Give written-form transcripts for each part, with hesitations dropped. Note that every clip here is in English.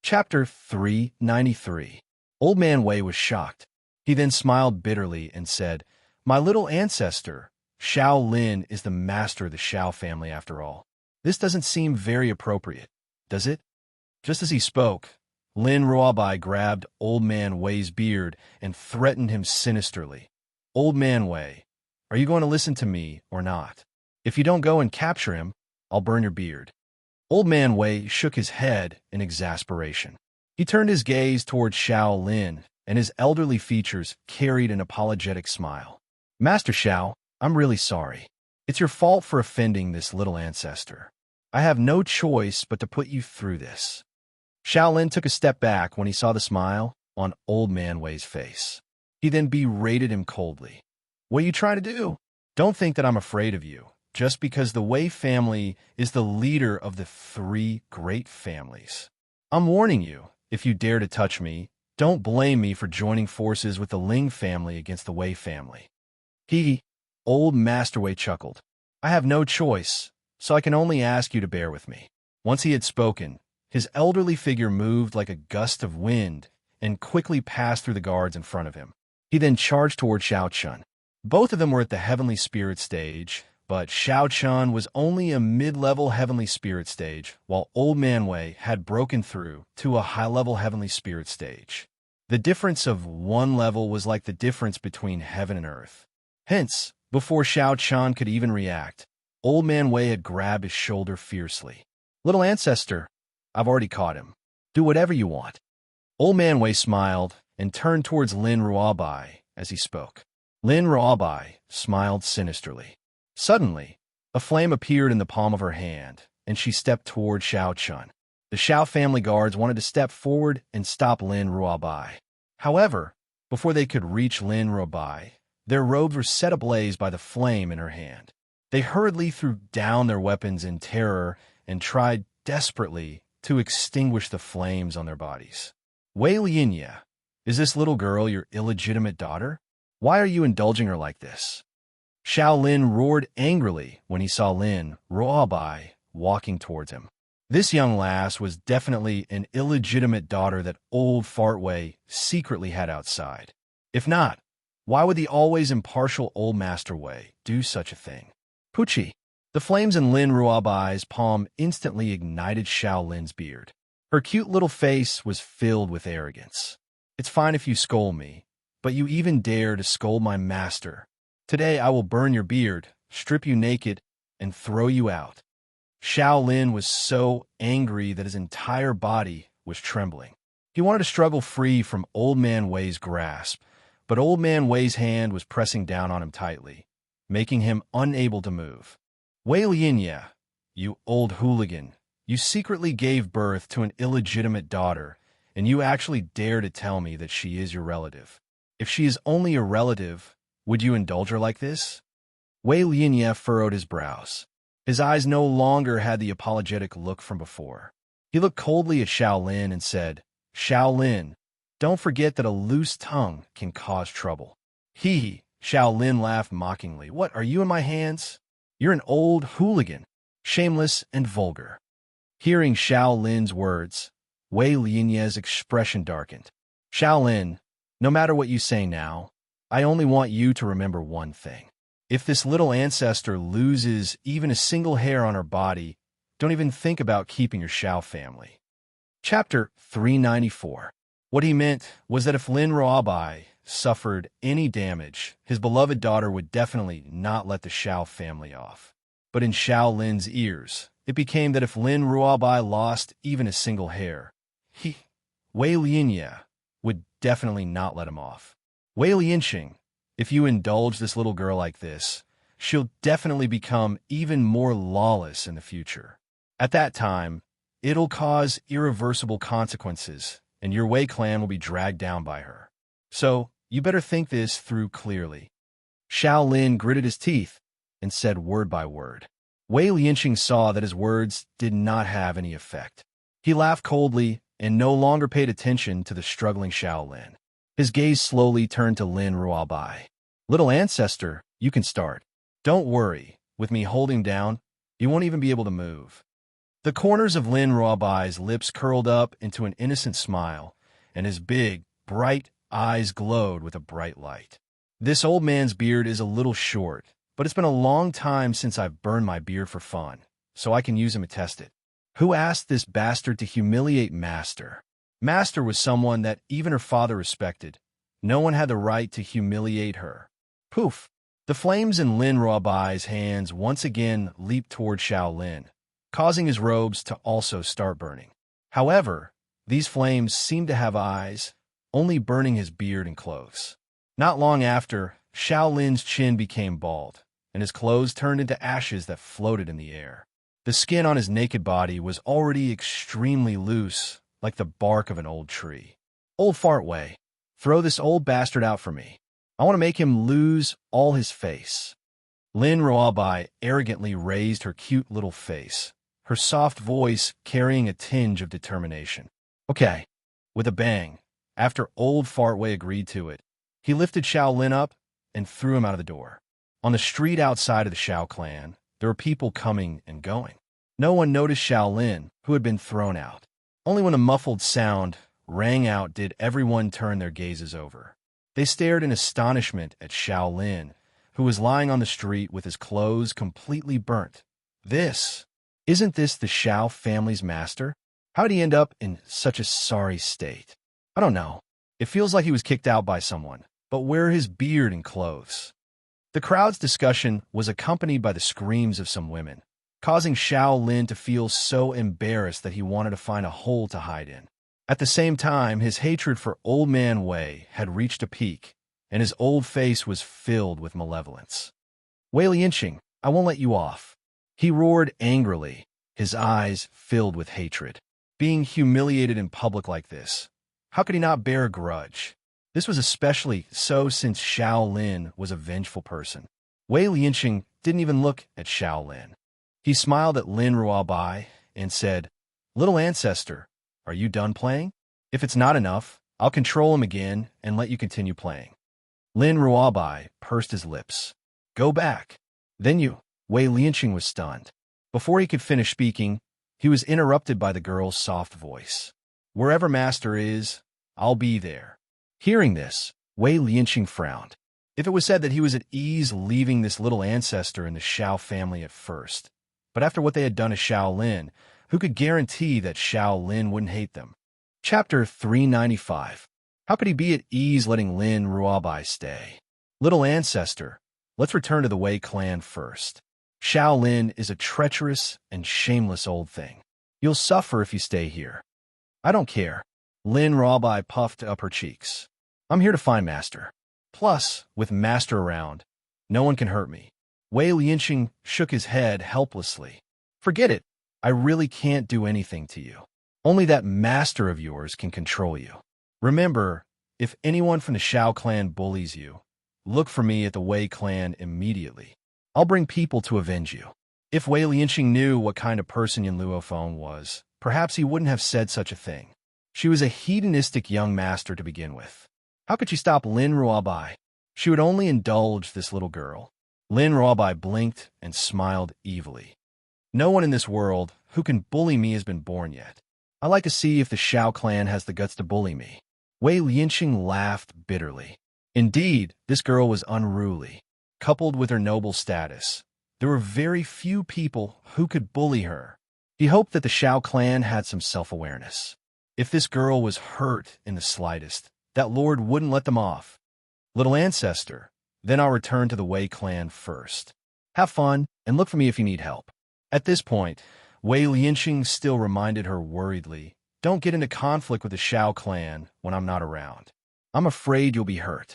Chapter 393. Old Man Wei was shocked. He then smiled bitterly and said, "My little ancestor, Xiao Lin is the master of the Xiao family after all. This doesn't seem very appropriate, does it?" Just as he spoke, Lin Ruobai grabbed Old Man Wei's beard and threatened him sinisterly. "Old Man Wei, are you going to listen to me or not? If you don't go and capture him, I'll burn your beard." Old Man Wei shook his head in exasperation. He turned his gaze toward Xiao Lin, and his elderly features carried an apologetic smile. "Master Xiao, I'm really sorry. It's your fault for offending this little ancestor. I have no choice but to put you through this." Xiao Lin took a step back when he saw the smile on Old Man Wei's face. He then berated him coldly. "What are you trying to do? Don't think that I'm afraid of you, just because the Wei family is the leader of the three great families. I'm warning you, if you dare to touch me, don't blame me for joining forces with the Ling family against the Wei family." Old Master Wei chuckled. "I have no choice, so I can only ask you to bear with me." Once he had spoken, his elderly figure moved like a gust of wind and quickly passed through the guards in front of him. He then charged toward Xiao Chun. Both of them were at the heavenly spirit stage, but Xiao Chun was only a mid-level heavenly spirit stage, while Old Man Wei had broken through to a high-level heavenly spirit stage. The difference of one level was like the difference between heaven and earth. Hence, before Xiao Chun could even react, Old Man Wei had grabbed his shoulder fiercely. "Little ancestor, I've already caught him. Do whatever you want." Old Man Wei smiled and turned towards Lin Ruobai as he spoke. Lin Ruobai smiled sinisterly. Suddenly, a flame appeared in the palm of her hand, and she stepped toward Xiao Chun. The Xiao family guards wanted to step forward and stop Lin Ruobai. However, before they could reach Lin Ruobai, their robes were set ablaze by the flame in her hand. They hurriedly threw down their weapons in terror and tried desperately to extinguish the flames on their bodies. "Wei Xianxia, is this little girl your illegitimate daughter? Why are you indulging her like this?" Xiao Lin roared angrily when he saw Lin Ruobai walking towards him. This young lass was definitely an illegitimate daughter that old Fart Wei secretly had outside. If not, why would the always impartial old Master Wei do such a thing? "Puchi!" The flames in Lin Ruobai's palm instantly ignited Xiao Lin's beard. Her cute little face was filled with arrogance. "It's fine if you scold me, but you even dare to scold my master. Today I will burn your beard, strip you naked, and throw you out." Xiao Lin was so angry that his entire body was trembling. He wanted to struggle free from Old Man Wei's grasp, but Old Man Wei's hand was pressing down on him tightly, making him unable to move. "Wei Xianxia, you old hooligan, you secretly gave birth to an illegitimate daughter, and you actually dare to tell me that she is your relative. If she is only your relative, would you indulge her like this?" Wei Xianxia furrowed his brows. His eyes no longer had the apologetic look from before. He looked coldly at Xiao Lin and said, "Xiao Lin, don't forget that a loose tongue can cause trouble." Xiao Lin laughed mockingly. "What, are you in my hands? You're an old hooligan, shameless and vulgar." Hearing Xiao Lin's words, Wei Xianxia's expression darkened. "Xiao Lin, no matter what you say now, I only want you to remember one thing. If this little ancestor loses even a single hair on her body, don't even think about keeping your Xiao family." Chapter 394. What he meant was that if Lin Ruobai suffered any damage, his beloved daughter would definitely not let the Xiao family off. But in Xiao Lin's ears, it became that if Lin Ruobai lost even a single hair, Wei Xianxia, would definitely not let him off. "Wei Lianxing, if you indulge this little girl like this, she'll definitely become even more lawless in the future. At that time, it'll cause irreversible consequences, and your Wei clan will be dragged down by her. So, you better think this through clearly." Xiao Lin gritted his teeth and said word by word. Wei Lianxing saw that his words did not have any effect. He laughed coldly and no longer paid attention to the struggling Xiao Lin. His gaze slowly turned to Lin Ruobai. "Little ancestor, you can start. Don't worry, with me holding down, you won't even be able to move." The corners of Lin Ruobai's lips curled up into an innocent smile, and his big, bright eyes glowed with a bright light. This old man's beard is a little short, but it's been a long time since I've burned my beard for fun, so I can use him to test it. Who asked this bastard to humiliate Master? Master was someone that even her father respected. No one had the right to humiliate her. Poof! The flames in Lin Ruobai's hands once again leaped toward Shaolin, causing his robes to also start burning. However, these flames seemed to have eyes, only burning his beard and clothes. Not long after, Shaolin's chin became bald, and his clothes turned into ashes that floated in the air. The skin on his naked body was already extremely loose, like the bark of an old tree. Old Fartway, throw this old bastard out for me. I want to make him lose all his face. Lin Ruobai arrogantly raised her cute little face, her soft voice carrying a tinge of determination. Okay. With a bang, after old Fartway agreed to it, he lifted Shaolin up and threw him out of the door. On the street outside of the Shao clan, there were people coming and going. No one noticed Shaolin, who had been thrown out. Only when a muffled sound rang out did everyone turn their gazes over. They stared in astonishment at Shaolin, who was lying on the street with his clothes completely burnt. Isn't this the Shao family's master? How did he end up in such a sorry state? I don't know. It feels like he was kicked out by someone, but where are his beard and clothes? The crowd's discussion was accompanied by the screams of some women, causing Shaolin to feel so embarrassed that he wanted to find a hole to hide in. At the same time, his hatred for Old Man Wei had reached a peak, and his old face was filled with malevolence. Wei Lianqing, I won't let you off. He roared angrily, his eyes filled with hatred. Being humiliated in public like this, how could he not bear a grudge? This was especially so since Shaolin was a vengeful person. Wei Lianqing didn't even look at Shaolin. He smiled at Lin Ruobai and said, "Little ancestor, are you done playing? If it's not enough, I'll control him again and let you continue playing." Lin Ruobai pursed his lips. "Go back." "Then you." Wei Lianqing was stunned. Before he could finish speaking, he was interrupted by the girl's soft voice. "Wherever Master is, I'll be there." Hearing this, Wei Lianqing frowned. If it was said that he was at ease leaving this little ancestor in the Shao family at first, but after what they had done to Shaolin, who could guarantee that Shaolin wouldn't hate them? Chapter 395. How could he be at ease letting Lin Ruobai stay? Little ancestor, let's return to the Wei clan first. Shaolin is a treacherous and shameless old thing. You'll suffer if you stay here. I don't care. Lin Ruobai puffed up her cheeks. I'm here to find Master. Plus, with Master around, no one can hurt me. Wei Lianqing shook his head helplessly. Forget it. I really can't do anything to you. Only that Master of yours can control you. Remember, if anyone from the Shao clan bullies you, look for me at the Wei clan immediately. I'll bring people to avenge you. If Wei Lianqing knew what kind of person Yan Luofeng was, perhaps he wouldn't have said such a thing. She was a hedonistic young master to begin with. How could she stop Lin Ruobai? She would only indulge this little girl. Lin Ruobai blinked and smiled evilly. No one in this world who can bully me has been born yet. I'd like to see if the Shao clan has the guts to bully me. Wei Lianqing laughed bitterly. Indeed, this girl was unruly. Coupled with her noble status, there were very few people who could bully her. He hoped that the Shao clan had some self-awareness. If this girl was hurt in the slightest, that lord wouldn't let them off. Little ancestor, then I'll return to the Wei clan first. Have fun, and look for me if you need help. At this point, Wei Lianqing still reminded her worriedly, don't get into conflict with the Shao clan when I'm not around. I'm afraid you'll be hurt.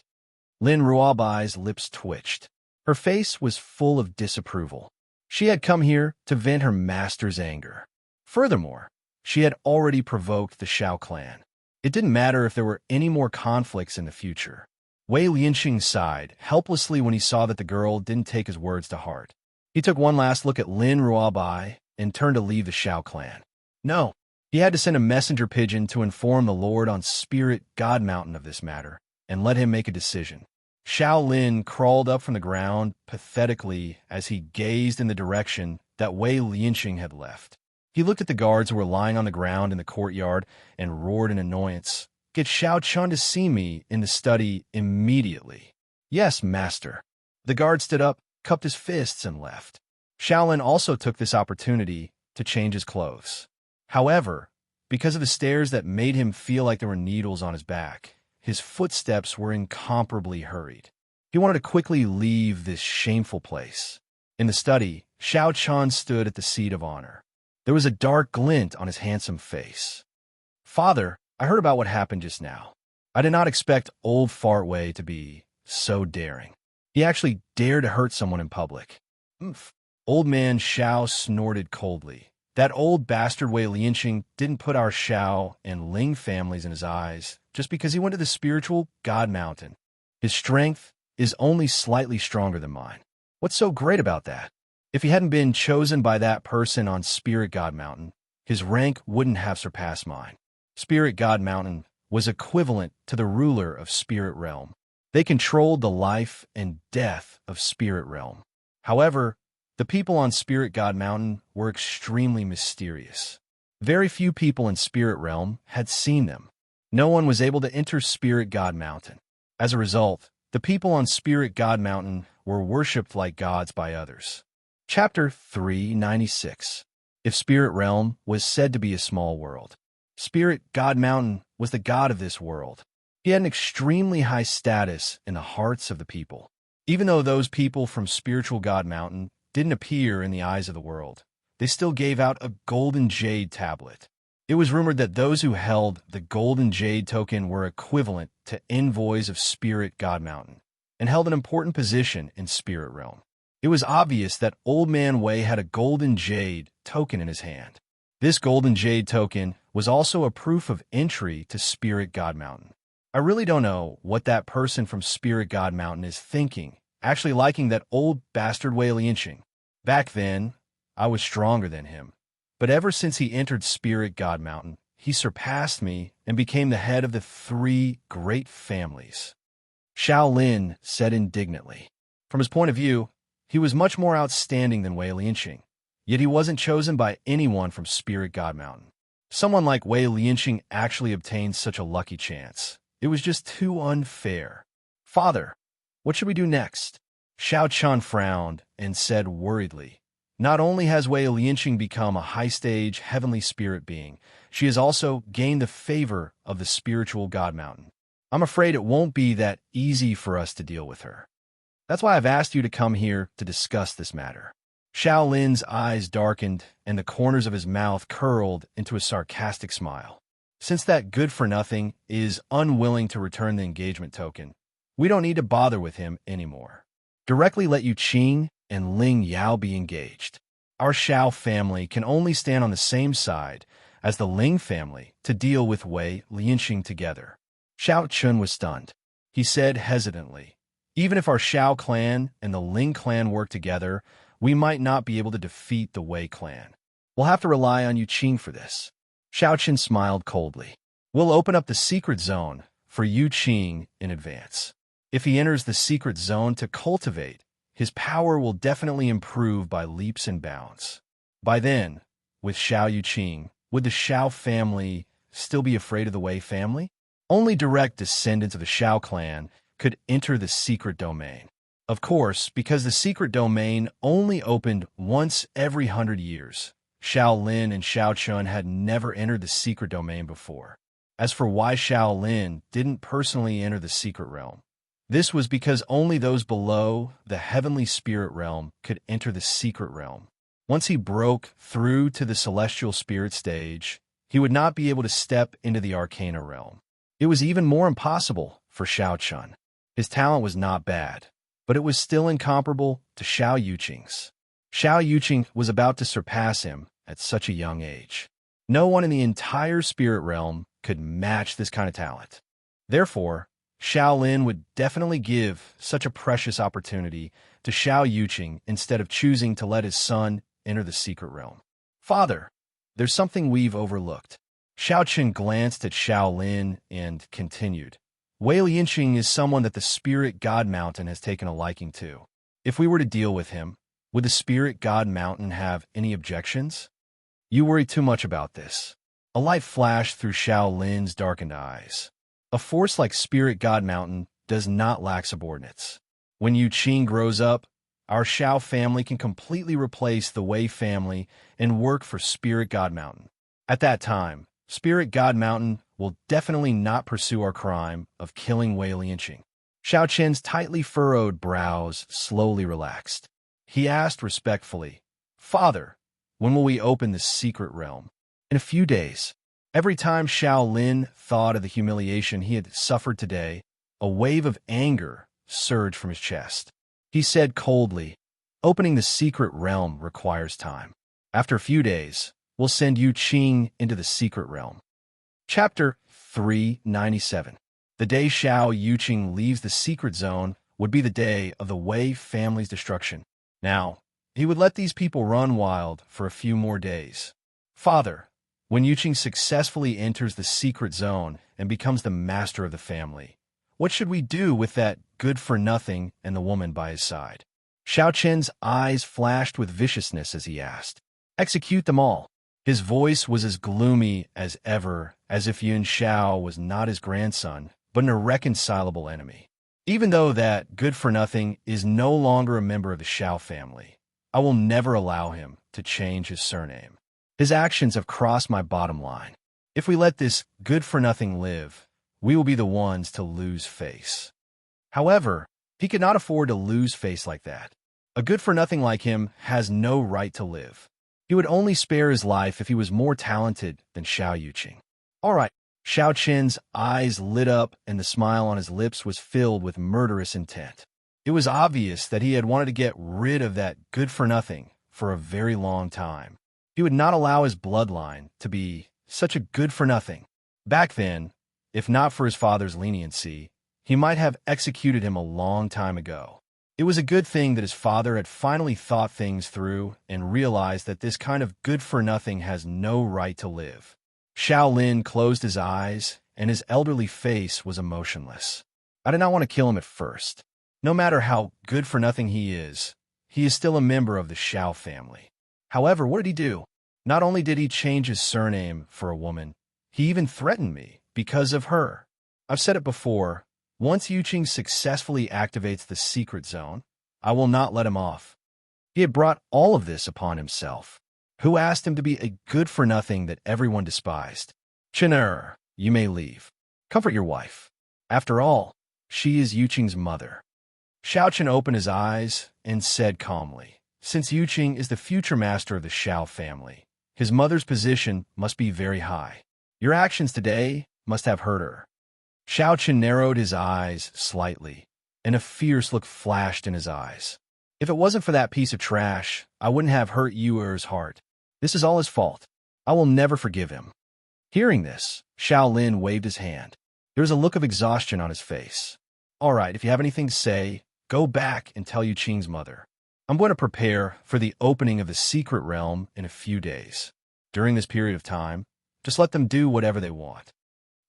Lin Ruobai's lips twitched. Her face was full of disapproval. She had come here to vent her master's anger. Furthermore, she had already provoked the Shao clan. It didn't matter if there were any more conflicts in the future. Wei Lianqing sighed helplessly when he saw that the girl didn't take his words to heart. He took one last look at Lin Ruobai and turned to leave the Shao clan. No, he had to send a messenger pigeon to inform the Lord on Spirit God Mountain of this matter and let him make a decision. Shaolin crawled up from the ground pathetically as he gazed in the direction that Wei Lianqing had left. He looked at the guards who were lying on the ground in the courtyard and roared in annoyance. "Get Xiao Chun to see me in the study immediately." "Yes, master." The guard stood up, cupped his fists, and left. Shaolin also took this opportunity to change his clothes. However, because of the stares that made him feel like there were needles on his back, his footsteps were incomparably hurried. He wanted to quickly leave this shameful place. In the study, Xiao Chun stood at the seat of honor. There was a dark glint on his handsome face. "Father, I heard about what happened just now. I did not expect old Fart Wei to be so daring. He actually dared to hurt someone in public." "Umph." Old man Xiao snorted coldly. "That old bastard Wei Lianqing didn't put our Xiao and Ling families in his eyes just because he went to the spiritual God Mountain. His strength is only slightly stronger than mine. What's so great about that? If he hadn't been chosen by that person on Spirit God Mountain, his rank wouldn't have surpassed mine." Spirit God Mountain was equivalent to the ruler of Spirit Realm. They controlled the life and death of Spirit Realm. However, the people on Spirit God Mountain were extremely mysterious. Very few people in Spirit Realm had seen them. No one was able to enter Spirit God Mountain. As a result, the people on Spirit God Mountain were worshipped like gods by others. Chapter 396. If Spirit Realm was said to be a small world, Spirit God Mountain was the god of this world. He had an extremely high status in the hearts of the people. Even though those people from Spiritual God Mountain didn't appear in the eyes of the world, they still gave out a golden jade tablet. It was rumored that those who held the golden jade token were equivalent to envoys of Spirit God Mountain and held an important position in Spirit Realm. It was obvious that Old Man Wei had a golden jade token in his hand. This golden jade token was also a proof of entry to Spirit God Mountain. I really don't know what that person from Spirit God Mountain is thinking, actually liking that old bastard Wei Lianqing. Back then, I was stronger than him. But ever since he entered Spirit God Mountain, he surpassed me and became the head of the 3 great families. Shaolin said indignantly. From his point of view, he was much more outstanding than Wei Lianqing, yet he wasn't chosen by anyone from Spirit God Mountain. Someone like Wei Lianqing actually obtained such a lucky chance. It was just too unfair. "Father, what should we do next?" Xiao Chun frowned and said worriedly, "Not only has Wei Lianqing become a high-stage heavenly spirit being, she has also gained the favor of the Spiritual God Mountain. I'm afraid it won't be that easy for us to deal with her. That's why I've asked you to come here to discuss this matter." Shaolin's eyes darkened and the corners of his mouth curled into a sarcastic smile. "Since that good-for-nothing is unwilling to return the engagement token, we don't need to bother with him anymore. Directly let Yu Qing and Ling Yao be engaged. Our Xiao family can only stand on the same side as the Ling family to deal with Wei Lianqing together." Xiao Chun was stunned. He said hesitantly, "Even if our Xiao clan and the Ling clan work together, we might not be able to defeat the Wei clan. We'll have to rely on Yu Qing for this." Xiao Chun smiled coldly. "We'll open up the secret zone for Yu Qing in advance. If he enters the secret zone to cultivate, his power will definitely improve by leaps and bounds. By then, with Xiao Yu Qing, would the Xiao family still be afraid of the Wei family? Only direct descendants of the Xiao clan could enter the secret domain. Of course, because the secret domain only opened once every 100 years, Shaolin and Xiao Chun had never entered the secret domain before. As for why Shaolin didn't personally enter the secret realm, this was because only those below the heavenly spirit realm could enter the secret realm. Once he broke through to the celestial spirit stage, he would not be able to step into the arcana realm. It was even more impossible for Xiao Chun. His talent was not bad, but it was still incomparable to Xiao Yuqing's. Xiao Yuqing was about to surpass him at such a young age. No one in the entire spirit realm could match this kind of talent. Therefore, Shaolin would definitely give such a precious opportunity to Xiao Yuqing instead of choosing to let his son enter the secret realm. "Father, there's something we've overlooked." Xiao Chun glanced at Shaolin and continued. "Wei Lianqing is someone that the Spirit God Mountain has taken a liking to. If we were to deal with him, would the Spirit God Mountain have any objections?" You worry too much about this. A light flashed through Xiao Lin's darkened eyes. A force like Spirit God Mountain does not lack subordinates. When Yu Qing grows up, our Xiao family can completely replace the Wei family and work for Spirit God Mountain. At that time, Spirit God Mountain will definitely not pursue our crime of killing Wei Lianqing. Xiao Qian's tightly furrowed brows slowly relaxed. He asked respectfully, "Father, when will we open this secret realm?" "In a few days." Every time Xiao Lin thought of the humiliation he had suffered today, a wave of anger surged from his chest. He said coldly, "Opening the secret realm requires time. After a few days, we'll send Yu Qing into the secret realm." Chapter 397. The day Xiao Yuqing leaves the secret zone would be the day of the Wei family's destruction. Now, he would let these people run wild for a few more days. "Father, when Yuqing successfully enters the secret zone and becomes the master of the family, what should we do with that good-for-nothing and the woman by his side?" Xiao Qian's eyes flashed with viciousness as he asked. "Execute them all." His voice was as gloomy as ever, as if Yun Xiao was not his grandson, but an irreconcilable enemy. "Even though that good-for-nothing is no longer a member of the Xiao family, I will never allow him to change his surname. His actions have crossed my bottom line. If we let this good-for-nothing live, we will be the ones to lose face." However, he could not afford to lose face like that. A good-for-nothing like him has no right to live. He would only spare his life if he was more talented than Xiao Yuqing. "All right." Xiao Qian's eyes lit up and the smile on his lips was filled with murderous intent. It was obvious that he had wanted to get rid of that good-for-nothing for a very long time. He would not allow his bloodline to be such a good-for-nothing. Back then, if not for his father's leniency, he might have executed him a long time ago. It was a good thing that his father had finally thought things through and realized that this kind of good-for-nothing has no right to live. Xiao Lin closed his eyes, and his elderly face was emotionless. I did not want to kill him at first. No matter how good-for-nothing he is still a member of the Xiao family. However, what did he do? Not only did he change his surname for a woman, he even threatened me because of her. I've said it before, once Yuqing successfully activates the secret zone, I will not let him off. He had brought all of this upon himself. Who asked him to be a good-for-nothing that everyone despised? "Chen, you may leave. Comfort your wife. After all, she is Yuqing's mother." Xiao Chen opened his eyes and said calmly, "Since Yuqing is the future master of the Xiao family, his mother's position must be very high. Your actions today must have hurt her." Xiao Chen narrowed his eyes slightly, and a fierce look flashed in his eyes. "If it wasn't for that piece of trash, I wouldn't have hurt Yuer's heart. This is all his fault. I will never forgive him." Hearing this, Xiao Lin waved his hand. There was a look of exhaustion on his face. "All right, if you have anything to say, go back and tell Yuqing's mother. I'm going to prepare for the opening of the secret realm in a few days. During this period of time, just let them do whatever they want."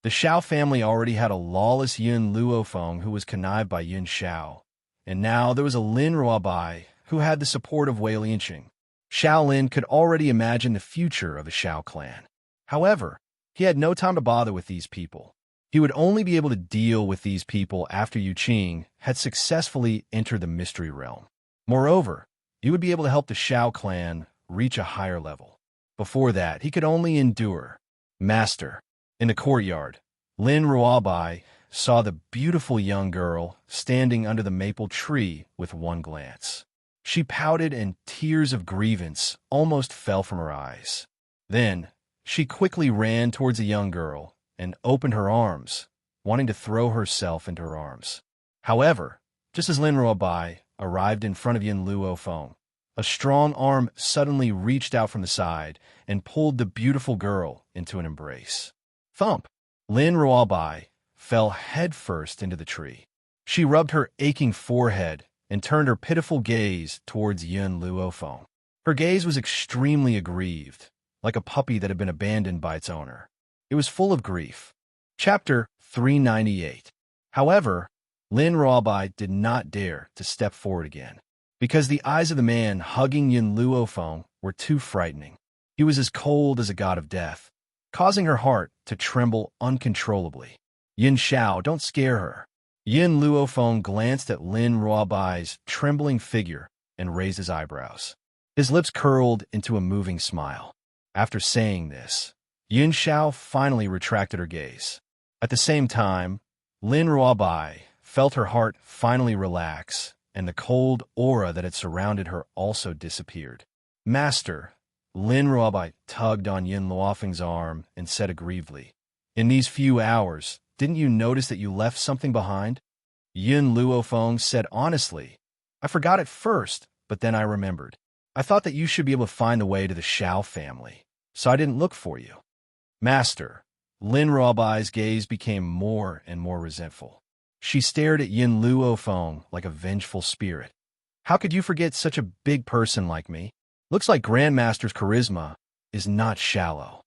The Xiao family already had a lawless Yun Luofeng who was connived by Yun Xiao, and now there was a Lin Ruobai who had the support of Wei Lianqing. Xiao Lin could already imagine the future of the Xiao clan. However, he had no time to bother with these people. He would only be able to deal with these people after Yuqing had successfully entered the mystery realm. Moreover, he would be able to help the Xiao clan reach a higher level. Before that, he could only endure. "Master." In the courtyard, Lin Ruobai saw the beautiful young girl standing under the maple tree with one glance. She pouted and tears of grievance almost fell from her eyes. Then, she quickly ran towards the young girl and opened her arms, wanting to throw herself into her arms. However, just as Lin Ruobai arrived in front of Yin Luofeng, a strong arm suddenly reached out from the side and pulled the beautiful girl into an embrace. Thump! Lin Ruobai fell headfirst into the tree. She rubbed her aching forehead and turned her pitiful gaze towards Yun Luofeng. Her gaze was extremely aggrieved, like a puppy that had been abandoned by its owner. It was full of grief. Chapter 398. However, Lin Ruobai did not dare to step forward again, because the eyes of the man hugging Yun Luofeng were too frightening. He He was as cold as a god of death, causing her heart to tremble uncontrollably. Yin Xiao, don't scare her. Yin Luofeng glanced at Lin Ruobai's trembling figure and raised his eyebrows. His lips curled into a moving smile. After saying this, Yin Xiao finally retracted her gaze. At the same time, Lin Ruobai felt her heart finally relax, and the cold aura that had surrounded her also disappeared. Master, Lin Ruobai tugged on Yin Luofeng's arm and said aggrievedly, "In these few hours, didn't you notice that you left something behind?" Yin Luofeng said honestly, "I forgot at first, but then I remembered. I thought that you should be able to find the way to the Xiao family, so I didn't look for you." Master, Lin Ruobai's gaze became more and more resentful. She stared at Yin Luofeng like a vengeful spirit. "How could you forget such a big person like me? Looks like Grandmaster's charisma is not shallow."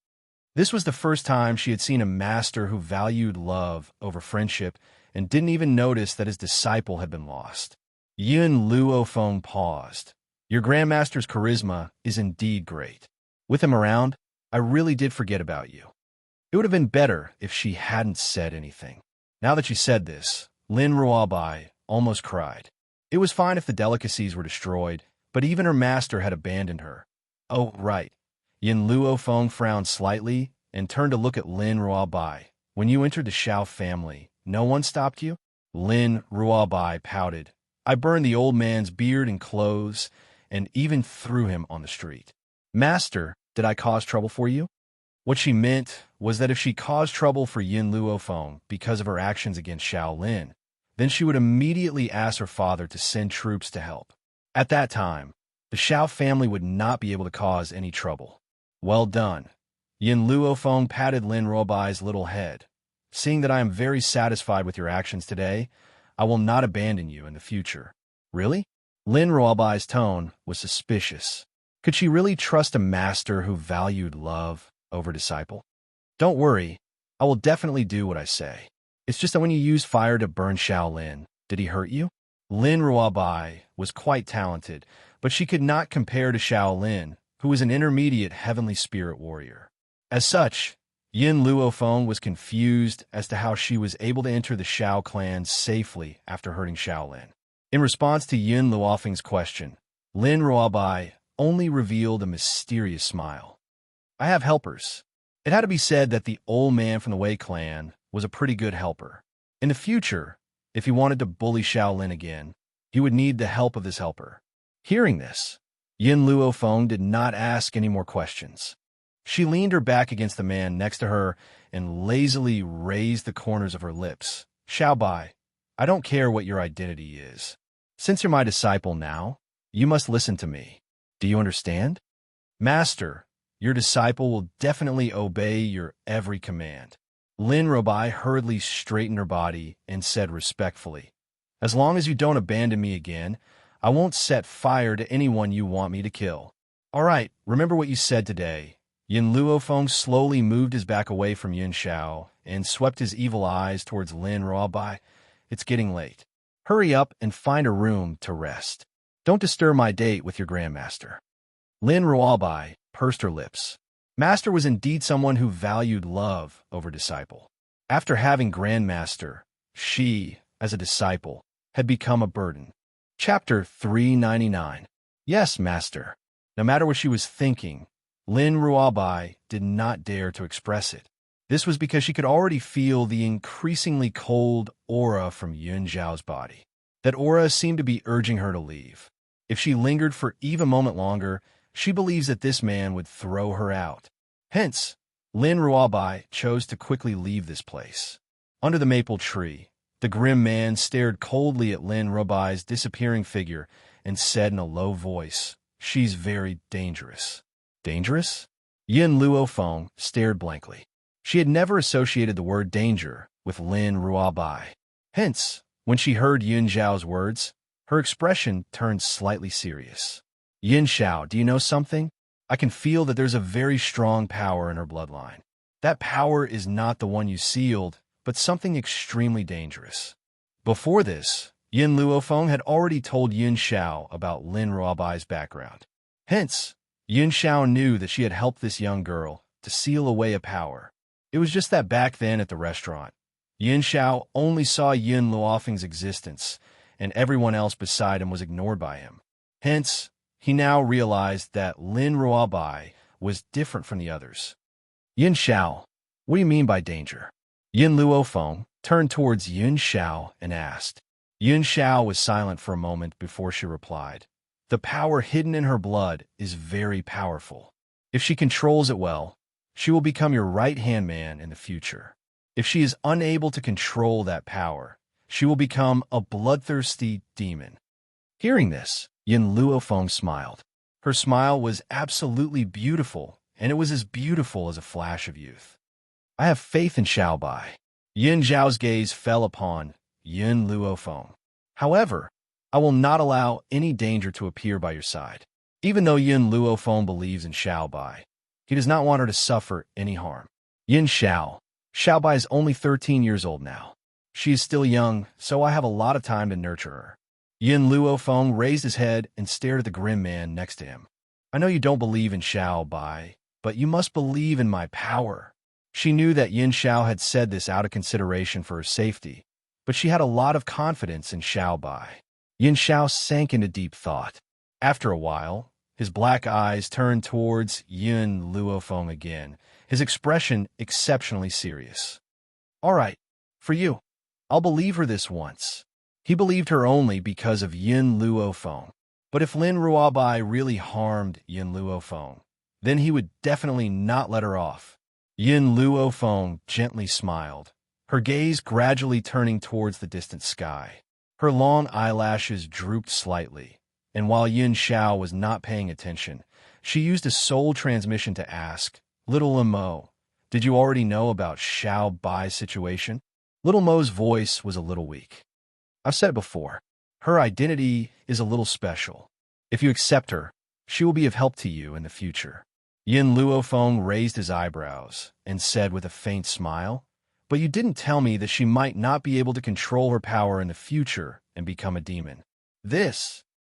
This was the first time she had seen a master who valued love over friendship and didn't even notice that his disciple had been lost. Yin Luofeng paused. "Your Grandmaster's charisma is indeed great. With him around, I really did forget about you." It would have been better if she hadn't said anything. Now that she said this, Lin Ruobai almost cried. It was fine if the delicacies were destroyed, but even her master had abandoned her. "Oh, right." Yin Luofeng frowned slightly and turned to look at Lin Ruobai. "When you entered the Xiao family, no one stopped you?" Lin Ruobai pouted. "I burned the old man's beard and clothes, and even threw him on the street." "Master, did I cause trouble for you?" What she meant was that if she caused trouble for Yin Luofeng because of her actions against Shaolin, then she would immediately ask her father to send troops to help. At that time, the Xiao family would not be able to cause any trouble. "Well done." Yin Luofeng patted Lin Ruobai's little head. "Seeing that I am very satisfied with your actions today, I will not abandon you in the future." "Really?" Lin Ruobai's tone was suspicious. Could she really trust a master who valued love over disciple? "Don't worry, I will definitely do what I say. It's just that when you used fire to burn Shaolin, did he hurt you?" Lin Ruobai was quite talented, but she could not compare to Shaolin, who was an intermediate heavenly spirit warrior. As such, Yin Luofeng was confused as to how she was able to enter the Xiao clan safely after hurting Shaolin. In response to Yin Luofeng's question, Lin Ruobai only revealed a mysterious smile. "I have helpers." It had to be said that the old man from the Wei clan was a pretty good helper. In the future, if he wanted to bully Shaolin again, he would need the help of this helper. Hearing this, Yin Luofeng did not ask any more questions. She leaned her back against the man next to her and lazily raised the corners of her lips. "Xiaobai, I don't care what your identity is. Since you're my disciple now, you must listen to me. Do you understand? Master, your disciple will definitely obey your every command." Lin Ruobai hurriedly straightened her body and said respectfully, "As long as you don't abandon me again, I won't set fire to anyone you want me to kill." "All right, remember what you said today." Yin Luofeng slowly moved his back away from Yin Xiao and swept his evil eyes towards Lin Ruobai. "It's getting late. Hurry up and find a room to rest. Don't disturb my date with your grandmaster." Lin Ruobai pursed her lips. Master was indeed someone who valued love over disciple. After having grandmaster, she, as a disciple, had become a burden. Chapter 399. "Yes, master." No matter what she was thinking, Lin Ruobai did not dare to express it. This was because she could already feel the increasingly cold aura from Yun Zhao's body. That aura seemed to be urging her to leave. If she lingered for even a moment longer, she believes that this man would throw her out. Hence, Lin Ruobai chose to quickly leave this place. Under the maple tree, the grim man stared coldly at Lin Ruobai's disappearing figure and said in a low voice, "She's very dangerous." "Dangerous?" Yin Luofeng stared blankly. She had never associated the word danger with Lin Ruobai. Hence, when she heard Yun Zhao's words, her expression turned slightly serious. "Yin Xiao, do you know something? I can feel that there's a very strong power in her bloodline. That power is not the one you sealed, but something extremely dangerous." Before this, Yin Luofeng had already told Yin Xiao about Lin Ruobai's background. Hence, Xianxia knew that she had helped this young girl to seal away a power. It was just that back then at the restaurant, Xianxia only saw Yin Luofeng's existence, and everyone else beside him was ignored by him. Hence, he now realized that Lin Ruobai was different from the others. Yin Xiao, what do you mean by danger? Yin Luofeng turned towards Yin Xiao and asked. Yin Xiao was silent for a moment before she replied. The power hidden in her blood is very powerful. If she controls it well, she will become your right-hand man in the future. If she is unable to control that power, she will become a bloodthirsty demon. Hearing this, Yin Luofeng smiled. Her smile was absolutely beautiful, and it was as beautiful as a flash of youth. I have faith in Xiaobai. Yin Zhao's gaze fell upon Yin Luofeng. However, I will not allow any danger to appear by your side. Even though Yin Luofeng believes in Xiaobai, he does not want her to suffer any harm. Yin Xiao. Xiaobai is only 13 years old now. She is still young, so I have a lot of time to nurture her. Yin Luofeng raised his head and stared at the grim man next to him. I know you don't believe in Xiaobai, but you must believe in my power. She knew that Yin Xiao had said this out of consideration for her safety, but she had a lot of confidence in Xiaobai. Yin Xiao sank into deep thought. After a while, his black eyes turned towards Yin Luofeng again, his expression exceptionally serious. All right, for you. I'll believe her this once. He believed her only because of Yin Luofeng. But if Lin Ruobai really harmed Yin Luofeng, then he would definitely not let her off. Yin Luofeng gently smiled, her gaze gradually turning towards the distant sky. Her long eyelashes drooped slightly, and while Yin Xiao was not paying attention, she used a soul transmission to ask, Little Mo, did you already know about Xiao Bai's situation? Little Mo's voice was a little weak. I've said it before, her identity is a little special. If you accept her, she will be of help to you in the future. Yin Luofeng raised his eyebrows and said with a faint smile, But you didn't tell me that she might not be able to control her power in the future and become a demon.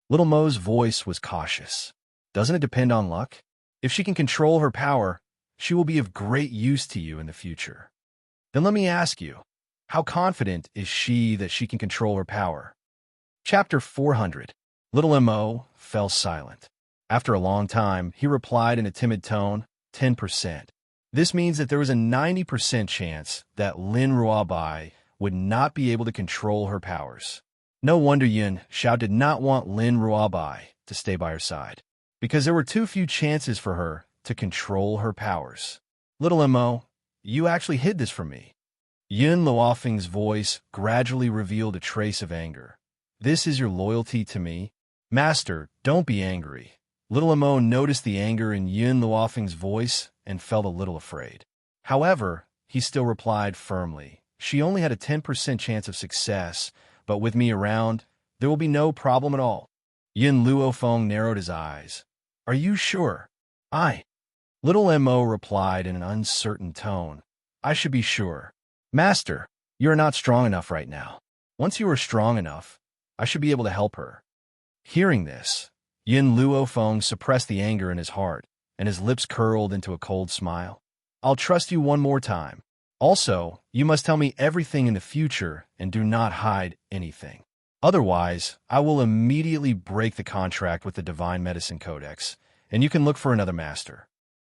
Little Mo's voice was cautious. Doesn't it depend on luck? If she can control her power, she will be of great use to you in the future. Then let me ask you, how confident is she that she can control her power? Chapter 400. Little Mo fell silent. After a long time, he replied in a timid tone, 10%. This means that there was a 90% chance that Lin Ruobai would not be able to control her powers. No wonder Yin Xiao did not want Lin Ruobai to stay by her side, because there were too few chances for her to control her powers. Little Mo, you actually hid this from me. Yin Luofeng's voice gradually revealed a trace of anger. This is your loyalty to me? Master, don't be angry. Little Mo noticed the anger in Yin Luofeng's voice and felt a little afraid. However, he still replied firmly, She only had a 10% chance of success, but with me around, there will be no problem at all. Yin Luofeng narrowed his eyes. Are you sure? Little Mo replied in an uncertain tone. I should be sure. Master, you are not strong enough right now. Once you are strong enough, I should be able to help her. Hearing this, Yin Luofeng suppressed the anger in his heart, and his lips curled into a cold smile. I'll trust you one more time. Also, you must tell me everything in the future and do not hide anything. Otherwise, I will immediately break the contract with the Divine Medicine Codex, and you can look for another master.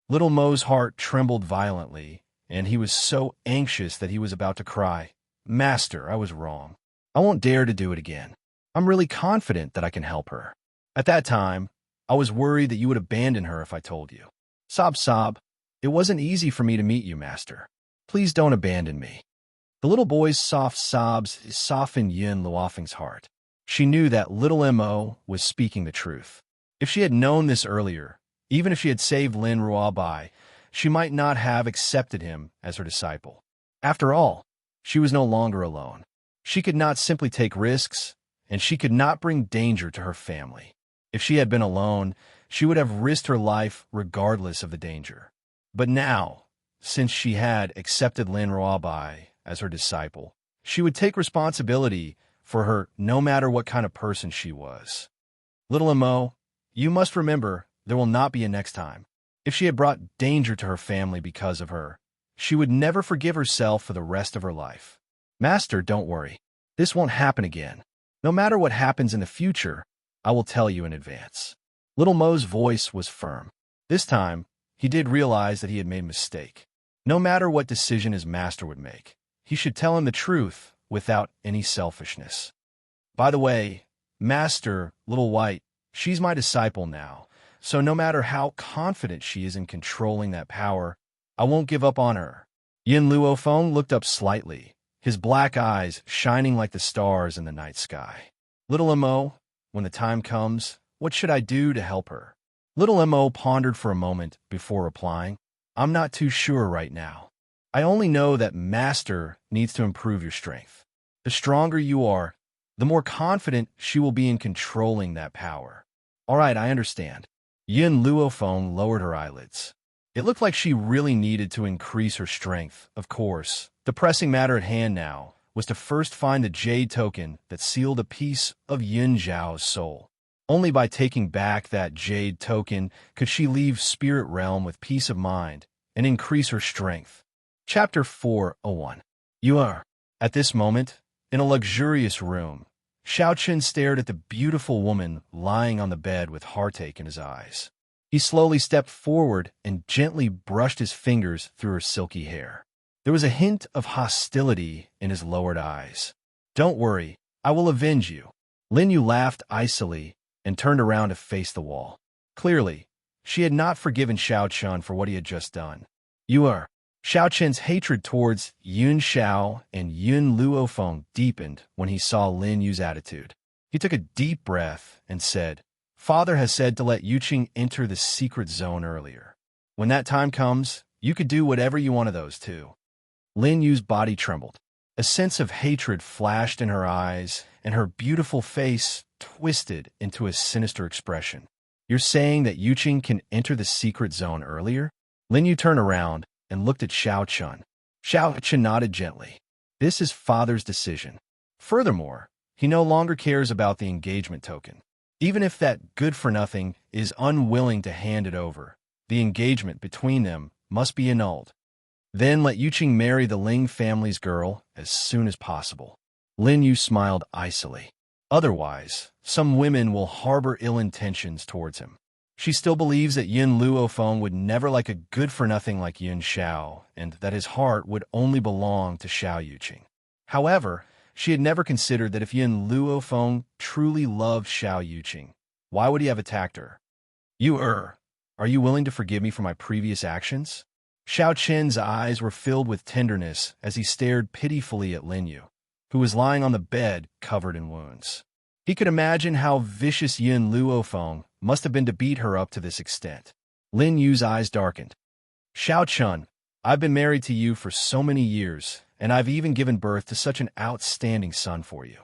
Little Mo's heart trembled violently, and he was so anxious that he was about to cry. Master, I was wrong. I won't dare to do it again. I'm really confident that I can help her. At that time, I was worried that you would abandon her if I told you. Sob. It wasn't easy for me to meet you, Master. Please don't abandon me. The little boy's soft sobs softened Yin Luofeng's heart. She knew that Little Mo was speaking the truth. If she had known this earlier, even if she had saved Lin Ruobai, she might not have accepted him as her disciple. After all, she was no longer alone. She could not simply take risks, and she could not bring danger to her family. If she had been alone, she would have risked her life regardless of the danger. But now, since she had accepted Lin Ruobai as her disciple, she would take responsibility for her no matter what kind of person she was. Little Mo, you must remember there will not be a next time. If she had brought danger to her family because of her, she would never forgive herself for the rest of her life. Master, don't worry. This won't happen again. No matter what happens in the future, I will tell you in advance. Little Mo's voice was firm. This time, he did realize that he had made a mistake. No matter what decision his master would make, he should tell him the truth without any selfishness. By the way, Master, Little White, she's my disciple now, so no matter how confident she is in controlling that power, I won't give up on her. Yin Luofeng looked up slightly, his black eyes shining like the stars in the night sky. Little Mo, when the time comes, what should I do to help her? Little Mo pondered for a moment before replying, I'm not too sure right now. I only know that Master needs to improve your strength. The stronger you are, the more confident she will be in controlling that power. All right, I understand. Yin Luofeng lowered her eyelids. It looked like she really needed to increase her strength. Of course, the pressing matter at hand now was to first find the jade token that sealed a piece of Yin Zhao's soul. Only by taking back that jade token could she leave Spirit Realm with peace of mind and increase her strength. Chapter 401. You are. At this moment, in a luxurious room, Xiaoqun stared at the beautiful woman lying on the bed with heartache in his eyes. He slowly stepped forward and gently brushed his fingers through her silky hair. There was a hint of hostility in his lowered eyes. Don't worry, I will avenge you. Lin Yu laughed icily and turned around to face the wall. Clearly, she had not forgiven Xiaoqun for what he had just done. You are. Xiaoqun's hatred towards Yun Xiao and Yun Luofeng deepened when he saw Lin Yu's attitude. He took a deep breath and said, Father has said to let Yuqing enter the secret zone earlier. When that time comes, you could do whatever you want of those two. Lin Yu's body trembled. A sense of hatred flashed in her eyes, and her beautiful face twisted into a sinister expression. You're saying that Yuqing can enter the secret zone earlier? Lin Yu turned around and looked at Xiaoqun. Xiaoqun nodded gently. This is Father's decision. Furthermore, he no longer cares about the engagement token. Even if that good-for-nothing is unwilling to hand it over, the engagement between them must be annulled. Then let Yuqing marry the Ling family's girl as soon as possible. Lin Yu smiled icily. Otherwise, some women will harbor ill intentions towards him. She still believes that Yin Luofeng would never like a good-for-nothing like Yun Xiao, and that his heart would only belong to Xiao Yuqing. However, she had never considered that if Yin Luofeng truly loved Xiao Yuqing, why would he have attacked her? Are you willing to forgive me for my previous actions? Xiaoqun's eyes were filled with tenderness as he stared pitifully at Lin Yu, who was lying on the bed covered in wounds. He could imagine how vicious Yin Luofeng must have been to beat her up to this extent. Lin Yu's eyes darkened. Xiaoqun, I've been married to you for so many years, and I've even given birth to such an outstanding son for you.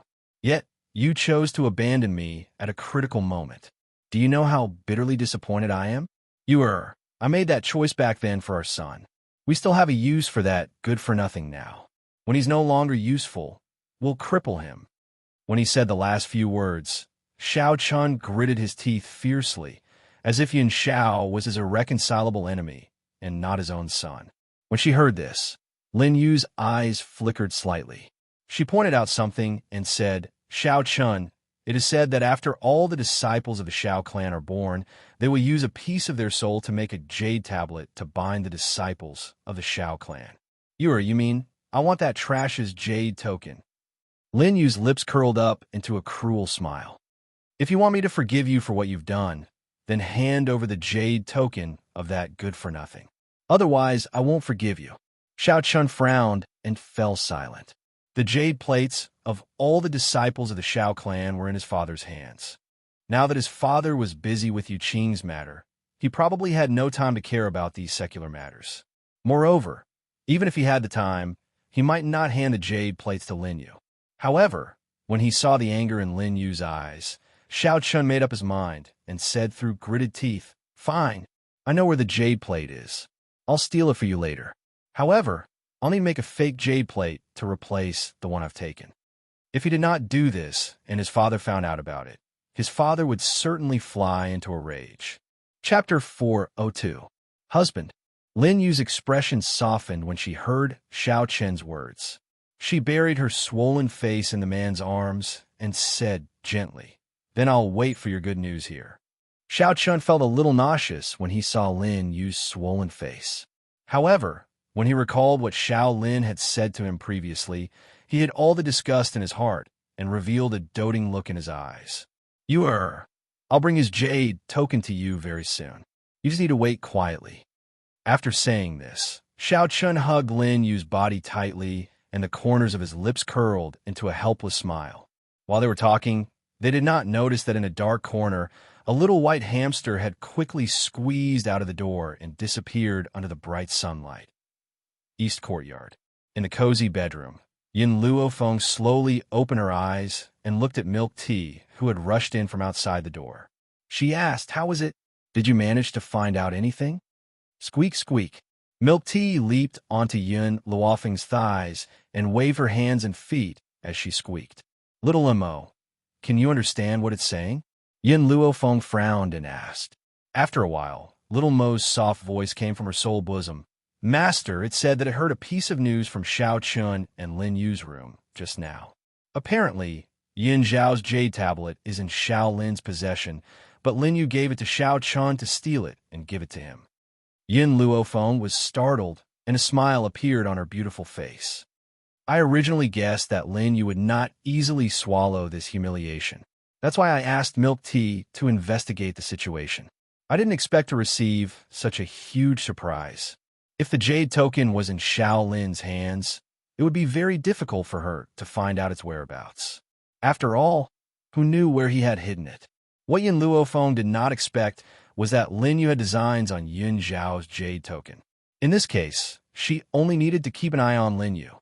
Yet, you chose to abandon me at a critical moment. Do you know how bitterly disappointed I am? I made that choice back then for our son. We still have a use for that good-for-nothing now. When he's no longer useful, we'll cripple him. When he said the last few words, Xiaoqun gritted his teeth fiercely, as if Yun Xiao was his irreconcilable enemy and not his own son. When she heard this, Lin Yu's eyes flickered slightly. She pointed out something and said, Xiaoqun, it is said that after all the disciples of the Xiao clan are born, they will use a piece of their soul to make a jade tablet to bind the disciples of the Xiao clan. You mean, I want that trash's jade token. Lin Yu's lips curled up into a cruel smile. If you want me to forgive you for what you've done, then hand over the jade token of that good-for-nothing. Otherwise, I won't forgive you. Xiaoqun frowned and fell silent. The jade plates of all the disciples of the Xiao clan were in his father's hands. Now that his father was busy with Yuqing's matter, he probably had no time to care about these secular matters. Moreover, even if he had the time, he might not hand the jade plates to Lin Yu. However, when he saw the anger in Lin Yu's eyes, Xiaoqun made up his mind and said through gritted teeth, Fine, I know where the jade plate is. I'll steal it for you later. However, I'll need to make a fake jade plate to replace the one I've taken. If he did not do this and his father found out about it, his father would certainly fly into a rage. Chapter 402. Husband. Lin Yu's expression softened when she heard Xiao Chen's words. She buried her swollen face in the man's arms and said gently, "Then I'll wait for your good news here." Xiao Chen felt a little nauseous when he saw Lin Yu's swollen face. However, when he recalled what Xiao Lin had said to him previously, he hid all the disgust in his heart and revealed a doting look in his eyes. I'll bring his jade token to you very soon. You just need to wait quietly." After saying this, Xiao Chen hugged Lin Yu's body tightly, and the corners of his lips curled into a helpless smile. While they were talking, they did not notice that in a dark corner, a little white hamster had quickly squeezed out of the door and disappeared under the bright sunlight. East Courtyard. In the cozy bedroom, Yin Luofeng slowly opened her eyes and looked at Milk Tea, who had rushed in from outside the door. She asked, "How was it? Did you manage to find out anything?" Squeak, squeak. Milk Tea leaped onto Yin Luofeng's thighs and waved her hands and feet as she squeaked. "Little Mo, can you understand what it's saying?" Yin Luofeng frowned and asked. After a while, Little Mo's soft voice came from her soul bosom. "Master, it said that it heard a piece of news from Xiao Chun and Lin Yu's room just now. Apparently, Yin Zhao's jade tablet is in Xiao Lin's possession, but Lin Yu gave it to Xiao Chun to steal it and give it to him." Yin Luofeng was startled, and a smile appeared on her beautiful face. "I originally guessed that Lin Yu would not easily swallow this humiliation. That's why I asked Milk Tea to investigate the situation. I didn't expect to receive such a huge surprise. If the jade token was in Xiao Lin's hands, it would be very difficult for her to find out its whereabouts. After all, who knew where he had hidden it?" What Yin Luofeng did not expect was that Lin Yu had designs on Yin Zhao's jade token. In this case, she only needed to keep an eye on Lin Yu.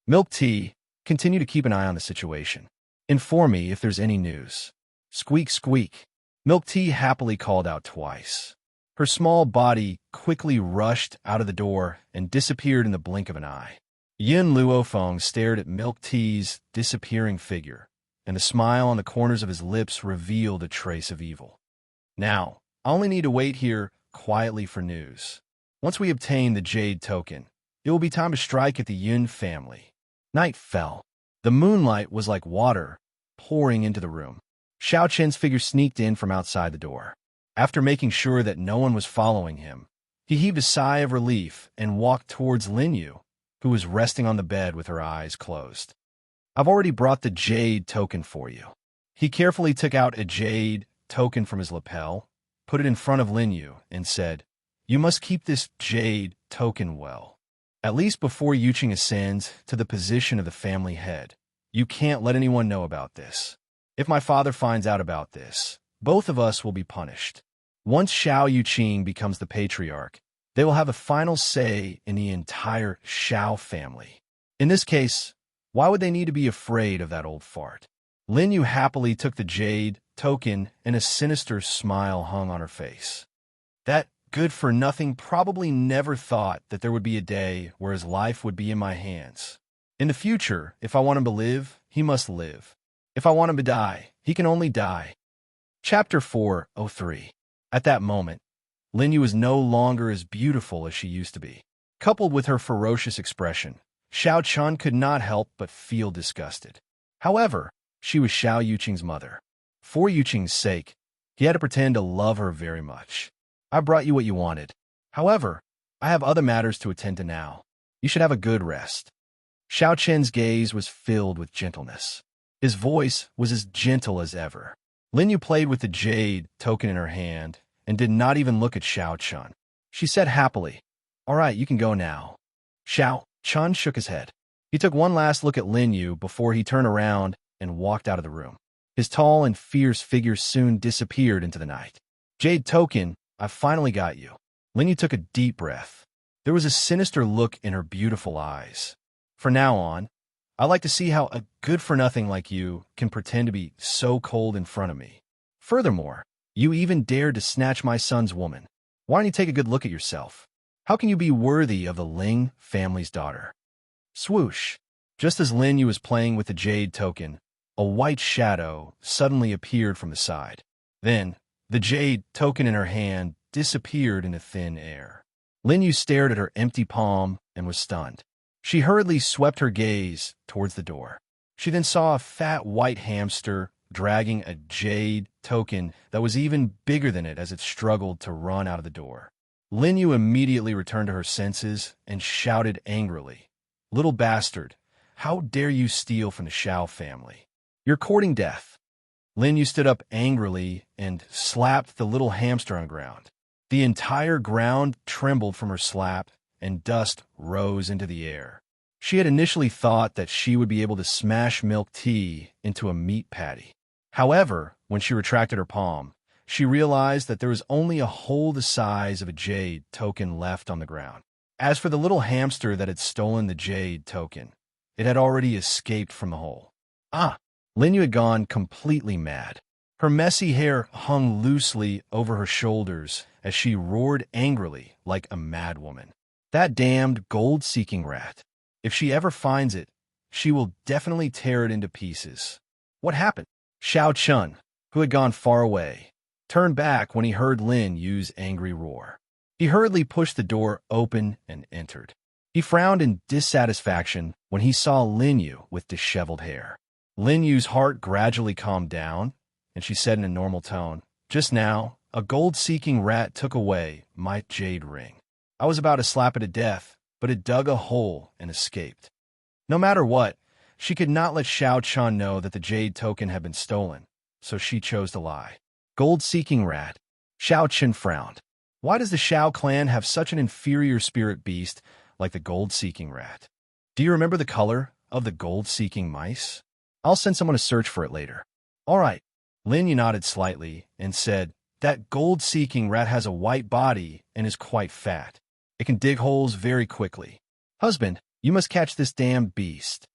"Milk Tea, continue to keep an eye on the situation. Inform me if there's any news." Squeak, squeak. Milk Tea happily called out twice. Her small body quickly rushed out of the door and disappeared in the blink of an eye. Yin Luofeng stared at Milk Tea's disappearing figure, and the smile on the corners of his lips revealed a trace of evil. "Now, I only need to wait here quietly for news. Once we obtain the jade token, it will be time to strike at the Yin family." Night fell. The moonlight was like water pouring into the room. Xiao Chen's figure sneaked in from outside the door. After making sure that no one was following him, he heaved a sigh of relief and walked towards Lin Yu, who was resting on the bed with her eyes closed. "I've already brought the jade token for you." He carefully took out a jade token from his lapel, put it in front of Lin Yu, and said, "You must keep this jade token well. At least before Yuqing ascends to the position of the family head. You can't let anyone know about this. If my father finds out about this, both of us will be punished. Once Xiao Yuqing becomes the patriarch, they will have a final say in the entire Xiao family. In this case, why would they need to be afraid of that old fart?" Lin Yu happily took the jade token, and a sinister smile hung on her face. That good-for-nothing probably never thought that there would be a day where his life would be in my hands. In the future, if I want him to live, he must live. If I want him to die, he can only die. Chapter 403. At that moment, Lin Yu was no longer as beautiful as she used to be. Coupled with her ferocious expression, Xiao Chun could not help but feel disgusted. However, she was Xiao Yuqing's mother. For Yuqing's sake, he had to pretend to love her very much. "I brought you what you wanted. However, I have other matters to attend to now. You should have a good rest." Xiao Chen's gaze was filled with gentleness. His voice was as gentle as ever. Lin Yu played with the jade token in her hand and did not even look at Xiao Chun. She said happily, "All right, you can go now." Xiao Chun shook his head. He took one last look at Lin Yu before he turned around and walked out of the room. His tall and fierce figure soon disappeared into the night. "Jade token, I finally got you." Lin Yu took a deep breath. There was a sinister look in her beautiful eyes. "From now on, I like to see how a good-for-nothing like you can pretend to be so cold in front of me. Furthermore, you even dared to snatch my son's woman. Why don't you take a good look at yourself? How can you be worthy of the Ling family's daughter?" Swoosh! Just as Lin Yu was playing with the jade token, a white shadow suddenly appeared from the side. Then, the jade token in her hand disappeared into thin air. Lin Yu stared at her empty palm and was stunned. She hurriedly swept her gaze towards the door. She then saw a fat white hamster dragging a jade token that was even bigger than it as it struggled to run out of the door. Lin Yu immediately returned to her senses and shouted angrily, "Little bastard, how dare you steal from the Xiao family? You're courting death." Lin Yu stood up angrily and slapped the little hamster on the ground. The entire ground trembled from her slap, and dust rose into the air. She had initially thought that she would be able to smash milk tea into a meat patty. However, when she retracted her palm, she realized that there was only a hole the size of a jade token left on the ground. As for the little hamster that had stolen the jade token, it had already escaped from the hole. Lin Yu had gone completely mad. Her messy hair hung loosely over her shoulders as she roared angrily like a madwoman. That damned gold-seeking rat. If she ever finds it, she will definitely tear it into pieces. What happened? Xiao Chun, who had gone far away, turned back when he heard Lin Yu's angry roar. He hurriedly pushed the door open and entered. He frowned in dissatisfaction when he saw Lin Yu with disheveled hair. Lin Yu's heart gradually calmed down, and she said in a normal tone, "Just now, a gold-seeking rat took away my jade ring. I was about to slap it to death, but it dug a hole and escaped." No matter what, she could not let Xiao Chun know that the jade token had been stolen, so she chose to lie. Gold-seeking rat. Xiao Chun frowned. Why does the Xiao clan have such an inferior spirit beast like the gold-seeking rat? Do you remember the color of the gold-seeking mice? I'll send someone to search for it later. All right. Lin Yu nodded slightly and said, "That gold-seeking rat has a white body and is quite fat. It can dig holes very quickly. Husband, you must catch this damned beast."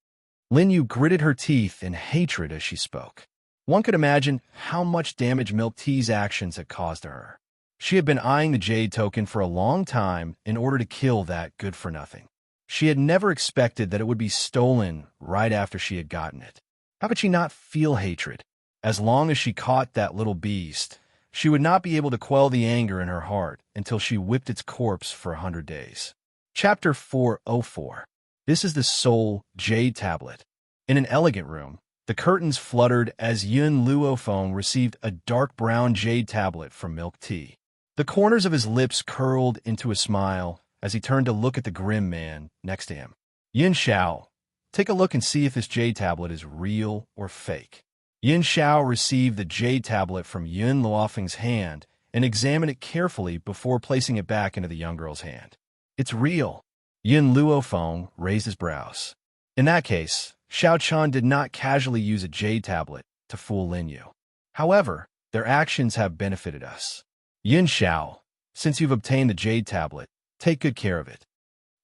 Lin Yu gritted her teeth in hatred as she spoke. One could imagine how much damage Milk Tea's actions had caused to her. She had been eyeing the jade token for a long time in order to kill that good-for-nothing. She had never expected that it would be stolen right after she had gotten it. How could she not feel hatred? As long as she caught that little beast, she would not be able to quell the anger in her heart until she whipped its corpse for 100 days. Chapter 404. This is the Soul Jade Tablet. In an elegant room, the curtains fluttered as Yun Luofeng received a dark brown jade tablet from Milk Tea. The corners of his lips curled into a smile as he turned to look at the grim man next to him. "Yin Xiao, take a look and see if this jade tablet is real or fake." Yin Xiao received the jade tablet from Yun Luofeng's hand and examined it carefully before placing it back into the young girl's hand. "It's real." Yun Luofeng raised his brows. In that case, Xiao Chun did not casually use a jade tablet to fool Lin Yu. However, their actions have benefited us. Yin Xiao, since you've obtained the jade tablet, take good care of it.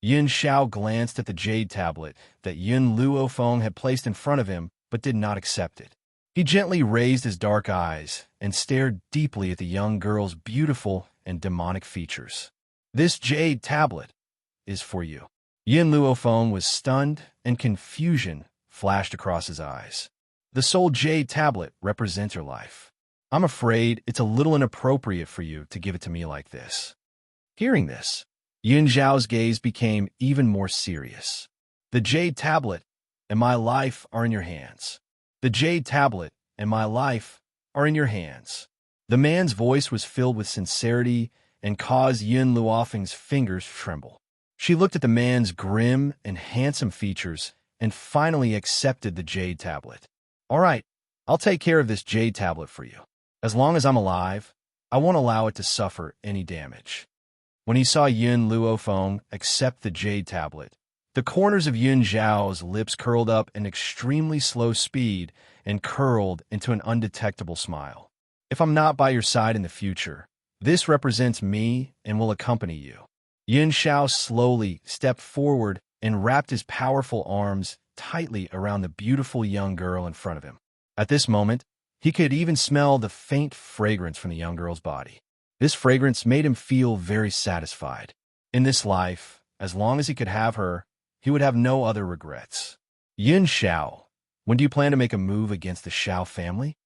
Yin Xiao glanced at the jade tablet that Yun Luofeng had placed in front of him but did not accept it. He gently raised his dark eyes and stared deeply at the young girl's beautiful and demonic features. "This jade tablet is for you." Yin Luofeng was stunned and confusion flashed across his eyes. "The soul jade tablet represents your life. I'm afraid it's a little inappropriate for you to give it to me like this." Hearing this, Yin Zhao's gaze became even more serious. "The jade tablet and my life are in your hands. The jade tablet and my life are in your hands." The man's voice was filled with sincerity and caused Yun Luofeng's fingers to tremble. She looked at the man's grim and handsome features and finally accepted the jade tablet. "All right, I'll take care of this jade tablet for you. As long as I'm alive, I won't allow it to suffer any damage." When he saw Yun Luofeng accept the jade tablet, the corners of Yun Zhao's lips curled up in extremely slow speed and curled into an undetectable smile. "If I'm not by your side in the future, this represents me and will accompany you." Yin Xiao slowly stepped forward and wrapped his powerful arms tightly around the beautiful young girl in front of him. At this moment, he could even smell the faint fragrance from the young girl's body. This fragrance made him feel very satisfied. In this life, as long as he could have her, he would have no other regrets. "Yin Xiao, when do you plan to make a move against the Xiao family?"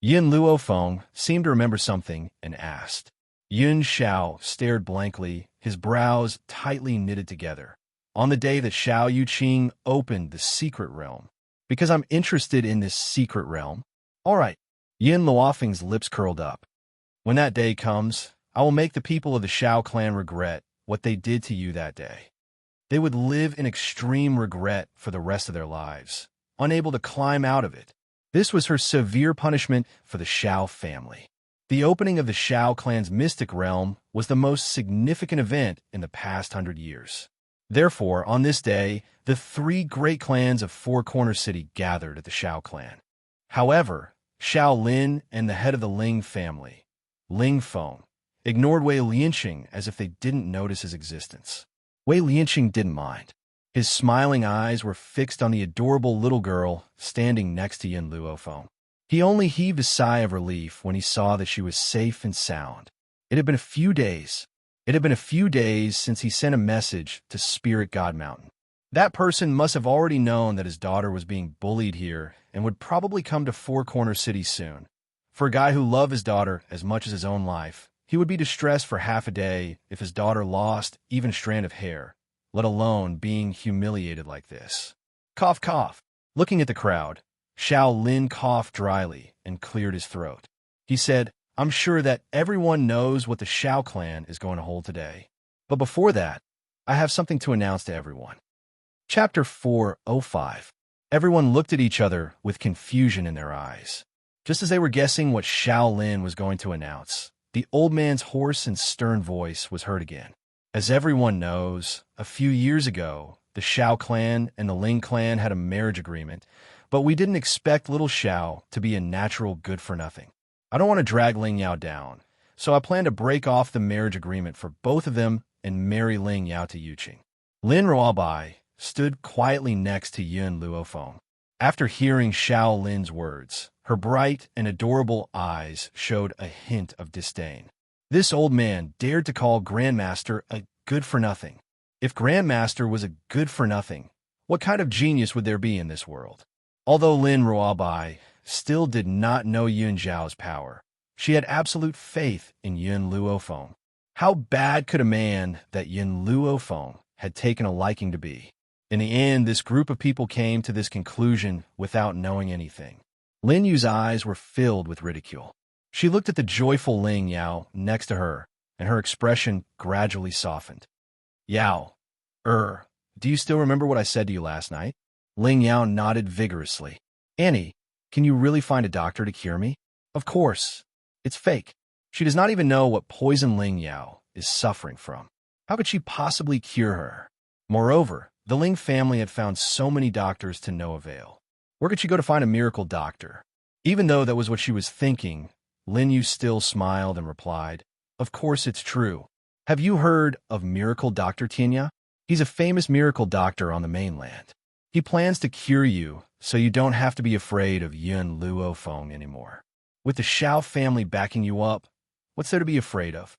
Yin Luofeng seemed to remember something and asked. Xianxia stared blankly, his brows tightly knitted together. On the day that Xiao Yuqing opened the secret realm. Because I'm interested in this secret realm. All right. Yin Luofeng's lips curled up. When that day comes, I will make the people of the Xiao clan regret what they did to you that day. They would live in extreme regret for the rest of their lives, unable to climb out of it. This was her severe punishment for the Xiao family. The opening of the Xiao clan's mystic realm was the most significant event in the past 100 years. Therefore, on this day, the 3 great clans of Four Corner City gathered at the Xiao clan. However, Xiao Lin and the head of the Ling family, Ling Feng, ignored Wei Lianqing as if they didn't notice his existence. Wei Lianqing didn't mind. His smiling eyes were fixed on the adorable little girl standing next to Yin Luofeng. He only heaved a sigh of relief when he saw that she was safe and sound. It had been a few days. It had been a few days since he sent a message to Spirit God Mountain. That person must have already known that his daughter was being bullied here and would probably come to Four Corner City soon. For a guy who loved his daughter as much as his own life, he would be distressed for half a day if his daughter lost even a strand of hair, let alone being humiliated like this. Cough, cough. Looking at the crowd, Xiao Lin coughed dryly and cleared his throat. He said, I'm sure that everyone knows what the Xiao clan is going to hold today. But before that, I have something to announce to everyone. Chapter 405. Everyone looked at each other with confusion in their eyes. Just as they were guessing what Xiao Lin was going to announce, the old man's hoarse and stern voice was heard again. As everyone knows, a few years ago, the Xiao clan and the Ling clan had a marriage agreement, but we didn't expect little Xiao to be a natural good-for-nothing. I don't want to drag Ling Yao down, so I plan to break off the marriage agreement for both of them and marry Ling Yao to Yuqing. Lin Ruobai stood quietly next to Yin Luofeng. After hearing Xiao Lin's words, her bright and adorable eyes showed a hint of disdain. This old man dared to call Grandmaster a good-for-nothing. If Grandmaster was a good-for-nothing, what kind of genius would there be in this world? Although Lin Ruobai still did not know Yun Zhao's power, she had absolute faith in Yin Luofeng. How bad could a man that Yin Luofeng had taken a liking to be? In the end, this group of people came to this conclusion without knowing anything. Lin Yu's eyes were filled with ridicule. She looked at the joyful Ling Yao next to her, and her expression gradually softened. Yao, do you still remember what I said to you last night? Ling Yao nodded vigorously. Annie, can you really find a doctor to cure me? Of course. It's fake. She does not even know what poison Ling Yao is suffering from. How could she possibly cure her? Moreover, the Ling family had found so many doctors to no avail. Where could she go to find a miracle doctor? Even though that was what she was thinking, Lin Yu still smiled and replied, Of course it's true. Have you heard of Miracle Dr. Tianya? He's a famous miracle doctor on the mainland. He plans to cure you, so you don't have to be afraid of Yun Luofeng anymore. With the Xiao family backing you up, what's there to be afraid of?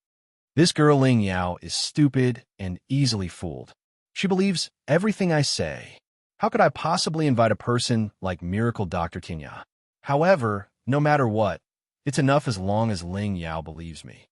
This girl Ling Yao is stupid and easily fooled. She believes everything I say. How could I possibly invite a person like Miracle Dr. Tianya? However, no matter what, it's enough as long as Ling Yao believes me.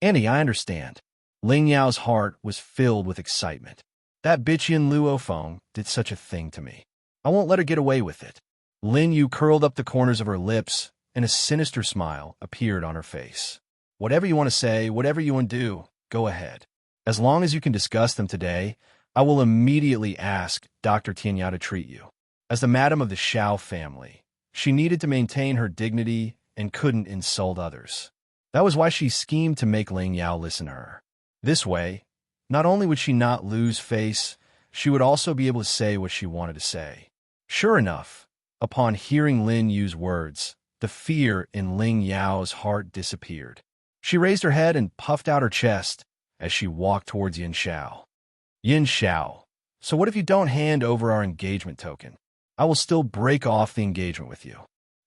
Annie, I understand. Ling Yao's heart was filled with excitement. That bitch Yin Luofeng did such a thing to me. I won't let her get away with it. Lin Yu curled up the corners of her lips, and a sinister smile appeared on her face. Whatever you want to say, whatever you want to do, go ahead. As long as you can discuss them today, I will immediately ask Dr. Tianya to treat you. As the madam of the Xiao family, she needed to maintain her dignity and couldn't insult others. That was why she schemed to make Ling Yao listen to her. This way, not only would she not lose face, she would also be able to say what she wanted to say. Sure enough, upon hearing Lin Yu's words, the fear in Ling Yao's heart disappeared. She raised her head and puffed out her chest as she walked towards Yin Xiao. Yin Xiao, so what if you don't hand over our engagement token? I will still break off the engagement with you.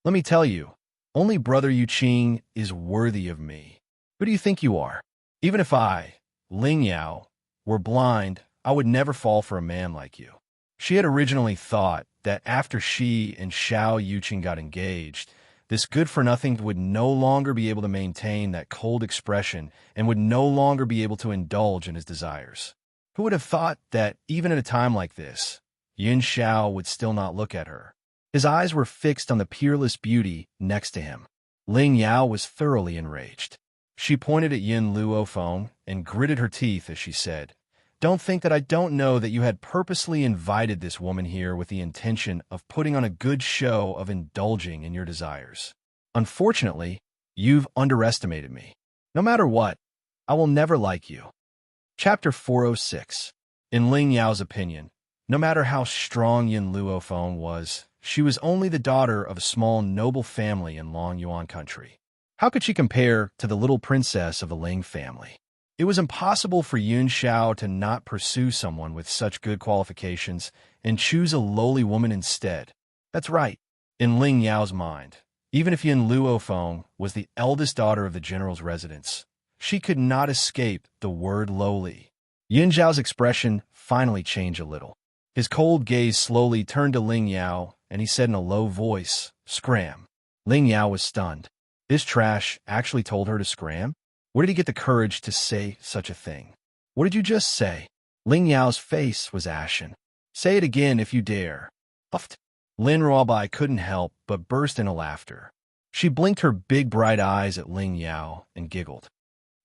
Let me tell you, only brother Yuqing is worthy of me. Who do you think you are? Even if I, Ling Yao, were blind, I would never fall for a man like you. She had originally thought that after she and Xiao Yuqing got engaged, This good-for-nothing would no longer be able to maintain that cold expression and would no longer be able to indulge in his desires. Who would have thought that, even at a time like this, Xianxia would still not look at her? His eyes were fixed on the peerless beauty next to him. Ling Yao was thoroughly enraged. She pointed at Yin Luofeng and gritted her teeth as she said, "Don't think that I don't know that you had purposely invited this woman here with the intention of putting on a good show of indulging in your desires. Unfortunately, you've underestimated me. No matter what, I will never like you." Chapter 406. In Ling Yao's opinion, no matter how strong Yin Luofeng was, she was only the daughter of a small noble family in Long Yuan country. How could she compare to the little princess of the Ling family? It was impossible for Yun Xiao to not pursue someone with such good qualifications and choose a lowly woman instead. That's right. In Ling Yao's mind, even if Yin Luofeng was the eldest daughter of the general's residence, she could not escape the word lowly. Yin Zhao's expression finally changed a little. His cold gaze slowly turned to Ling Yao, and he said in a low voice, "Scram." Ling Yao was stunned. This trash actually told her to scram? Where did he get the courage to say such a thing? "What did you just say?" Ling Yao's face was ashen. "Say it again if you dare." Uffed. Lin Ruobai couldn't help but burst into laughter. She blinked her big bright eyes at Ling Yao and giggled.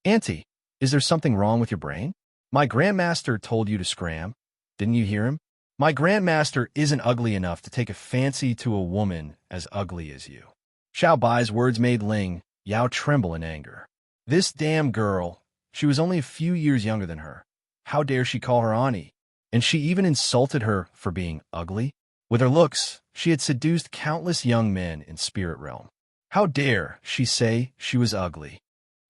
"Auntie, is there something wrong with your brain? My grandmaster told you to scram. Didn't you hear him? My grandmaster isn't ugly enough to take a fancy to a woman as ugly as you." Xiao Bai's words made Ling Yao tremble in anger. This damn girl, she was only a few years younger than her. How dare she call her auntie? And she even insulted her for being ugly? With her looks, she had seduced countless young men in Spirit Realm. How dare she say she was ugly?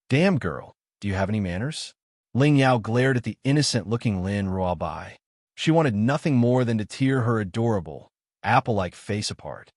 Damn girl, do you have any manners? Ling Yao glared at the innocent-looking Lin Ruobai. She wanted nothing more than to tear her adorable, apple-like face apart.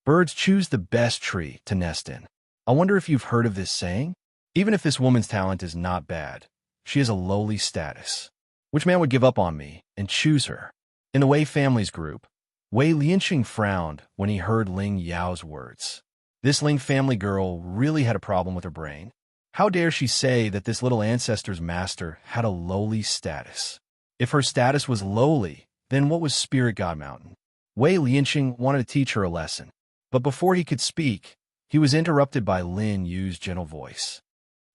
Birds choose the best tree to nest in. I wonder if you've heard of this saying? Even if this woman's talent is not bad, she has a lowly status. Which man would give up on me and choose her? In the Wei family's group, Wei Lianqing frowned when he heard Ling Yao's words. This Ling family girl really had a problem with her brain. How dare she say that this little ancestor's master had a lowly status? If her status was lowly, then what was Spirit God Mountain? Wei Lianqing wanted to teach her a lesson, but before he could speak, he was interrupted by Lin Yu's gentle voice.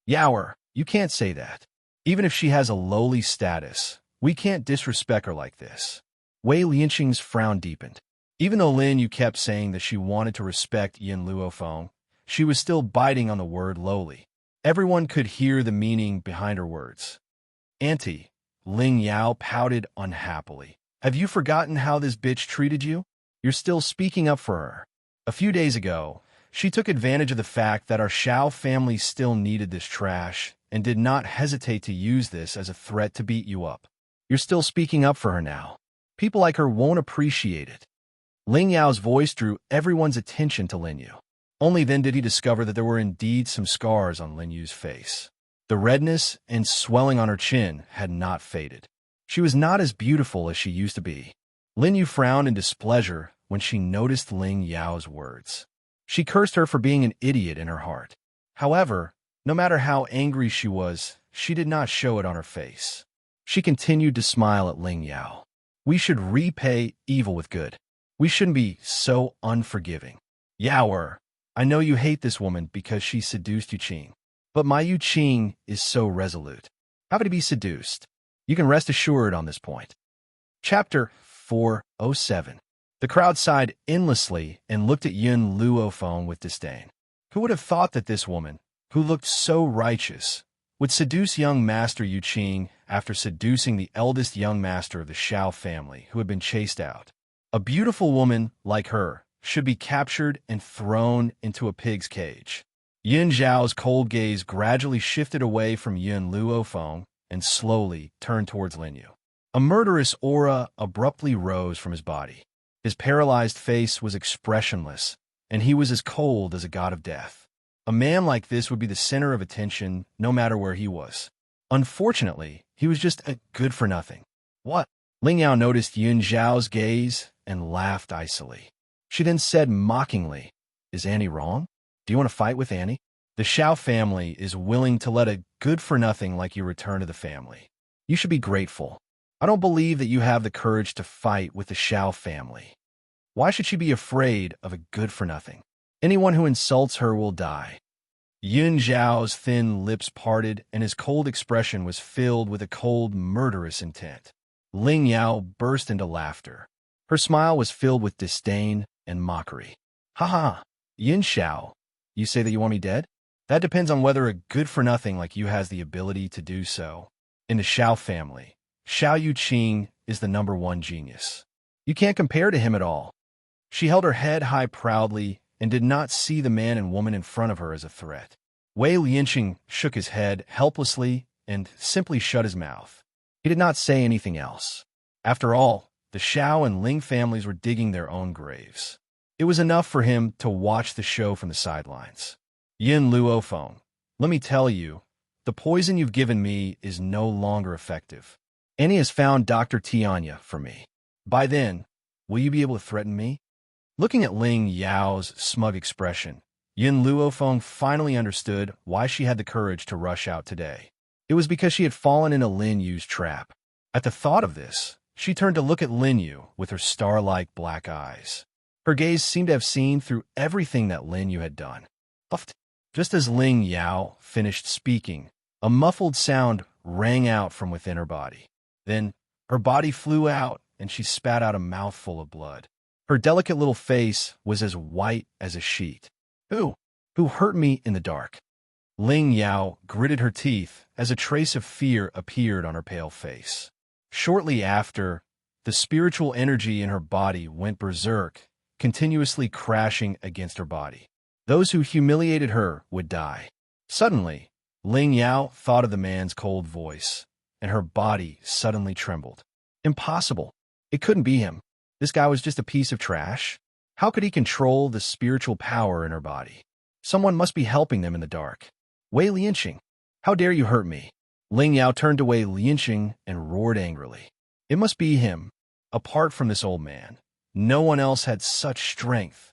"Yaoer, you can't say that. Even if she has a lowly status, we can't disrespect her like this." Wei Lianqing's frown deepened. Even though Lin Yu kept saying that she wanted to respect Yin Luofeng, she was still biting on the word lowly. Everyone could hear the meaning behind her words. "Auntie," Ling Yao pouted unhappily. "Have you forgotten how this bitch treated you? You're still speaking up for her. A few days ago, she took advantage of the fact that our Shao family still needed this trash and did not hesitate to use this as a threat to beat you up. You're still speaking up for her now. People like her won't appreciate it." Ling Yao's voice drew everyone's attention to Lin Yu. Only then did he discover that there were indeed some scars on Lin Yu's face. The redness and swelling on her chin had not faded. She was not as beautiful as she used to be. Lin Yu frowned in displeasure when she noticed Ling Yao's words. She cursed her for being an idiot in her heart. However, no matter how angry she was, she did not show it on her face. She continued to smile at Ling Yao. "We should repay evil with good. We shouldn't be so unforgiving. Yaoer, I know you hate this woman because she seduced Yuqing. But my Yuqing is so resolute. How could he be seduced? You can rest assured on this point." Chapter 407. The crowd sighed endlessly and looked at Yun Luofeng with disdain. Who would have thought that this woman, who looked so righteous, would seduce young Master Yuqing after seducing the eldest young master of the Shao family who had been chased out? A beautiful woman like her should be captured and thrown into a pig's cage. Yin Zhao's cold gaze gradually shifted away from Yun Luofeng and slowly turned towards Lin Yu. A murderous aura abruptly rose from his body. His paralyzed face was expressionless, and he was as cold as a god of death. A man like this would be the center of attention no matter where he was. Unfortunately, he was just a good-for-nothing. "What?" Ling Yao noticed Yun Zhao's gaze and laughed icily. She then said mockingly, "Is Annie wrong? Do you want to fight with Annie? The Xiao family is willing to let a good-for-nothing like you return to the family. You should be grateful. I don't believe that you have the courage to fight with the Xiao family. Why should she be afraid of a good-for-nothing? Anyone who insults her will die. Yun Zhao's thin lips parted, and his cold expression was filled with a cold, murderous intent. Ling Yao burst into laughter. Her smile was filled with disdain and mockery. Ha ha, Yin Xiao, you say that you want me dead? That depends on whether a good-for-nothing like you has the ability to do so. In the Xiao family, Xiao Yuqing is the #1 genius. You can't compare to him at all. She held her head high proudly and did not see the man and woman in front of her as a threat. Wei Lianqing shook his head helplessly and simply shut his mouth. He did not say anything else. After all, the Xiao and Ling families were digging their own graves. It was enough for him to watch the show from the sidelines. Yin Luofeng, let me tell you, the poison you've given me is no longer effective. Annie has found Dr. Xianxia for me. By then, will you be able to threaten me? Looking at Ling Yao's smug expression, Yin Luofeng finally understood why she had the courage to rush out today. It was because she had fallen into Lin Yu's trap. At the thought of this, she turned to look at Lin Yu with her star-like black eyes. Her gaze seemed to have seen through everything that Lin Yu had done. Just as Ling Yao finished speaking, a muffled sound rang out from within her body. Then, her body flew out, and she spat out a mouthful of blood. Her delicate little face was as white as a sheet. Who hurt me in the dark? Ling Yao gritted her teeth as a trace of fear appeared on her pale face. Shortly after, the spiritual energy in her body went berserk, continuously crashing against her body. Those who humiliated her would die. Suddenly, Ling Yao thought of the man's cold voice, and her body suddenly trembled. Impossible. It couldn't be him. This guy was just a piece of trash. How could he control the spiritual power in her body? Someone must be helping them in the dark. Wei Lianqing, how dare you hurt me? Ling Yao turned to Wei Lianqing and roared angrily. It must be him. Apart from this old man, no one else had such strength.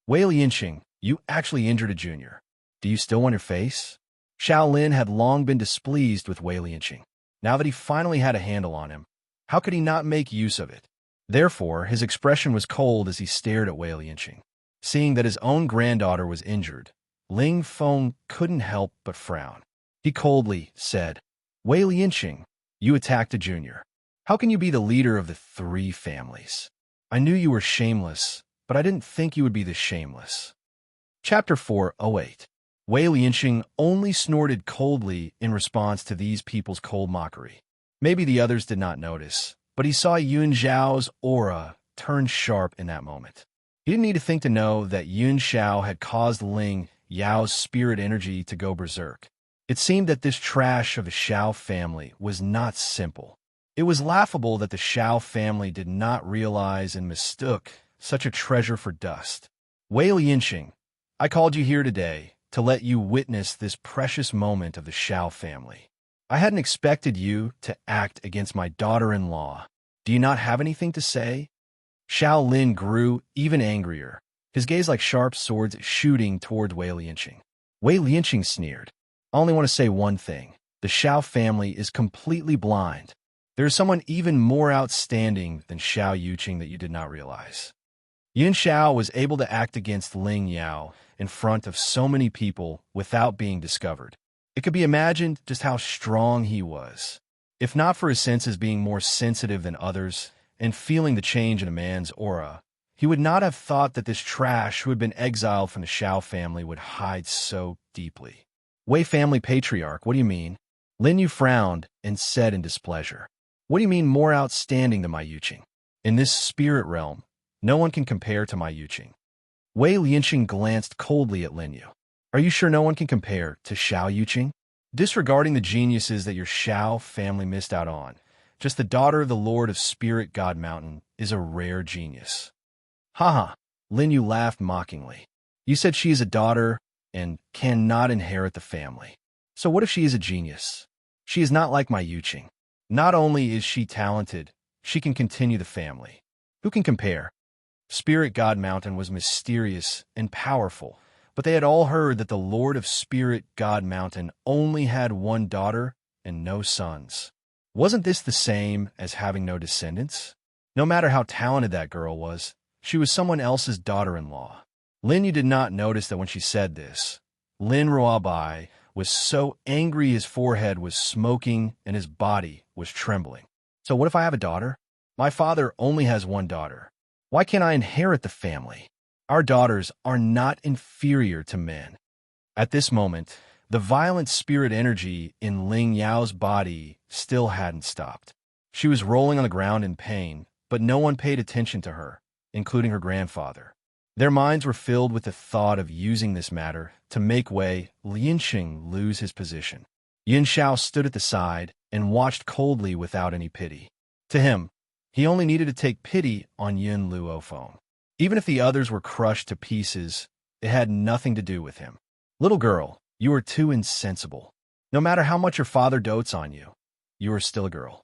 Wei Lianqing, you actually injured a junior. Do you still want your face? Xiao Lin had long been displeased with Wei Lianqing. Now that he finally had a handle on him, how could he not make use of it? Therefore, his expression was cold as he stared at Wei Lianqing. Seeing that his own granddaughter was injured, Ling Feng couldn't help but frown. He coldly said, Wei Lianqing, you attacked a junior. How can you be the leader of the 3 families? I knew you were shameless, but I didn't think you would be this shameless. Chapter 408. Wei Lianqing only snorted coldly in response to these people's cold mockery. Maybe the others did not notice, but he saw Yun Zhao's aura turn sharp in that moment. He didn't need to think to know that Yun Xiao had caused Ling Yao's spirit energy to go berserk. It seemed that this trash of the Xiao family was not simple. It was laughable that the Xiao family did not realize and mistook such a treasure for dust. Wei Lianqing, I called you here today to let you witness this precious moment of the Xiao family. I hadn't expected you to act against my daughter-in-law. Do you not have anything to say? Xiao Lin grew even angrier, his gaze like sharp swords shooting toward Wei Lianqing. Wei Lianqing sneered. I only want to say one thing. The Xiao family is completely blind. There is someone even more outstanding than Xiao Yuqing that you did not realize. Yun Xiao was able to act against Ling Yao in front of so many people without being discovered. It could be imagined just how strong he was. If not for his senses being more sensitive than others and feeling the change in a man's aura, he would not have thought that this trash who had been exiled from the Xiao family would hide so deeply. Wei family patriarch, what do you mean? Lin Yu frowned and said in displeasure. What do you mean more outstanding than my Yuqing? In this spirit realm, no one can compare to my Yuqing. Wei Lianqing glanced coldly at Lin Yu. Are you sure no one can compare to Xiao Yuqing? Disregarding the geniuses that your Xiao family missed out on, just the daughter of the Lord of Spirit God Mountain is a rare genius. Haha, Lin Yu laughed mockingly. You said she is a daughter and cannot inherit the family. So what if she is a genius? She is not like my Yuqing. Not only is she talented, she can continue the family. Who can compare? Spirit God Mountain was mysterious and powerful, but they had all heard that the Lord of Spirit God Mountain only had one daughter and no sons. Wasn't this the same as having no descendants? No matter how talented that girl was, she was someone else's daughter-in-law. Lin Yu did not notice that when she said this. Lin Ruabai was so angry his forehead was smoking and his body was trembling. So what if I have a daughter? My father only has one daughter. Why can't I inherit the family? Our daughters are not inferior to men. At this moment, the violent spirit energy in Ling Yao's body still hadn't stopped. She was rolling on the ground in pain, but no one paid attention to her, including her grandfather. Their minds were filled with the thought of using this matter to make Wei Lianxing lose his position. Yin Xiao stood at the side and watched coldly without any pity. To him, he only needed to take pity on Yin Luofeng. Even if the others were crushed to pieces, it had nothing to do with him. Little girl, you are too insensible. No matter how much your father dotes on you, you are still a girl.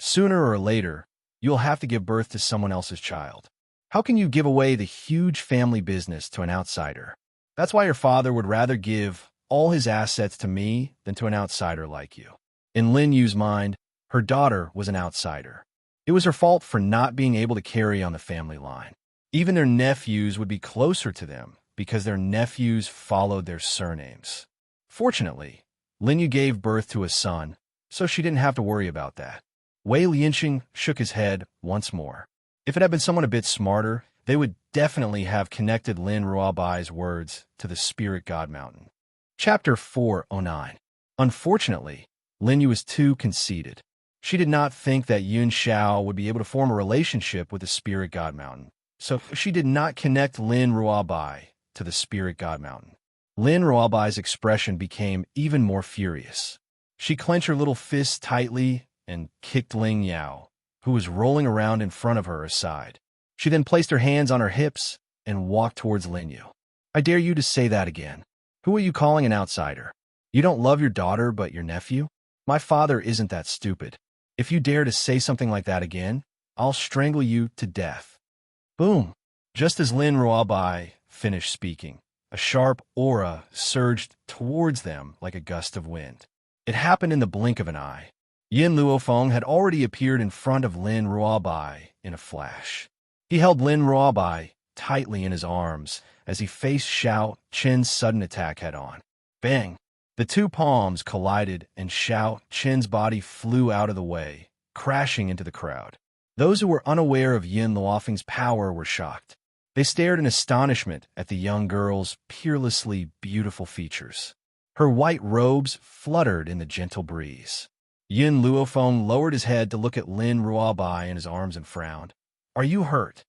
Sooner or later, you'll have to give birth to someone else's child. How can you give away the huge family business to an outsider? That's why your father would rather give all his assets to me than to an outsider like you. In Lin Yu's mind, her daughter was an outsider. It was her fault for not being able to carry on the family line. Even their nephews would be closer to them because their nephews followed their surnames. Fortunately, Lin Yu gave birth to a son, so she didn't have to worry about that. Wei Lianxing shook his head once more. If it had been someone a bit smarter, they would definitely have connected Lin Ruabai's words to the Spirit God Mountain. Chapter 409. Unfortunately, Lin Yu was too conceited. She did not think that Yun Xiao would be able to form a relationship with the Spirit God Mountain, so she did not connect Lin Ruabai to the Spirit God Mountain. Lin Ruabai's expression became even more furious. She clenched her little fists tightly and kicked Ling Yao, who was rolling around in front of her, aside. She then placed her hands on her hips and walked towards Lin Yu. I dare you to say that again. Who are you calling an outsider? You don't love your daughter but your nephew? My father isn't that stupid. If you dare to say something like that again, I'll strangle you to death. Boom! Just as Lin Ruabai finished speaking, a sharp aura surged towards them like a gust of wind. It happened in the blink of an eye. Yin Luofeng had already appeared in front of Lin Ruabai in a flash. He held Lin Ruabai tightly in his arms as he faced Xiao Qin's sudden attack head-on. Bang! The two palms collided and Xiao Qin's body flew out of the way, crashing into the crowd. Those who were unaware of Yin Luofeng's power were shocked. They stared in astonishment at the young girl's peerlessly beautiful features. Her white robes fluttered in the gentle breeze. Yin Luofeng lowered his head to look at Lin Ruabai in his arms and frowned. Are you hurt?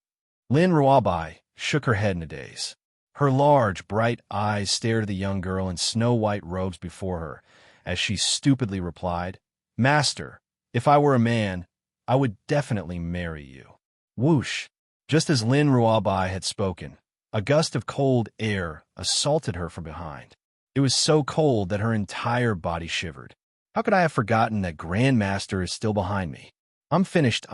Lin Ruabai shook her head in a daze. Her large, bright eyes stared at the young girl in snow-white robes before her, as she stupidly replied, Master, if I were a man, I would definitely marry you. Whoosh! Just as Lin Ruabai had spoken, a gust of cold air assaulted her from behind. It was so cold that her entire body shivered. How could I have forgotten that Grandmaster is still behind me? I'm finished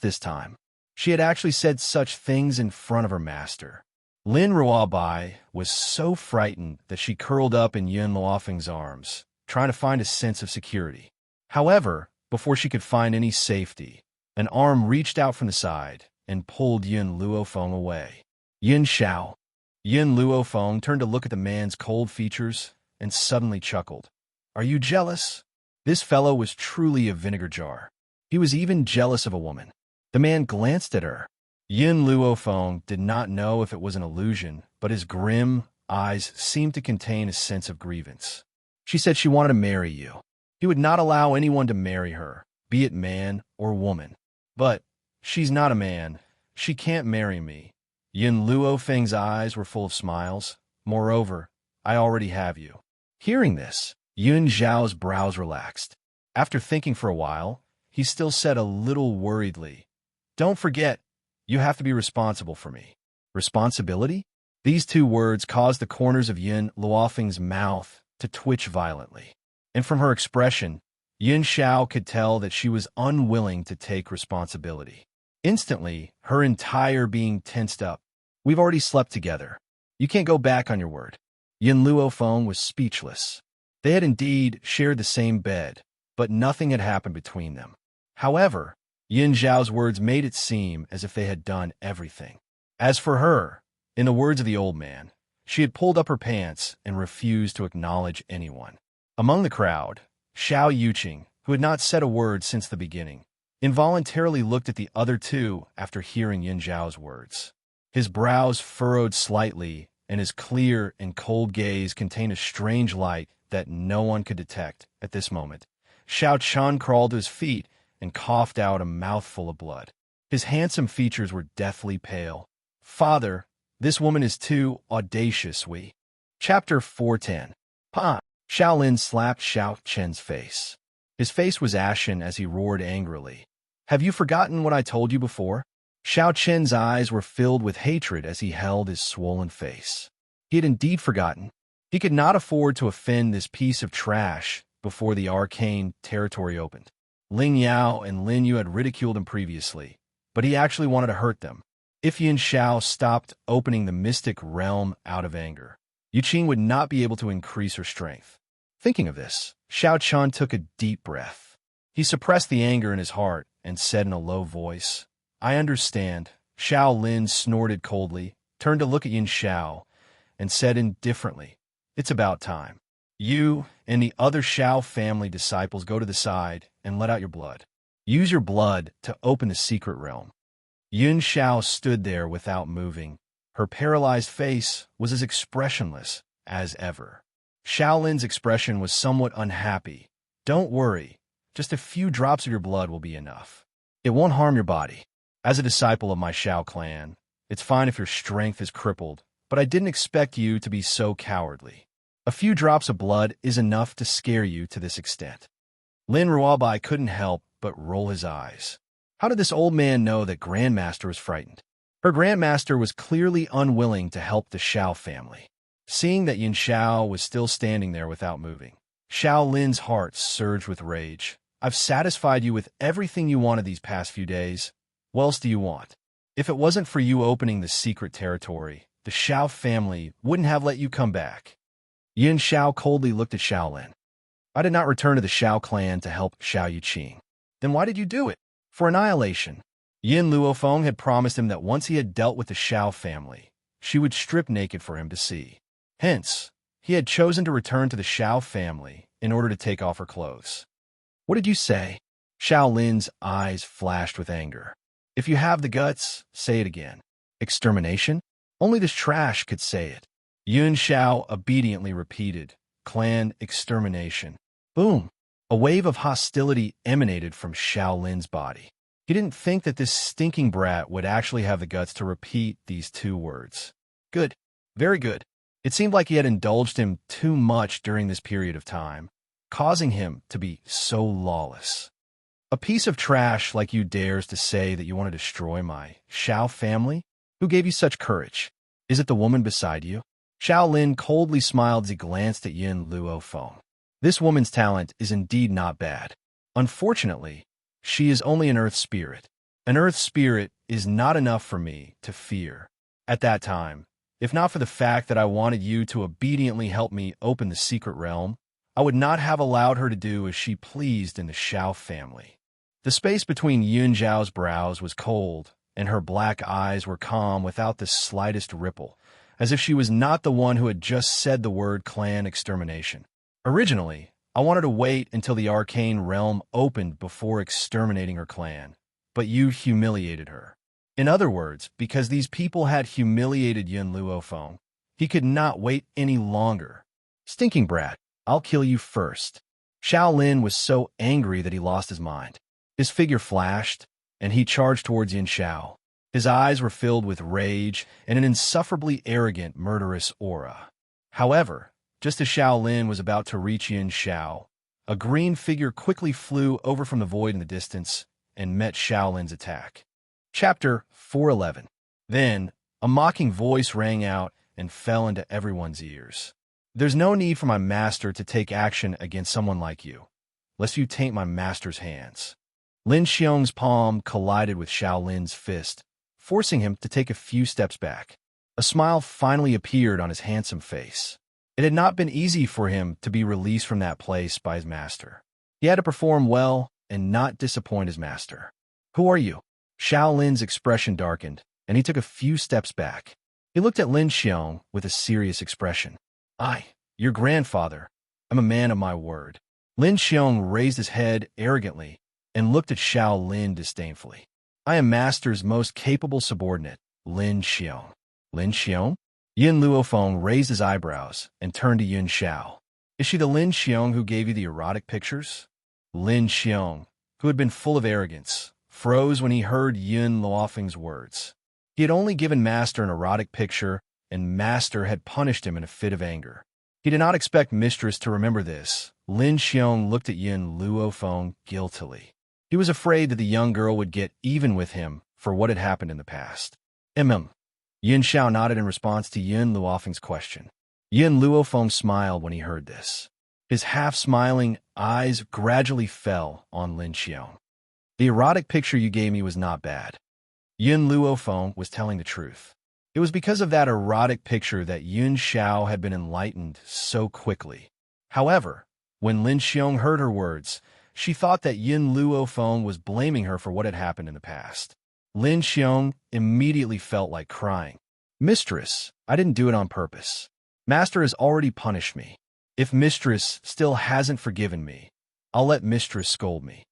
this time. She had actually said such things in front of her master. Lin Ruabai was so frightened that she curled up in Yin Luofeng's arms, trying to find a sense of security. However, before she could find any safety, an arm reached out from the side and pulled Yin Luofeng away. Yin Xiao. Yin Luofeng turned to look at the man's cold features and suddenly chuckled. Are you jealous? This fellow was truly a vinegar jar. He was even jealous of a woman. The man glanced at her. Yin Luofeng did not know if it was an illusion, but his grim eyes seemed to contain a sense of grievance. She said she wanted to marry you. He would not allow anyone to marry her, be it man or woman. But she's not a man. She can't marry me. Yin Luofeng's eyes were full of smiles. Moreover, I already have you. Hearing this, Yun Zhao's brows relaxed. After thinking for a while, he still said a little worriedly, Don't forget, you have to be responsible for me. Responsibility? These two words caused the corners of Yin Luofeng's mouth to twitch violently. And from her expression, Yin Xiao could tell that she was unwilling to take responsibility. Instantly, her entire being tensed up. We've already slept together. You can't go back on your word. Yin Luofeng was speechless. They had indeed shared the same bed, but nothing had happened between them. However, Yin Zhao's words made it seem as if they had done everything. As for her, in the words of the old man, she had pulled up her pants and refused to acknowledge anyone. Among the crowd, Xiao Yuqing, who had not said a word since the beginning, involuntarily looked at the other two after hearing Yin Zhao's words. His brows furrowed slightly, and his clear and cold gaze contained a strange light that no one could detect at this moment. Xiao Chen crawled to his feet and coughed out a mouthful of blood. His handsome features were deathly pale. "Father, this woman is too audacious, we." Chapter 410. Pa! Shaolin slapped Xiao Chen's face. His face was ashen as he roared angrily. "Have you forgotten what I told you before?" Xiao Chen's eyes were filled with hatred as he held his swollen face. He had indeed forgotten. He could not afford to offend this piece of trash before the arcane territory opened. Ling Yao and Lin Yu had ridiculed him previously, but he actually wanted to hurt them. If Yin Xiao stopped opening the mystic realm out of anger, Yuqing would not be able to increase her strength. Thinking of this, Xiao Chen took a deep breath. He suppressed the anger in his heart and said in a low voice, "I understand." Xiao Lin snorted coldly, turned to look at Yin Xiao, and said indifferently, "It's about time. You and the other Xiao family disciples go to the side and let out your blood. Use your blood to open the secret realm." Yin Xiao stood there without moving. Her paralyzed face was as expressionless as ever. Shaolin's expression was somewhat unhappy. "Don't worry, just a few drops of your blood will be enough. It won't harm your body. As a disciple of my Xiao clan, it's fine if your strength is crippled, but I didn't expect you to be so cowardly. A few drops of blood is enough to scare you to this extent." Lin Ruobai couldn't help but roll his eyes. How did this old man know that Grandmaster was frightened? Her Grandmaster was clearly unwilling to help the Xiao family. Seeing that Yin Xiao was still standing there without moving, Xiao Lin's heart surged with rage. "I've satisfied you with everything you wanted these past few days. What else do you want? If it wasn't for you opening the secret territory, the Xiao family wouldn't have let you come back." Yin Xiao coldly looked at Xiao Lin. "I did not return to the Xiao clan to help Xiao Yuqing." "Then why did you do it?" "For annihilation." Yin Luofeng had promised him that once he had dealt with the Xiao family, she would strip naked for him to see. Hence, he had chosen to return to the Xiao family in order to take off her clothes. "What did you say?" Xiao Lin's eyes flashed with anger. "If you have the guts, say it again." "Extermination?" Only this trash could say it. Yun Xiao obediently repeated, "Clan extermination." Boom! A wave of hostility emanated from Xiao Lin's body. He didn't think that this stinking brat would actually have the guts to repeat these two words. Good. Very good. It seemed like he had indulged him too much during this period of time, causing him to be so lawless. "A piece of trash like you dares to say that you want to destroy my Xiao family? Who gave you such courage? Is it the woman beside you?" Xiao Lin coldly smiled as he glanced at Yin Luofeng. "This woman's talent is indeed not bad. Unfortunately, she is only an earth spirit. An earth spirit is not enough for me to fear. At that time, if not for the fact that I wanted you to obediently help me open the secret realm, I would not have allowed her to do as she pleased in the Xiao family." The space between Yun Zhao's brows was cold, and her black eyes were calm without the slightest ripple, as if she was not the one who had just said the word clan extermination. "Originally, I wanted to wait until the arcane realm opened before exterminating her clan, but you humiliated her." In other words, because these people had humiliated Yin Luofeng, he could not wait any longer. "Stinking brat, I'll kill you first." Xiao Lin was so angry that he lost his mind. His figure flashed, and he charged towards Yin Xiao. His eyes were filled with rage and an insufferably arrogant, murderous aura. However, just as Xiao Lin was about to reach Yin Xiao, a green figure quickly flew over from the void in the distance and met Xiao Lin's attack. Chapter 411. Then, a mocking voice rang out and fell into everyone's ears. "There's no need for my master to take action against someone like you, lest you taint my master's hands." Lin Xiong's palm collided with Xiao Lin's fist, forcing him to take a few steps back. A smile finally appeared on his handsome face. It had not been easy for him to be released from that place by his master. He had to perform well and not disappoint his master. "Who are you?" Xiao Lin's expression darkened, and he took a few steps back. He looked at Lin Xiong with a serious expression. Your grandfather. I'm a man of my word." Lin Xiong raised his head arrogantly and looked at Xiao Lin disdainfully. "I am master's most capable subordinate, Lin Xiong." "Lin Xiong?" Yin Luofeng raised his eyebrows and turned to Yun Xiao. "Is she the Lin Xiong who gave you the erotic pictures?" Lin Xiong, who had been full of arrogance, froze when he heard Yun Luofeng's words. He had only given Master an erotic picture, and Master had punished him in a fit of anger. He did not expect Mistress to remember this. Lin Xiong looked at Yun Luofeng guiltily. He was afraid that the young girl would get even with him for what had happened in the past. Yin Xiao nodded in response to Yun Luofeng's question. Yin Luofeng smiled when he heard this. His half-smiling eyes gradually fell on Lin Xiong. "The erotic picture you gave me was not bad." Yun Luofeng was telling the truth. It was because of that erotic picture that Yun Xiao had been enlightened so quickly. However, when Lin Xiong heard her words, she thought that Yun Luofeng was blaming her for what had happened in the past. Lin Xiong immediately felt like crying. "Mistress, I didn't do it on purpose. Master has already punished me. If Mistress still hasn't forgiven me, I'll let Mistress scold me."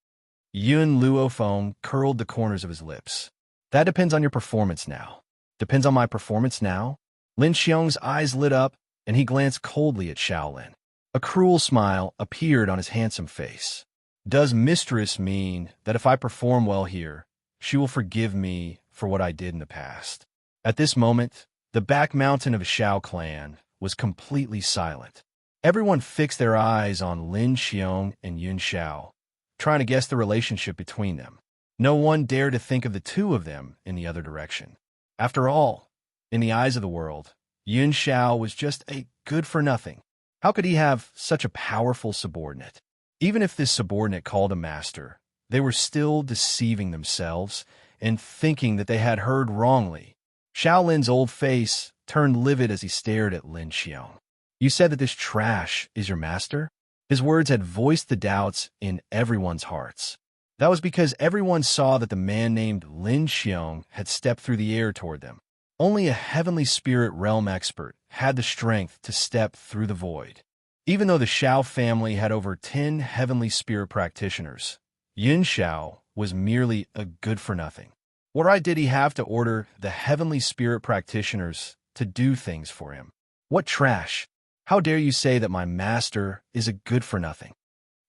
Yun Luofeng curled the corners of his lips. "That depends on your performance now." "Depends on my performance now?" Lin Xiong's eyes lit up, and he glanced coldly at Shaolin. A cruel smile appeared on his handsome face. "Does Mistress mean that if I perform well here, she will forgive me for what I did in the past?" At this moment, the back mountain of the Xiao clan was completely silent. Everyone fixed their eyes on Lin Xiong and Yun Xiao, trying to guess the relationship between them. No one dared to think of the two of them in the other direction. After all, in the eyes of the world, Yun Xiao was just a good-for-nothing. How could he have such a powerful subordinate? Even if this subordinate called him master, they were still deceiving themselves and thinking that they had heard wrongly. Shaolin's old face turned livid as he stared at Lin Xiong. "You said that this trash is your master?" His words had voiced the doubts in everyone's hearts. That was because everyone saw that the man named Lin Xiong had stepped through the air toward them. Only a heavenly spirit realm expert had the strength to step through the void. Even though the Xiao family had over 10 heavenly spirit practitioners, Yun Xiao was merely a good-for-nothing. What right did he have to order the heavenly spirit practitioners to do things for him? What trash! How dare you say that my master is a good-for-nothing?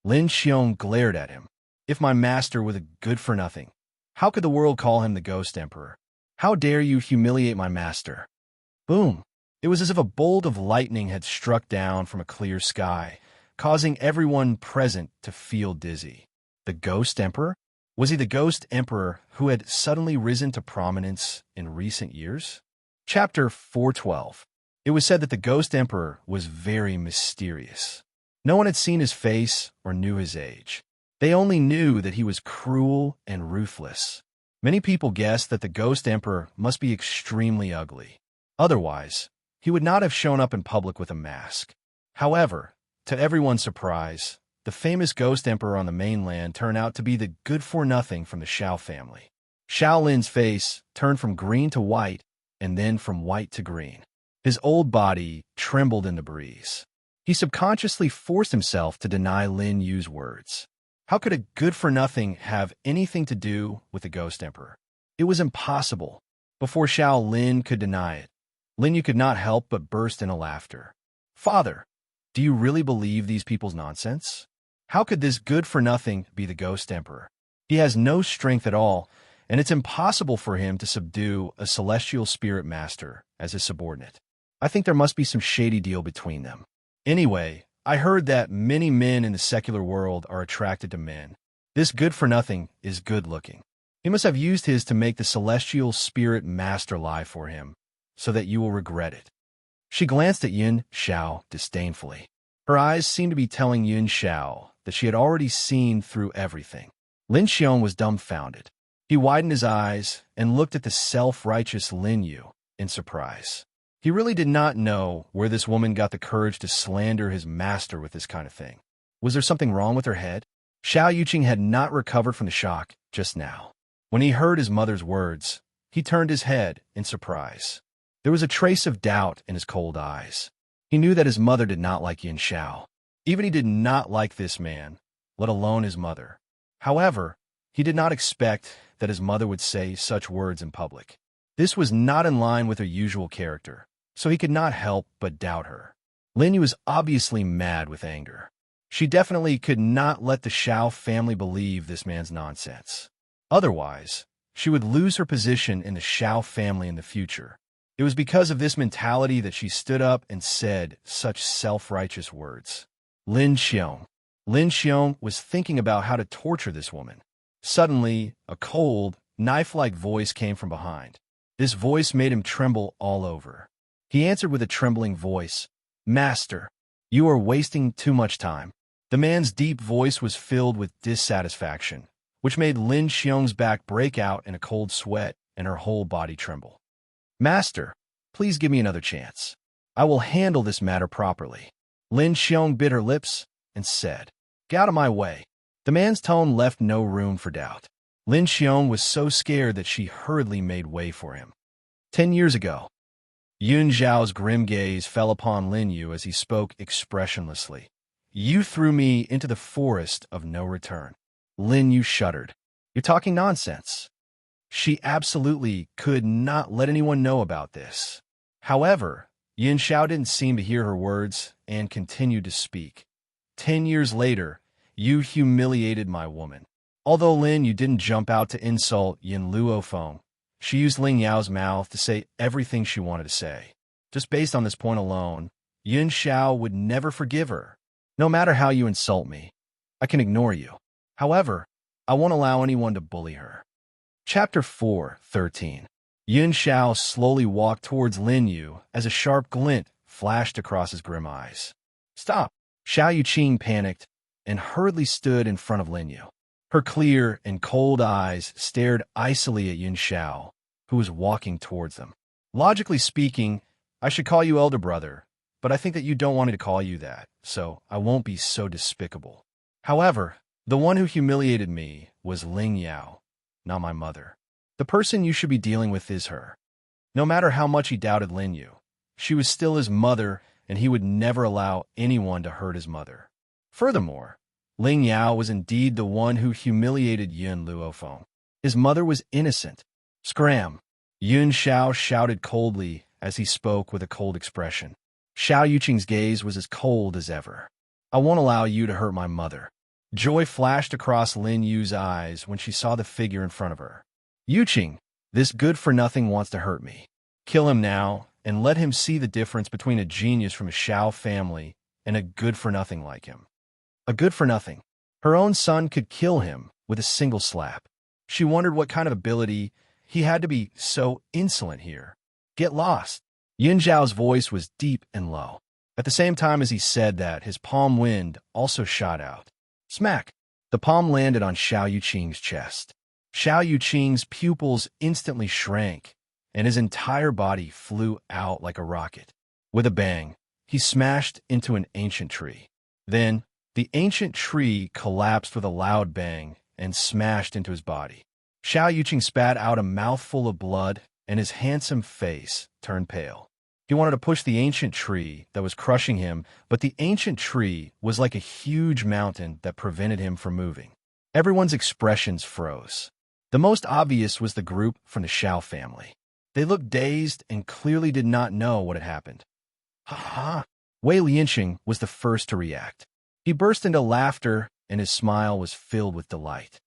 Lin Xiong glared at him. If my master was a good-for-nothing, how could the world call him the Ghost Emperor? How dare you humiliate my master? Boom! It was as if a bolt of lightning had struck down from a clear sky, causing everyone present to feel dizzy. The Ghost Emperor? Was he the Ghost Emperor who had suddenly risen to prominence in recent years? Chapter 412. It was said that the Ghost Emperor was very mysterious. No one had seen his face or knew his age. They only knew that he was cruel and ruthless. Many people guessed that the Ghost Emperor must be extremely ugly. Otherwise, he would not have shown up in public with a mask. However, to everyone's surprise, the famous Ghost Emperor on the mainland turned out to be the good-for-nothing from the Xiao family. Shaolin's face turned from green to white, and then from white to green. His old body trembled in the breeze. He subconsciously forced himself to deny Lin Yu's words. How could a good-for-nothing have anything to do with the Ghost Emperor? It was impossible. Before Xiao Lin could deny it, Lin Yu could not help but burst into laughter. "Father, do you really believe these people's nonsense? How could this good-for-nothing be the Ghost Emperor? He has no strength at all, and it's impossible for him to subdue a celestial spirit master as his subordinate. I think there must be some shady deal between them. Anyway, I heard that many men in the secular world are attracted to men. This good-for-nothing is good-looking. He must have used his to make the celestial spirit master lie for him, so that you will regret it." She glanced at Yun Xiao disdainfully. Her eyes seemed to be telling Yun Xiao that she had already seen through everything. Lin Xiong was dumbfounded. He widened his eyes and looked at the self-righteous Lin Yu in surprise. He really did not know where this woman got the courage to slander his master with this kind of thing. Was there something wrong with her head? Xiao Yuqing had not recovered from the shock just now. When he heard his mother's words, he turned his head in surprise. There was a trace of doubt in his cold eyes. He knew that his mother did not like Yin Xiao. Even he did not like this man, let alone his mother. However, he did not expect that his mother would say such words in public. This was not in line with her usual character, so he could not help but doubt her. Lin Yu was obviously mad with anger. She definitely could not let the Xiao family believe this man's nonsense. Otherwise, she would lose her position in the Xiao family in the future. It was because of this mentality that she stood up and said such self-righteous words. Lin Xiong. Lin Xiong was thinking about how to torture this woman. Suddenly, a cold, knife-like voice came from behind. This voice made him tremble all over. He answered with a trembling voice, "Master, you are wasting too much time." The man's deep voice was filled with dissatisfaction, which made Lin Xiong's back break out in a cold sweat and her whole body tremble. "Master, please give me another chance. I will handle this matter properly." Lin Xiong bit her lips and said, "Get out of my way." The man's tone left no room for doubt. Lin Xiong was so scared that she hurriedly made way for him. 10 years ago. Yun Zhao's grim gaze fell upon Lin Yu as he spoke expressionlessly. "You threw me into the forest of no return." Lin Yu shuddered. "You're talking nonsense." She absolutely could not let anyone know about this. However, Yin Xiao didn't seem to hear her words and continued to speak. 10 years later, you humiliated my woman. Although Lin Yu didn't jump out to insult Yin Luofeng, she used Ling Yao's mouth to say everything she wanted to say. Just based on this point alone, Yin Xiao would never forgive her. "No matter how you insult me, I can ignore you. However, I won't allow anyone to bully her." Chapter 4:13. Yin Xiao slowly walked towards Lin Yu as a sharp glint flashed across his grim eyes. "Stop!" Xiao Yuqing panicked and hurriedly stood in front of Lin Yu. Her clear and cold eyes stared icily at Yin Xiao, who was walking towards them. "Logically speaking, I should call you elder brother, but I think that you don't want me to call you that, so I won't be so despicable. However, the one who humiliated me was Ling Yao, not my mother. The person you should be dealing with is her." No matter how much he doubted Lin Yu, she was still his mother, and he would never allow anyone to hurt his mother. Furthermore, Ling Yao was indeed the one who humiliated Yun Luofeng. His mother was innocent. "Scram!" Yun Xiao shouted coldly as he spoke with a cold expression. Xiao Yuqing's gaze was as cold as ever. "I won't allow you to hurt my mother." Joy flashed across Lin Yu's eyes when she saw the figure in front of her. "Yuqing, this good-for-nothing wants to hurt me. Kill him now, and let him see the difference between a genius from a Xiao family and a good-for-nothing like him." A good-for-nothing. Her own son could kill him with a single slap. She wondered what kind of ability he had to be so insolent here. "Get lost." Yin Zhao's voice was deep and low. At the same time as he said that, his palm wind also shot out. Smack! The palm landed on Xiao Yuqing's chest. Xiao Yuqing's pupils instantly shrank, and his entire body flew out like a rocket. With a bang, he smashed into an ancient tree. Then, the ancient tree collapsed with a loud bang and smashed into his body. Xiao Yuqing spat out a mouthful of blood, and his handsome face turned pale. He wanted to push the ancient tree that was crushing him, but the ancient tree was like a huge mountain that prevented him from moving. Everyone's expressions froze. The most obvious was the group from the Xiao family. They looked dazed and clearly did not know what had happened. "Ha ha!" Wei Lianxing was the first to react. He burst into laughter, and his smile was filled with delight.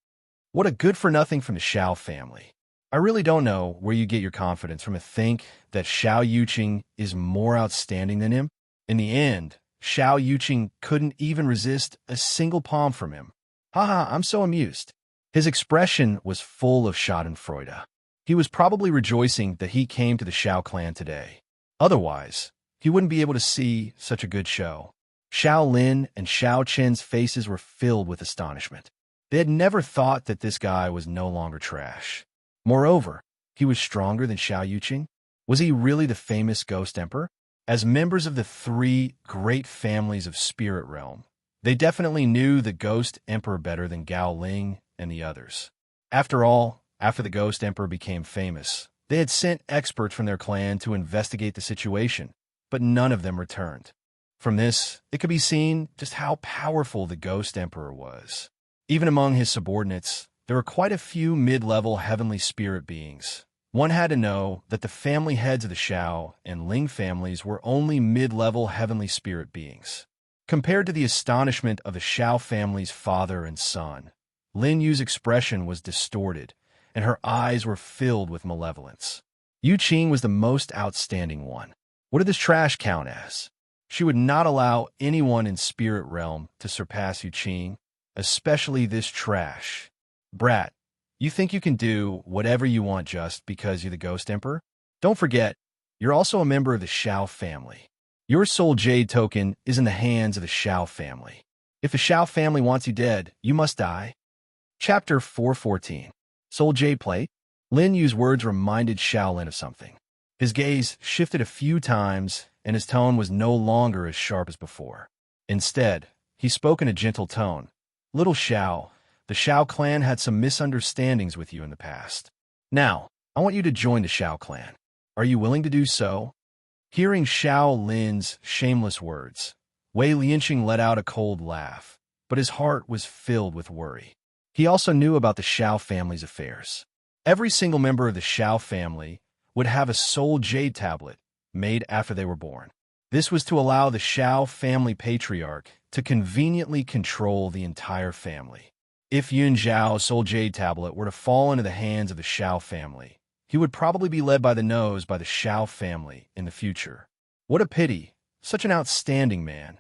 "What a good-for-nothing from the Xiao family. I really don't know where you get your confidence from to think that Xiao Yuqing is more outstanding than him. In the end, Xiao Yuqing couldn't even resist a single palm from him. Haha, I'm so amused." His expression was full of schadenfreude. He was probably rejoicing that he came to the Xiao clan today. Otherwise, he wouldn't be able to see such a good show. Xiao Lin and Xiao Chen's faces were filled with astonishment. They had never thought that this guy was no longer trash. Moreover, he was stronger than Xiao Yuqing. Was he really the famous Ghost Emperor? As members of the three great families of Spirit Realm, they definitely knew the Ghost Emperor better than Gao Ling and the others. After all, after the Ghost Emperor became famous, they had sent experts from their clan to investigate the situation, but none of them returned. From this, it could be seen just how powerful the Ghost Emperor was. Even among his subordinates, there were quite a few mid-level heavenly spirit beings. One had to know that the family heads of the Xiao and Ling families were only mid-level heavenly spirit beings. Compared to the astonishment of the Xiao family's father and son, Lin Yu's expression was distorted, and her eyes were filled with malevolence. Yu Qing was the most outstanding one. What did this trash count as? She would not allow anyone in Spirit Realm to surpass Yu Qing, especially this trash. Brat, you think you can do whatever you want just because you're the Ghost Emperor? Don't forget, you're also a member of the Xiao family. Your soul jade token is in the hands of the Xiao family. If the Xiao family wants you dead, you must die. Chapter 414. Soul Jade Plate. Lin Yu's words reminded Shaolin of something. His gaze shifted a few times, and his tone was no longer as sharp as before. Instead, he spoke in a gentle tone. Little Xiao, the Xiao clan had some misunderstandings with you in the past. Now, I want you to join the Xiao clan. Are you willing to do so? Hearing Xiao Lin's shameless words, Wei Lianqing let out a cold laugh, but his heart was filled with worry. He also knew about the Xiao family's affairs. Every single member of the Xiao family would have a soul jade tablet made after they were born. This was to allow the Xiao family patriarch to conveniently control the entire family. If Yun Zhao's soul jade tablet were to fall into the hands of the Xiao family, he would probably be led by the nose by the Xiao family in the future. What a pity, such an outstanding man.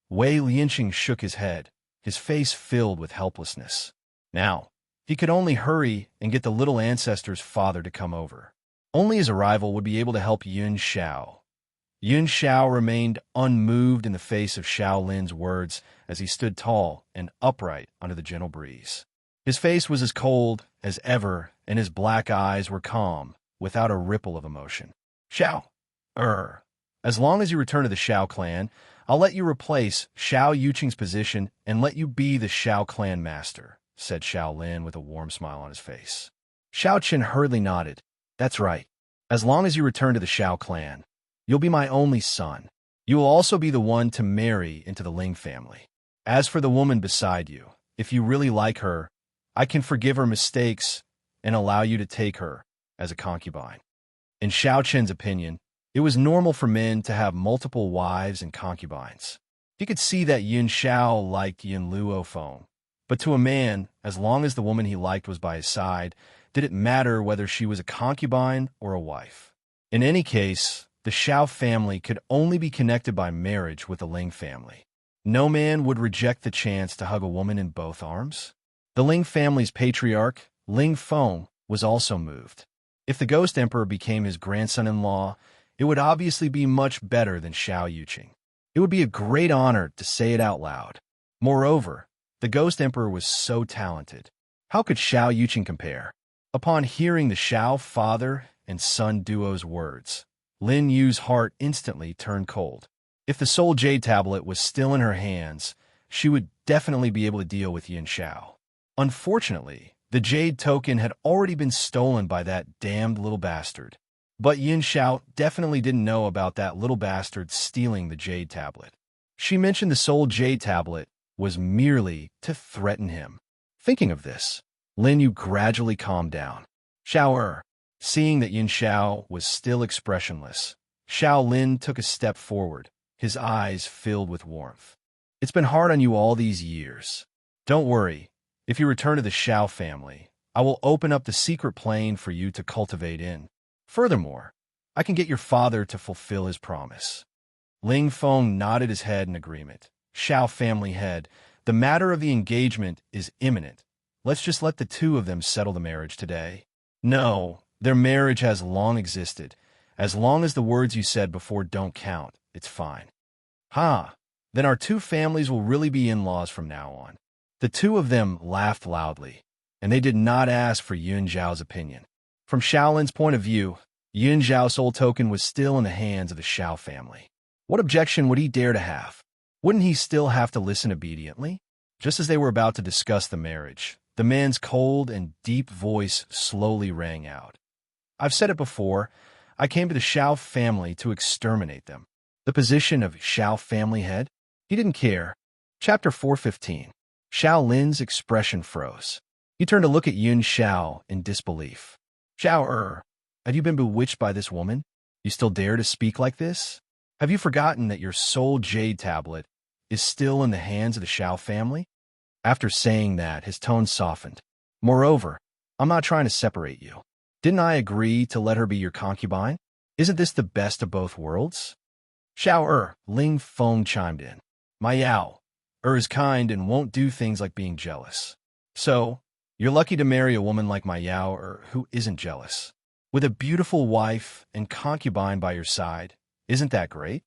Wei Lianqing shook his head, his face filled with helplessness. Now, he could only hurry and get the little ancestor's father to come over. Only his arrival would be able to help Yun Xiao. Yun Xiao remained unmoved in the face of Xiao Lin's words as he stood tall and upright under the gentle breeze. His face was as cold as ever, and his black eyes were calm, without a ripple of emotion. Xiao, as long as you return to the Xiao clan, I'll let you replace Xiao Yuqing's position and let you be the Xiao clan master, said Xiao Lin with a warm smile on his face. Xiao Qin hurriedly nodded. That's right. As long as you return to the Xiao clan, you'll be my only son. You will also be the one to marry into the Ling family. As for the woman beside you, if you really like her, I can forgive her mistakes and allow you to take her as a concubine. In Xiao Qin's opinion, it was normal for men to have multiple wives and concubines. He could see that Yin Xiao liked Yin Luo Feng, but to a man, as long as the woman he liked was by his side, did it matter whether she was a concubine or a wife. In any case, the Xiao family could only be connected by marriage with the Ling family. No man would reject the chance to hug a woman in both arms. The Ling family's patriarch, Ling Feng, was also moved. If the Ghost Emperor became his grandson-in-law, it would obviously be much better than Xiao Yuqing. It would be a great honor to say it out loud. Moreover, the Ghost Emperor was so talented. How could Xiao Yuqing compare? Upon hearing the Xiao father and son duo's words, Lin Yu's heart instantly turned cold. If the Soul Jade tablet was still in her hands, she would definitely be able to deal with Yin Xiao. Unfortunately, the Jade token had already been stolen by that damned little bastard. But Yin Xiao definitely didn't know about that little bastard stealing the Jade tablet. She mentioned the Soul Jade tablet was merely to threaten him. Thinking of this, Lin Yu gradually calmed down. Xiao seeing that Yin Xiao was still expressionless, Xiao Lin took a step forward, his eyes filled with warmth. It's been hard on you all these years. Don't worry. If you return to the Xiao family, I will open up the secret plane for you to cultivate in. Furthermore, I can get your father to fulfill his promise. Ling Feng nodded his head in agreement. Xiao family head, the matter of the engagement is imminent. Let's just let the two of them settle the marriage today. No, their marriage has long existed. As long as the words you said before don't count, it's fine. Then our two families will really be in-laws from now on. The two of them laughed loudly, and they did not ask for Yun Zhao's opinion. From Shaolin's point of view, Yun Zhao's soul token was still in the hands of the Xiao family. What objection would he dare to have? Wouldn't he still have to listen obediently? Just as they were about to discuss the marriage, the man's cold and deep voice slowly rang out. I've said it before, I came to the Xiao family to exterminate them. The position of Xiao family head? He didn't care. Chapter 415. Xiao Lin's expression froze. He turned to look at Yun Xiao in disbelief. Xiao, have you been bewitched by this woman? You still dare to speak like this? Have you forgotten that your soul jade tablet is still in the hands of the Xiao family? After saying that, his tone softened. Moreover, I'm not trying to separate you. Didn't I agree to let her be your concubine? Isn't this the best of both worlds? Xiao Ling Feng chimed in. My Yao, is kind and won't do things like being jealous. So, you're lucky to marry a woman like my Yao who isn't jealous. With a beautiful wife and concubine by your side, isn't that great?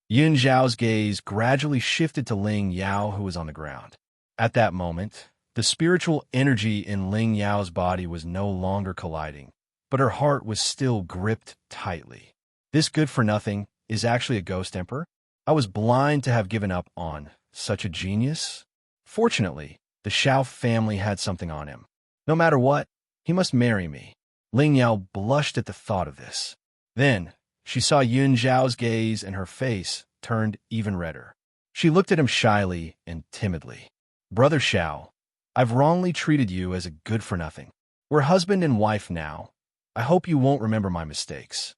Yun Zhao's gaze gradually shifted to Ling Yao, who was on the ground. At that moment, the spiritual energy in Ling Yao's body was no longer colliding, but her heart was still gripped tightly. This good-for-nothing is actually a ghost emperor? I was blind to have given up on such a genius. Fortunately, the Xiao family had something on him. No matter what, he must marry me. Ling Yao blushed at the thought of this. Then, she saw Yun Zhao's gaze and her face turned even redder. She looked at him shyly and timidly. Brother Xiao, I've wrongly treated you as a good-for-nothing. We're husband and wife now. I hope you won't remember my mistakes.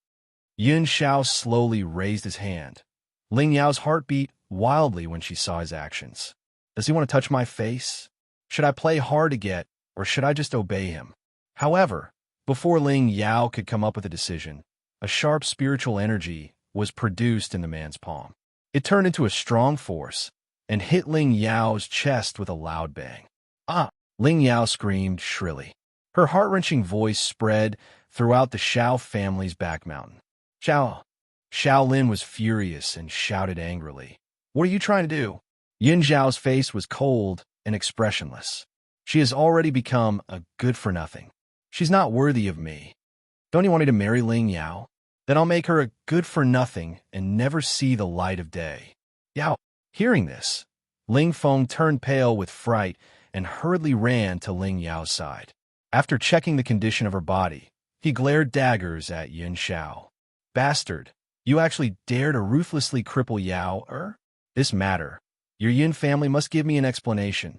Yun Xiao slowly raised his hand. Ling Yao's heart beat wildly when she saw his actions. Does he want to touch my face? Should I play hard to get, or should I just obey him? However, before Ling Yao could come up with a decision, a sharp spiritual energy was produced in the man's palm. It turned into a strong force and hit Ling Yao's chest with a loud bang. Ah! Ling Yao screamed shrilly. Her heart-wrenching voice spread throughout the Xiao family's back mountain. Xiao Lin was furious and shouted angrily. What are you trying to do? Yun Zhao's face was cold and expressionless. She has already become a good-for-nothing. She's not worthy of me. Don't you want me to marry Ling Yao? Then I'll make her a good-for-nothing and never see the light of day. Yao, hearing this, Ling Feng turned pale with fright and hurriedly ran to Ling Yao's side. After checking the condition of her body, he glared daggers at Yun Xiao. Bastard, you actually dare to ruthlessly cripple Yao? This matter. Your Yin family must give me an explanation.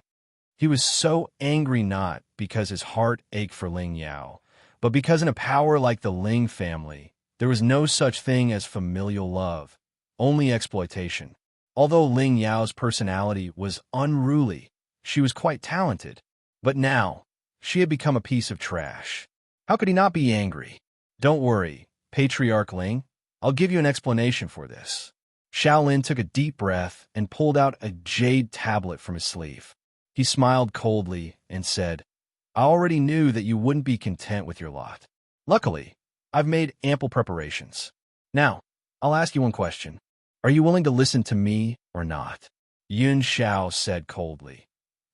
He was so angry not because his heart ached for Ling Yao, but because in a power like the Ling family, there was no such thing as familial love, only exploitation. Although Ling Yao's personality was unruly, she was quite talented. But now, she had become a piece of trash. How could he not be angry? Don't worry, Patriarch Ling. I'll give you an explanation for this. Shaolin took a deep breath and pulled out a jade tablet from his sleeve. He smiled coldly and said, I already knew that you wouldn't be content with your lot. Luckily, I've made ample preparations. Now, I'll ask you one question. Are you willing to listen to me or not? Yun Xiao said coldly.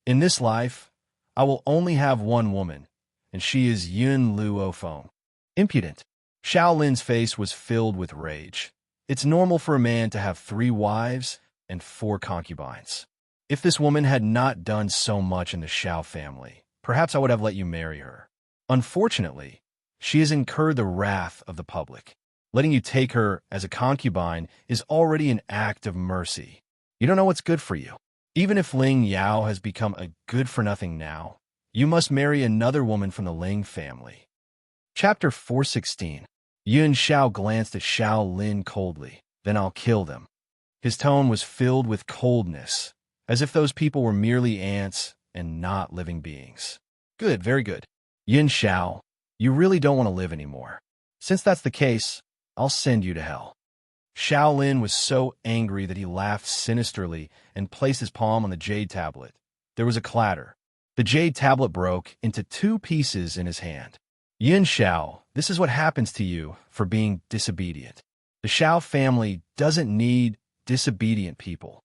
In this life, I will only have one woman, and she is Yun Luo Feng. Impudent. Shaolin's face was filled with rage. It's normal for a man to have 3 wives and 4 concubines. If this woman had not done so much in the Xiao family, perhaps I would have let you marry her. Unfortunately, she has incurred the wrath of the public. Letting you take her as a concubine is already an act of mercy. You don't know what's good for you. Even if Ling Yao has become a good-for-nothing now, you must marry another woman from the Ling family. Chapter 416. Yun Xiao glanced at Xiao Lin coldly. Then I'll kill them. His tone was filled with coldness, as if those people were merely ants and not living beings. Good, very good. Yun Xiao, you really don't want to live anymore. Since that's the case, I'll send you to hell. Xiao Lin was so angry that he laughed sinisterly and placed his palm on the jade tablet. There was a clatter. The jade tablet broke into 2 pieces in his hand. Yun Xiao, this is what happens to you for being disobedient. The Xiao family doesn't need disobedient people.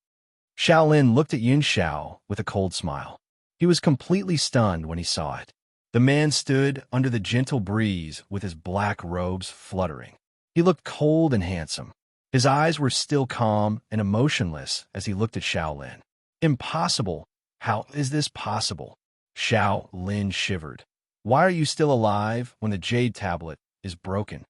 Xiao Lin looked at Yun Xiao with a cold smile. He was completely stunned when he saw it. The man stood under the gentle breeze with his black robes fluttering. He looked cold and handsome. His eyes were still calm and emotionless as he looked at Xiaolin. Impossible. How is this possible? Xiaolin shivered. Why are you still alive when the jade tablet is broken?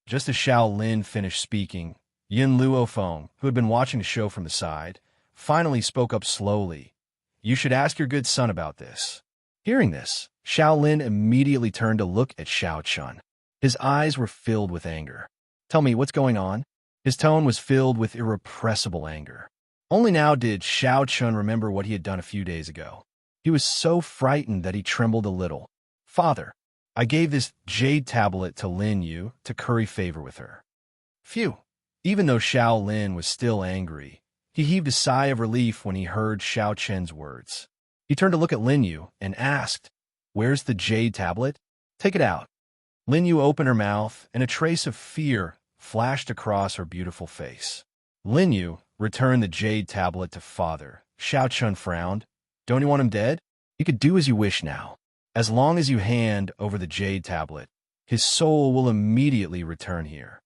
Just as Xiaolin finished speaking, Yin Luofeng, who had been watching the show from the side, finally spoke up slowly. You should ask your good son about this. Hearing this, Xiaolin immediately turned to look at Xiao Chun. His eyes were filled with anger. Tell me, what's going on? His tone was filled with irrepressible anger. Only now did Xiao Chun remember what he had done a few days ago. He was so frightened that he trembled a little. Father, I gave this jade tablet to Lin Yu to curry favor with her. Phew! Even though Xiaolin was still angry, he heaved a sigh of relief when he heard Xiao Chen's words. He turned to look at Lin Yu and asked, Where's the jade tablet? Take it out. Lin Yu opened her mouth, and a trace of fear flashed across her beautiful face. Lin Yu returned the jade tablet to father. Xiao Chun frowned. Don't you want him dead? You could do as you wish now. As long as you hand over the jade tablet, his soul will immediately return here.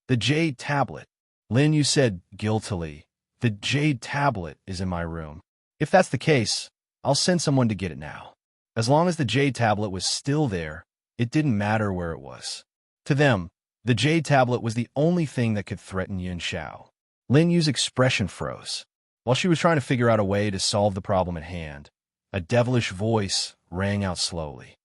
The jade tablet, Lin Yu said guiltily. The jade tablet is in my room. If that's the case, I'll send someone to get it now. As long as the jade tablet was still there, it didn't matter where it was. To them, the jade tablet was the only thing that could threaten Yin Xiao. Lin Yu's expression froze. While she was trying to figure out a way to solve the problem at hand, a devilish voice rang out slowly.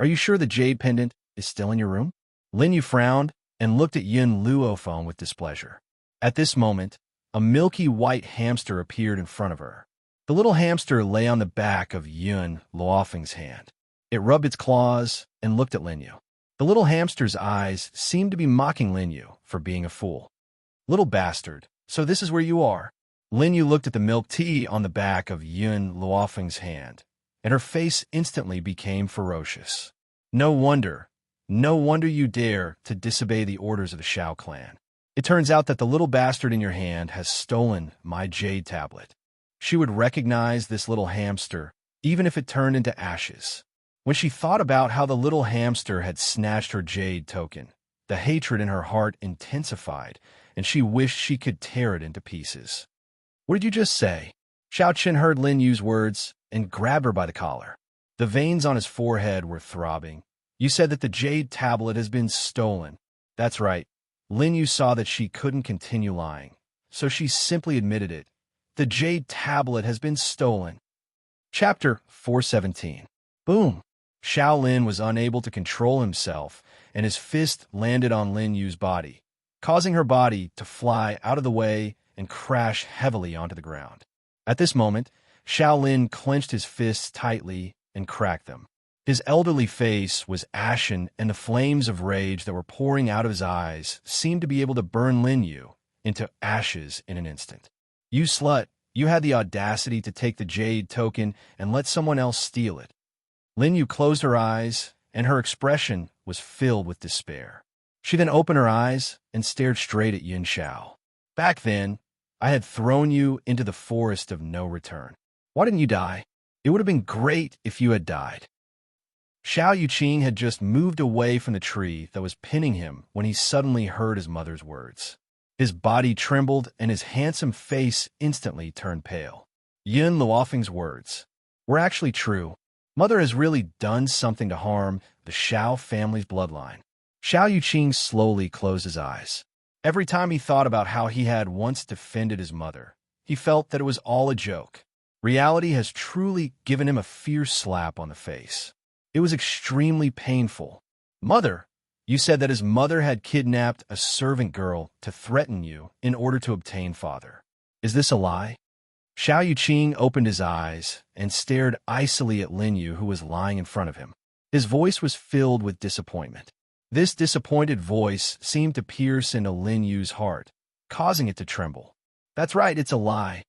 Are you sure the jade pendant is still in your room? Lin Yu frowned and looked at Yin Luofeng with displeasure. At this moment, a milky white hamster appeared in front of her. The little hamster lay on the back of Yin Luofeng's hand. It rubbed its claws and looked at Lin Yu. The little hamster's eyes seemed to be mocking Lin Yu for being a fool. Little bastard, so this is where you are. Lin Yu looked at the milk tea on the back of Yin Luofeng's hand, and her face instantly became ferocious. No wonder you dare to disobey the orders of the Shao clan. It turns out that the little bastard in your hand has stolen my jade tablet. She would recognize this little hamster, even if it turned into ashes. When she thought about how the little hamster had snatched her jade token, the hatred in her heart intensified, and she wished she could tear it into pieces. What did you just say? Xiao Chen heard Lin Yu's words and grabbed her by the collar. The veins on his forehead were throbbing. You said that the jade tablet has been stolen. That's right. Lin Yu saw that she couldn't continue lying, so she simply admitted it. The jade tablet has been stolen. Chapter 417. Boom! Xiaolin was unable to control himself, and his fist landed on Lin Yu's body, causing her body to fly out of the way and crash heavily onto the ground. At this moment, Xiaolin clenched his fists tightly and cracked them. His elderly face was ashen, and the flames of rage that were pouring out of his eyes seemed to be able to burn Lin Yu into ashes in an instant. You slut, you had the audacity to take the jade token and let someone else steal it. Lin Yu closed her eyes, and her expression was filled with despair. She then opened her eyes and stared straight at Yin Xiao. Back then, I had thrown you into the forest of no return. Why didn't you die? It would have been great if you had died. Xiao Yuqing had just moved away from the tree that was pinning him when he suddenly heard his mother's words. His body trembled, and his handsome face instantly turned pale. Yin Luofeng's words were actually true. Mother has really done something to harm the Xiao family's bloodline. Xiao Yuqing slowly closed his eyes. Every time he thought about how he had once defended his mother, he felt that it was all a joke. Reality has truly given him a fierce slap on the face. It was extremely painful. Mother, you said that his mother had kidnapped a servant girl to threaten you in order to obtain father. Is this a lie? Xiao Yuqing opened his eyes and stared icily at Lin Yu, who was lying in front of him. His voice was filled with disappointment. This disappointed voice seemed to pierce into Lin Yu's heart, causing it to tremble. That's right, it's a lie.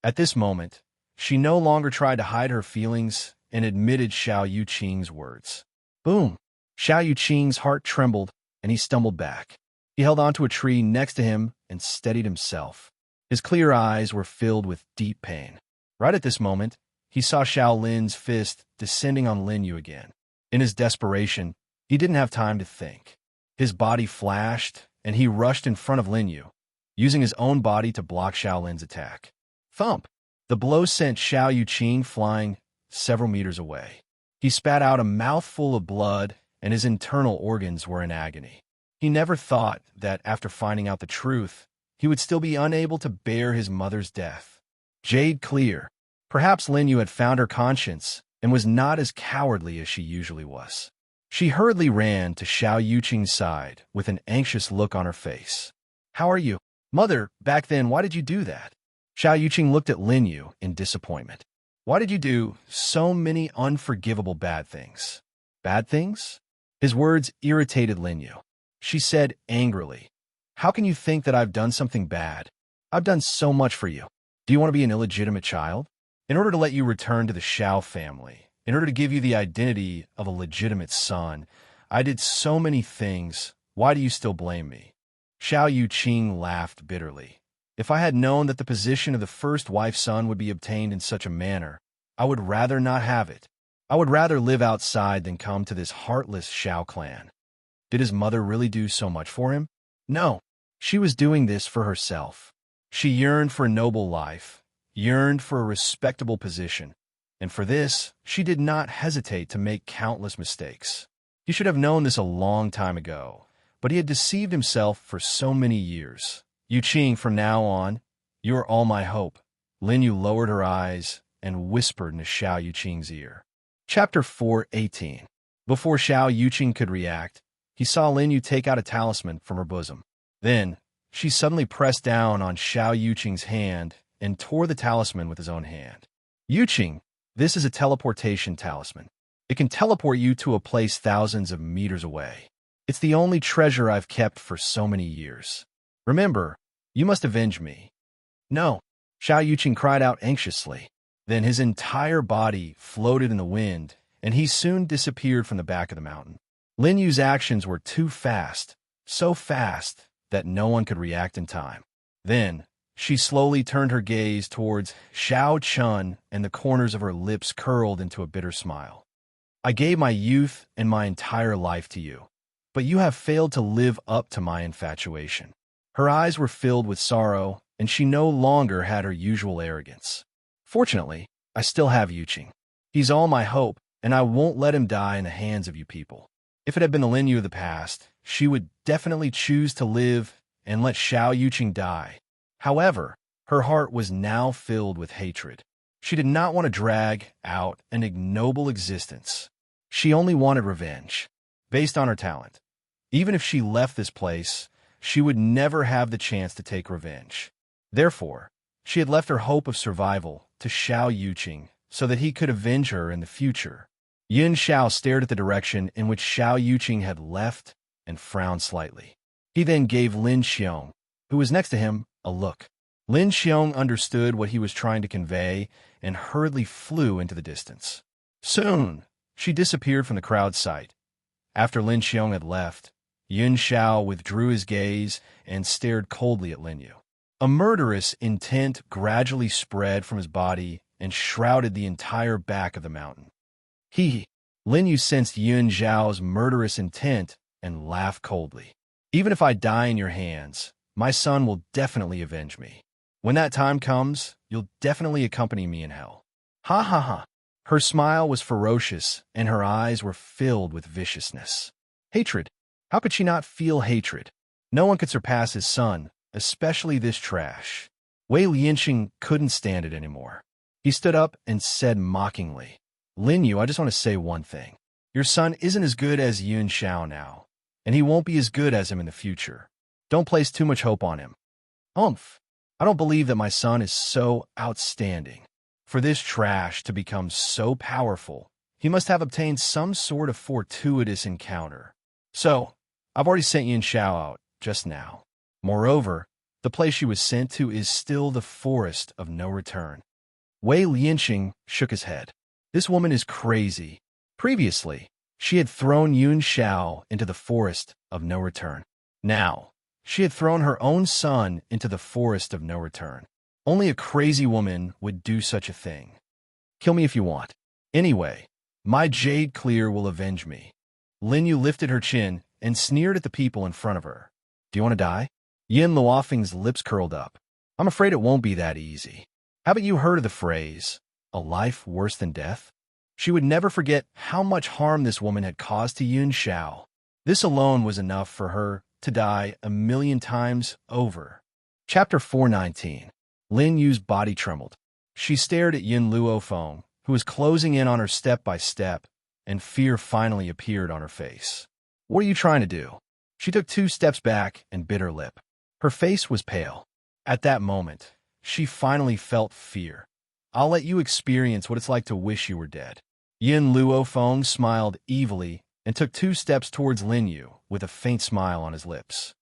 At this moment, she no longer tried to hide her feelings and admitted Xiao Yuqing's words. Boom! Xiao Yuqing's heart trembled, and he stumbled back. He held onto a tree next to him and steadied himself. His clear eyes were filled with deep pain. Right at this moment, he saw Xiaolin's fist descending on Lin Yu again. In his desperation, he didn't have time to think. His body flashed, and he rushed in front of Lin Yu, using his own body to block Xiaolin's attack. Thump! The blow sent Xiao Yuqing flying several meters away. He spat out a mouthful of blood, and his internal organs were in agony. He never thought that, after finding out the truth, he would still be unable to bear his mother's death. Jade clear. Perhaps Lin Yu had found her conscience and was not as cowardly as she usually was. She hurriedly ran to Xiao Yuqing's side with an anxious look on her face. "How are you? Mother, back then, why did you do that?" Xiao Yuqing looked at Lin Yu in disappointment. "Why did you do so many unforgivable bad things?" "Bad things?" His words irritated Lin Yu. She said angrily, "How can you think that I've done something bad? I've done so much for you. Do you want to be an illegitimate child? In order to let you return to the Xiao family, in order to give you the identity of a legitimate son, I did so many things. Why do you still blame me?" Xiao Yuqing laughed bitterly. "If I had known that the position of the first wife's son would be obtained in such a manner, I would rather not have it. I would rather live outside than come to this heartless Xiao clan." Did his mother really do so much for him? No, she was doing this for herself. She yearned for a noble life, yearned for a respectable position, and for this, she did not hesitate to make countless mistakes. He should have known this a long time ago, but he had deceived himself for so many years. "Yuqing, from now on, you are all my hope." Lin Yu lowered her eyes and whispered into Xiao Yuqing's ear. Chapter 4:18. Before Xiao Yuqing could react, he saw Lin Yu take out a talisman from her bosom. Then, she suddenly pressed down on Xiao Yuqing's hand and tore the talisman with his own hand. "Yuqing, this is a teleportation talisman. It can teleport you to a place thousands of meters away. It's the only treasure I've kept for so many years. Remember, you must avenge me." "No," Xiao Yuqing cried out anxiously. Then his entire body floated in the wind, and he soon disappeared from the back of the mountain. Lin Yu's actions were too fast, so fast that no one could react in time. Then, she slowly turned her gaze towards Xiao Chun, and the corners of her lips curled into a bitter smile. "I gave my youth and my entire life to you, but you have failed to live up to my infatuation." Her eyes were filled with sorrow, and she no longer had her usual arrogance. "Fortunately, I still have Yuqing. He's all my hope, and I won't let him die in the hands of you people." If it had been the Lin Yu of the past, she would definitely choose to live and let Xiao Yuqing die. However, her heart was now filled with hatred. She did not want to drag out an ignoble existence. She only wanted revenge, based on her talent. Even if she left this place, she would never have the chance to take revenge. Therefore, she had left her hope of survival to Xiao Yuqing so that he could avenge her in the future. Yin Xiao stared at the direction in which Xiao Yuqing had left and frowned slightly. He then gave Lin Xiong, who was next to him, a look. Lin Xiong understood what he was trying to convey and hurriedly flew into the distance. Soon, she disappeared from the crowd's sight. After Lin Xiong had left, Yin Xiao withdrew his gaze and stared coldly at Lin Yu. A murderous intent gradually spread from his body and shrouded the entire back of the mountain. Lin Yu sensed Yin Xiao's murderous intent and laughed coldly. "Even if I die in your hands, my son will definitely avenge me. When that time comes, you'll definitely accompany me in hell." Ha ha ha. Her smile was ferocious, and her eyes were filled with viciousness. Hatred. How could she not feel hatred? No one could surpass his son, especially this trash. Wei Lianxing couldn't stand it anymore. He stood up and said mockingly, "Lin Yu, I just want to say one thing. Your son isn't as good as Yin Xiao now, and he won't be as good as him in the future. Don't place too much hope on him." I don't believe that my son is so outstanding. For this trash to become so powerful, he must have obtained some sort of fortuitous encounter. So, I've already sent Yin Xiao out just now. Moreover, the place she was sent to is still the forest of no return. Wei Lianxing shook his head. This woman is crazy. Previously, she had thrown Yin Xiao into the forest of no return. Now, she had thrown her own son into the forest of no return. Only a crazy woman would do such a thing. Kill me if you want. Anyway, My jade clear will avenge me. Lin Yu lifted her chin and sneered at the people in front of her. Do you want to die? Yin Luofeng's lips curled up. I'm afraid it won't be that easy. Haven't you heard of the phrase, a life worse than death? She would never forget how much harm this woman had caused to Yun Xiao. This alone was enough for her to die 1,000,000 times over. Chapter 419. Lin Yu's body trembled. She stared at Yin Luofeng, who was closing in on her step by step, and fear finally appeared on her face. What are you trying to do? She took 2 steps back and bit her lip. Her face was pale. At that moment, she finally felt fear. I'll let you experience what it's like to wish you were dead. Yin Luofeng smiled evilly and took 2 steps towards Lin Yu with a faint smile on his lips.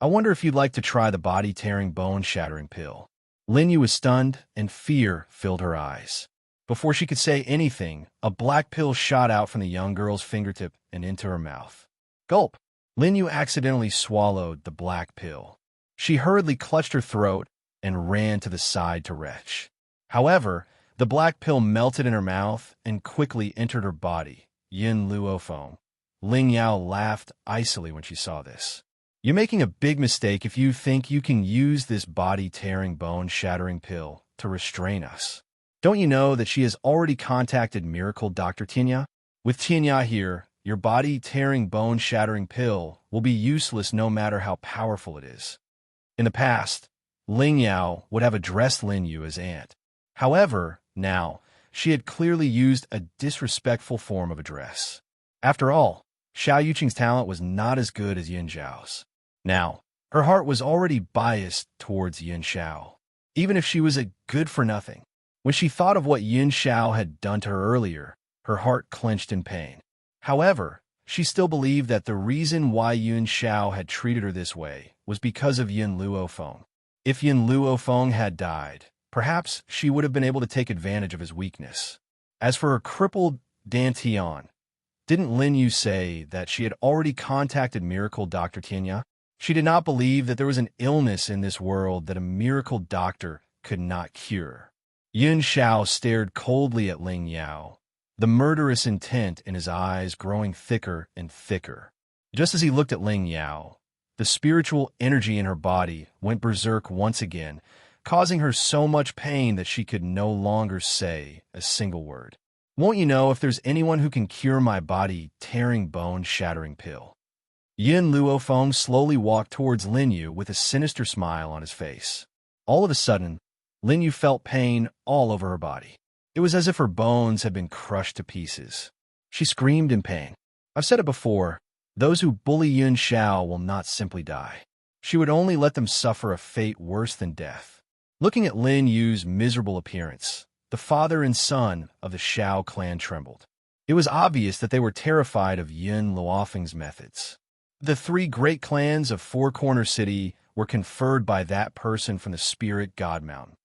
I wonder if you'd like to try the body-tearing, bone-shattering pill. Lin Yu was stunned, and fear filled her eyes. Before she could say anything, a black pill shot out from the young girl's fingertip and into her mouth. Gulp! Lin Yu accidentally swallowed the black pill. She hurriedly clutched her throat and ran to the side to retch. However, the black pill melted in her mouth and quickly entered her body. Yin Luofeng. Ling Yao laughed icily when she saw this. You're making a big mistake if you think you can use this body-tearing, bone-shattering pill to restrain us. Don't you know that she has already contacted Miracle Dr. Tianya? With Tianya here, your body-tearing, bone-shattering pill will be useless no matter how powerful it is. In the past, Ling Yao would have addressed Lin Yu as aunt. However, now, she had clearly used a disrespectful form of address. After all, Xiao Yuqing's talent was not as good as Yin Zhao's. Now, her heart was already biased towards Yin Xiao, even if she was a good-for-nothing. When she thought of what Yin Xiao had done to her earlier, her heart clenched in pain. However, she still believed that the reason why Yin Xiao had treated her this way was because of Yin Luofeng. If Yin Luofeng had died, perhaps she would have been able to take advantage of his weakness. As for her crippled Dantian, didn't Lin Yu say that she had already contacted Miracle Dr. Tianya? She did not believe that there was an illness in this world that a miracle doctor could not cure. Yin Xiao stared coldly at Ling Yao, the murderous intent in his eyes growing thicker and thicker. Just as he looked at Ling Yao, the spiritual energy in her body went berserk once again, causing her so much pain that she could no longer say a single word. Won't you know if there's anyone who can cure my body-tearing, bone-shattering pill? Yin Luofeng slowly walked towards Lin Yu with a sinister smile on his face. All of a sudden, Lin Yu felt pain all over her body. It was as if her bones had been crushed to pieces. She screamed in pain. I've said it before, those who bully Yun Xiao will not simply die. She would only let them suffer a fate worse than death. Looking at Lin Yu's miserable appearance, the father and son of the Xiao clan trembled. It was obvious that they were terrified of Yin Luofeng's methods. The 3 great clans of Four Corner City were conferred by that person from the Spirit God Mountain.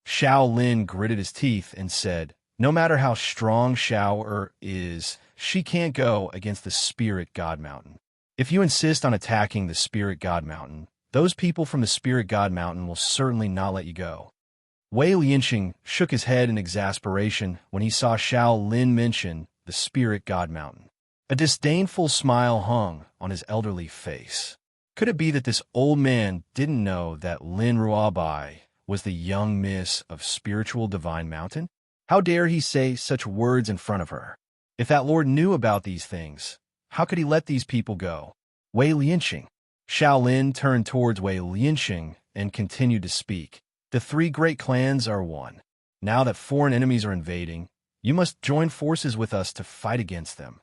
Xiao Lin gritted his teeth and said, no matter how strong Xiao is, she can't go against the Spirit God Mountain. If you insist on attacking the Spirit God Mountain, those people from the Spirit God Mountain will certainly not let you go. Wei Lianxing shook his head in exasperation when he saw Xiao Lin mention the Spirit God Mountain. A disdainful smile hung on his elderly face. Could it be that this old man didn't know that Lin Ruabai was the young miss of Spiritual Divine Mountain? How dare he say such words in front of her? If that lord knew about these things, how could he let these people go? Wei Lianxing. Xiao Lin turned towards Wei Lianxing and continued to speak. The 3 great clans are one. Now that foreign enemies are invading, you must join forces with us to fight against them.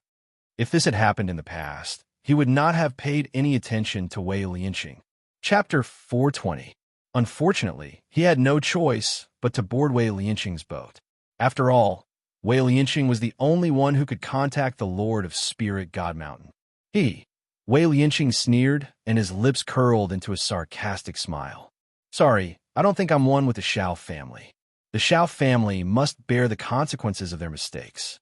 If this had happened in the past, he would not have paid any attention to Wei Lianxing. Chapter 420. Unfortunately, he had no choice but to board Wei Lianxing's boat. After all, Wei Lianxing was the only one who could contact the Lord of Spirit God Mountain. Wei Lianxing sneered, and his lips curled into a sarcastic smile. Sorry, I don't think I'm one with the Xiao family. The Xiao family must bear the consequences of their mistakes.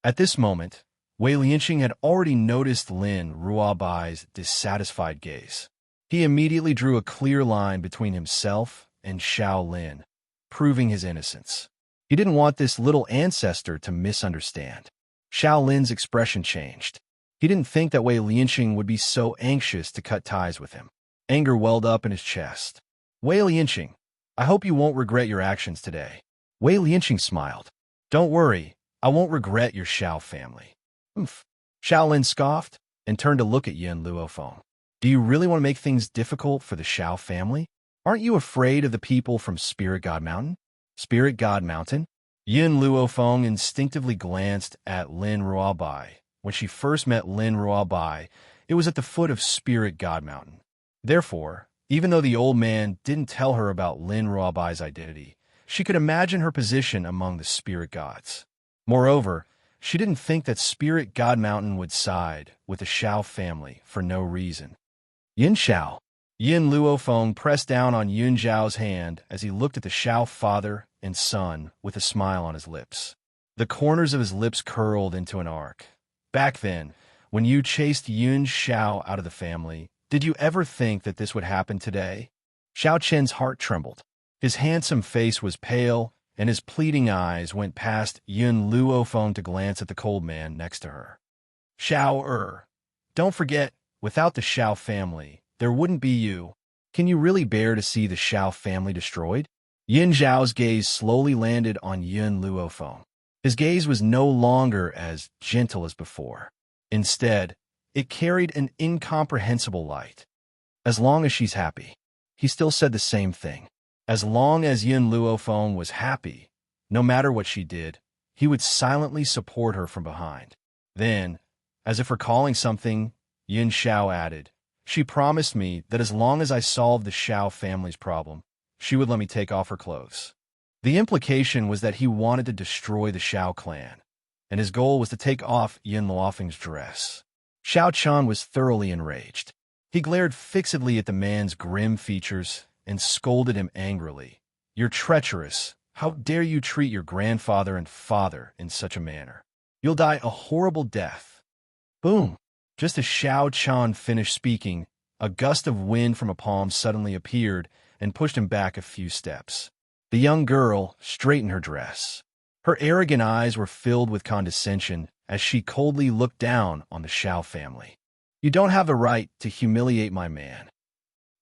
At this moment, Wei Lianxing had already noticed Lin Ruabai's dissatisfied gaze. He immediately drew a clear line between himself and Xiao Lin, proving his innocence. He didn't want this little ancestor to misunderstand. Xiao Lin's expression changed. He didn't think that Wei Lianqing would be so anxious to cut ties with him. Anger welled up in his chest. Wei Lianqing, I hope you won't regret your actions today. Wei Lianqing smiled. Don't worry, I won't regret your Xiao family. Oomph. Xiao Lin scoffed and turned to look at Yin Luofeng. Do you really want to make things difficult for the Xiao family? Aren't you afraid of the people from Spirit God Mountain? Spirit God Mountain? Yin Luofeng instinctively glanced at Lin Ruobai. When she first met Lin Ruobai, it was at the foot of Spirit God Mountain. Therefore, even though the old man didn't tell her about Lin Ruobai's identity, she could imagine her position among the spirit gods. Moreover, she didn't think that Spirit God Mountain would side with the Xiao family for no reason. Yin Xiao. Yin Luofeng pressed down on Yun Zhao's hand as he looked at the Xiao father and son with a smile on his lips. The corners of his lips curled into an arc. Back then, when you chased Yun Xiao out of the family, did you ever think that this would happen today? Xiao Chen's heart trembled. His handsome face was pale, and his pleading eyes went past Yun Luofeng to glance at the cold man next to her. Xiao don't forget, without the Xiao family, there wouldn't be you. Can you really bear to see the Xiao family destroyed? Yin Zhao's gaze slowly landed on Yun Luofeng. His gaze was no longer as gentle as before. Instead, it carried an incomprehensible light. As long as she's happy. He still said the same thing. As long as Yin Luofeng was happy, no matter what she did, he would silently support her from behind. Then, as if recalling something, Yin Xiao added, she promised me that as long as I solved the Xiao family's problem, she would let me take off her clothes. The implication was that he wanted to destroy the Xiao clan, and his goal was to take off Yin Luofeng's dress. Xiao Chan was thoroughly enraged. He glared fixedly at the man's grim features and scolded him angrily. You're treacherous. How dare you treat your grandfather and father in such a manner? You'll die a horrible death. Boom! Just as Xiao Chan finished speaking, a gust of wind from a palm suddenly appeared and pushed him back a few steps. The young girl straightened her dress. Her arrogant eyes were filled with condescension as she coldly looked down on the Xiao family. You don't have the right to humiliate my man.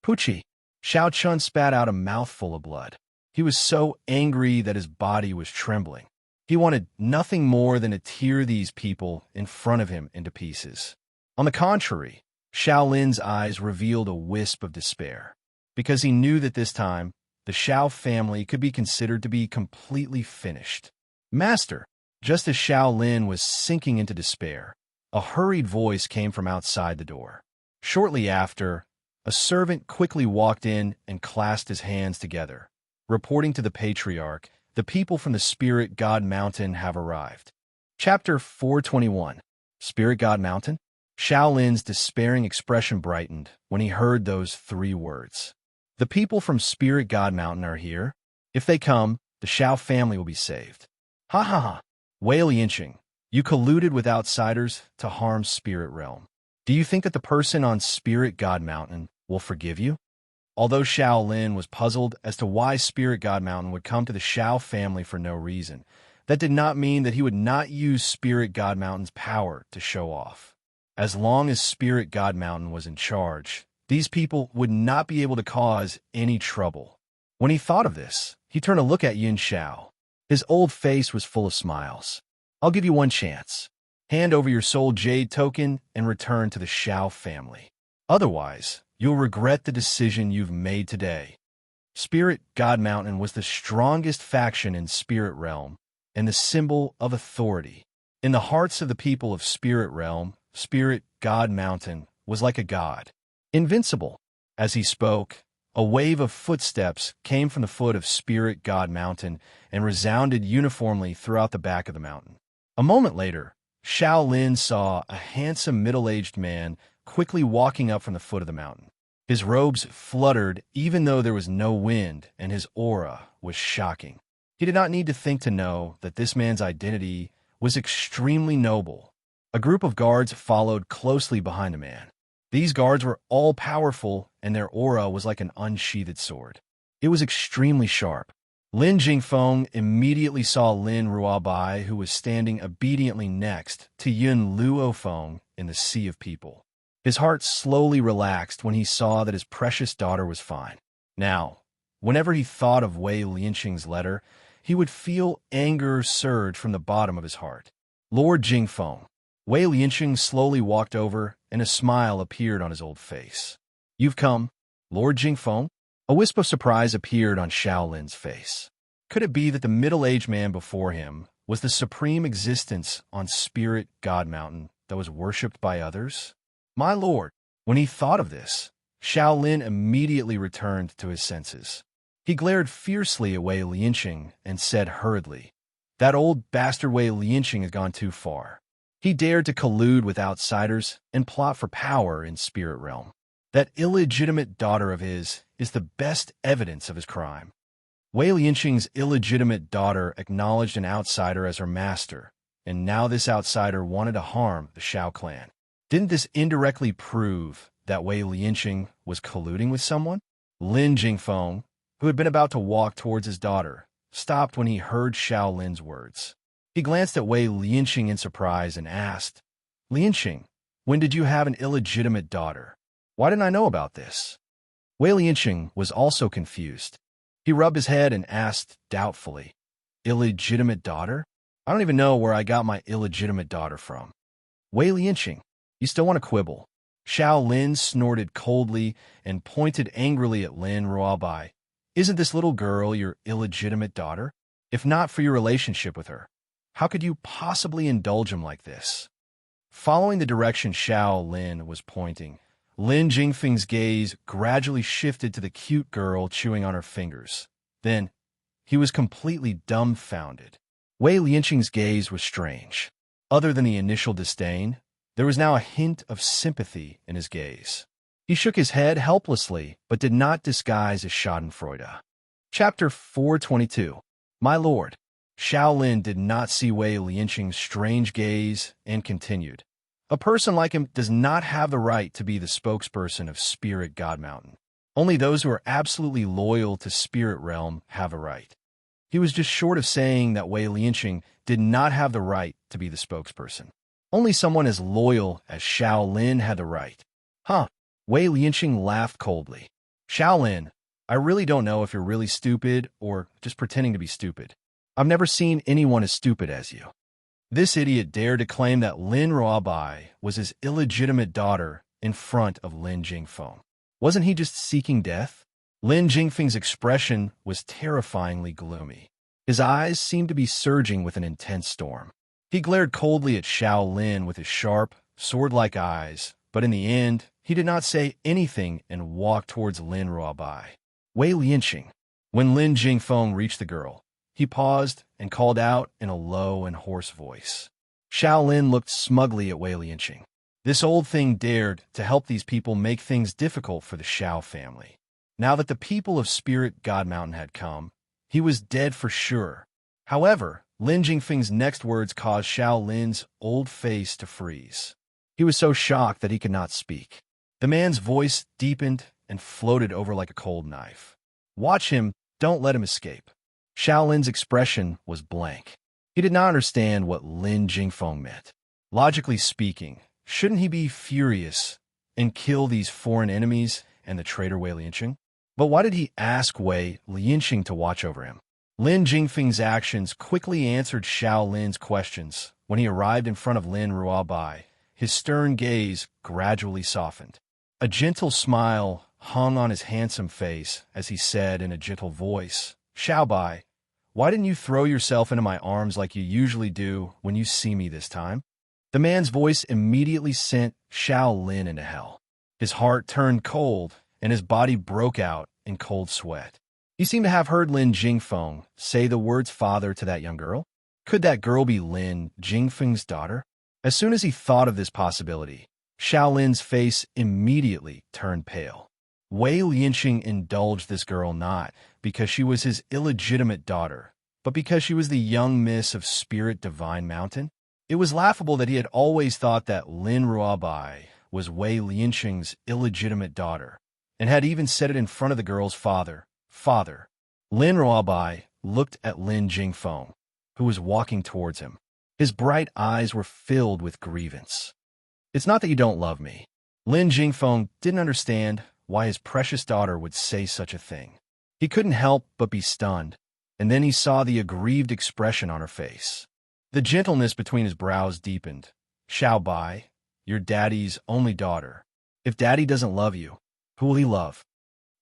Pucci. Xiao Chun spat out a mouthful of blood. He was so angry that his body was trembling. He wanted nothing more than to tear these people in front of him into pieces. On the contrary, Xiao Lin's eyes revealed a wisp of despair, because he knew that this time, the Xiao family could be considered to be completely finished. Master, just as Xiao Lin was sinking into despair, a hurried voice came from outside the door. Shortly after, a servant quickly walked in and clasped his hands together, reporting to the patriarch, the people from the Spirit God Mountain have arrived. Chapter 421. Spirit God Mountain? Xiao Lin's despairing expression brightened when he heard those 3 words. The people from Spirit God Mountain are here. If they come, the Xiao family will be saved. Ha ha ha. Wei Lianqing, you colluded with outsiders to harm Spirit Realm. Do you think that the person on Spirit God Mountain will forgive you? Although Xiao Lin was puzzled as to why Spirit God Mountain would come to the Xiao family for no reason, that did not mean that he would not use Spirit God Mountain's power to show off. As long as Spirit God Mountain was in charge, these people would not be able to cause any trouble. When he thought of this, he turned to look at Yin Xiao. His old face was full of smiles. I'll give you one chance. Hand over your soul jade token and return to the Xiao family. Otherwise, you'll regret the decision you've made today. Spirit God Mountain was the strongest faction in Spirit Realm and the symbol of authority. In the hearts of the people of Spirit Realm, Spirit God Mountain was like a god, invincible. As he spoke, a wave of footsteps came from the foot of Spirit God Mountain and resounded uniformly throughout the back of the mountain. A moment later, Xiao Lin saw a handsome middle-aged man quickly walking up from the foot of the mountain. His robes fluttered even though there was no wind, and his aura was shocking. He did not need to think to know that this man's identity was extremely noble. A group of guards followed closely behind the man. These guards were all-powerful, and their aura was like an unsheathed sword. It was extremely sharp. Lin Jingfeng immediately saw Lin Ruobai, who was standing obediently next to Yun Luofeng in the sea of people. His heart slowly relaxed when he saw that his precious daughter was fine. Now, whenever he thought of Wei Lianqing's letter, he would feel anger surge from the bottom of his heart. Lord Jingfeng. Wei Lianqing slowly walked over, and a smile appeared on his old face. You've come, Lord Jingfeng? A wisp of surprise appeared on Xiaolin's face. Could it be that the middle-aged man before him was the supreme existence on Spirit God Mountain that was worshipped by others? My lord, when he thought of this, Xiaolin immediately returned to his senses. He glared fiercely at Wei Lianqing and said hurriedly, "That old bastard Wei Lianqing has gone too far. He dared to collude with outsiders and plot for power in Spirit Realm. That illegitimate daughter of his is the best evidence of his crime." Wei Lianqing's illegitimate daughter acknowledged an outsider as her master, and now this outsider wanted to harm the Xiao clan. Didn't this indirectly prove that Wei Lianqing was colluding with someone? Lin Jingfeng, who had been about to walk towards his daughter, stopped when he heard Xiaolin's words. He glanced at Wei Lianqing in surprise and asked, "Lianqing, when did you have an illegitimate daughter? Why didn't I know about this?" Wei Lianqing was also confused. He rubbed his head and asked doubtfully, "Illegitimate daughter? I don't even know where I got my illegitimate daughter from." Wei Lianqing, you still want to quibble? Xiaolin snorted coldly and pointed angrily at Lin Ruobai. Isn't this little girl your illegitimate daughter? If not for your relationship with her, how could you possibly indulge him like this? Following the direction Xiaolin was pointing, Lin Jingfeng's gaze gradually shifted to the cute girl chewing on her fingers. Then, he was completely dumbfounded. Wei Lianqing's gaze was strange. Other than the initial disdain, there was now a hint of sympathy in his gaze. He shook his head helplessly, but did not disguise his schadenfreude. Chapter 422. My lord. Xiaolin did not see Wei Lianqing's strange gaze and continued. A person like him does not have the right to be the spokesperson of Spirit God Mountain. Only those who are absolutely loyal to Spirit Realm have a right. He was just short of saying that Wei Lianqing did not have the right to be the spokesperson. Only someone as loyal as Xiaolin had the right. Huh. Wei Lianqing laughed coldly. Xiaolin, I really don't know if you're really stupid or just pretending to be stupid. I've never seen anyone as stupid as you. This idiot dared to claim that Lin Ruobai was his illegitimate daughter in front of Lin Jingfeng. Wasn't he just seeking death? Lin Jingfeng's expression was terrifyingly gloomy. His eyes seemed to be surging with an intense storm. He glared coldly at Xiaolin with his sharp, sword-like eyes, but in the end, he did not say anything and walked towards Lin Ruobai. Wei Lianqing. When Lin Jingfeng reached the girl, he paused and called out in a low and hoarse voice. Xiaolin looked smugly at Wei Lianqing. This old thing dared to help these people make things difficult for the Xiao family. Now that the people of Spirit God Mountain had come, he was dead for sure. However, Lin Jingfeng's next words caused Xiaolin's old face to freeze. He was so shocked that he could not speak. The man's voice deepened and floated over like a cold knife. Watch him, don't let him escape. Xiaolin's expression was blank. He did not understand what Lin Jingfeng meant. Logically speaking, shouldn't he be furious and kill these foreign enemies and the traitor Wei Lianqing? But why did he ask Wei Lianqing to watch over him? Lin Jingfeng's actions quickly answered Xiaolin's questions. When he arrived in front of Lin Ruobai, his stern gaze gradually softened. A gentle smile hung on his handsome face as he said in a gentle voice, Xiaobai, why didn't you throw yourself into my arms like you usually do when you see me this time? The man's voice immediately sent Xiaolin into hell. His heart turned cold, and his body broke out in cold sweat. He seemed to have heard Lin Jingfeng say the words father to that young girl. Could that girl be Lin Jingfeng's daughter? As soon as he thought of this possibility, Xiaolin's face immediately turned pale. Wei Lianqing indulged this girl not because she was his illegitimate daughter, but because she was the young miss of Spirit Divine Mountain. It was laughable that he had always thought that Lin Ruobai was Wei Lianqing's illegitimate daughter, and had even said it in front of the girl's father. Father. Lin Ruobai looked at Lin Jingfeng, who was walking towards him. His bright eyes were filled with grievance. "It's not that you don't love me." Lin Jingfeng didn't understand why his precious daughter would say such a thing. He couldn't help but be stunned, and then he saw the aggrieved expression on her face. The gentleness between his brows deepened. "Xiao Bai, your daddy's only daughter. If daddy doesn't love you, who will he love?"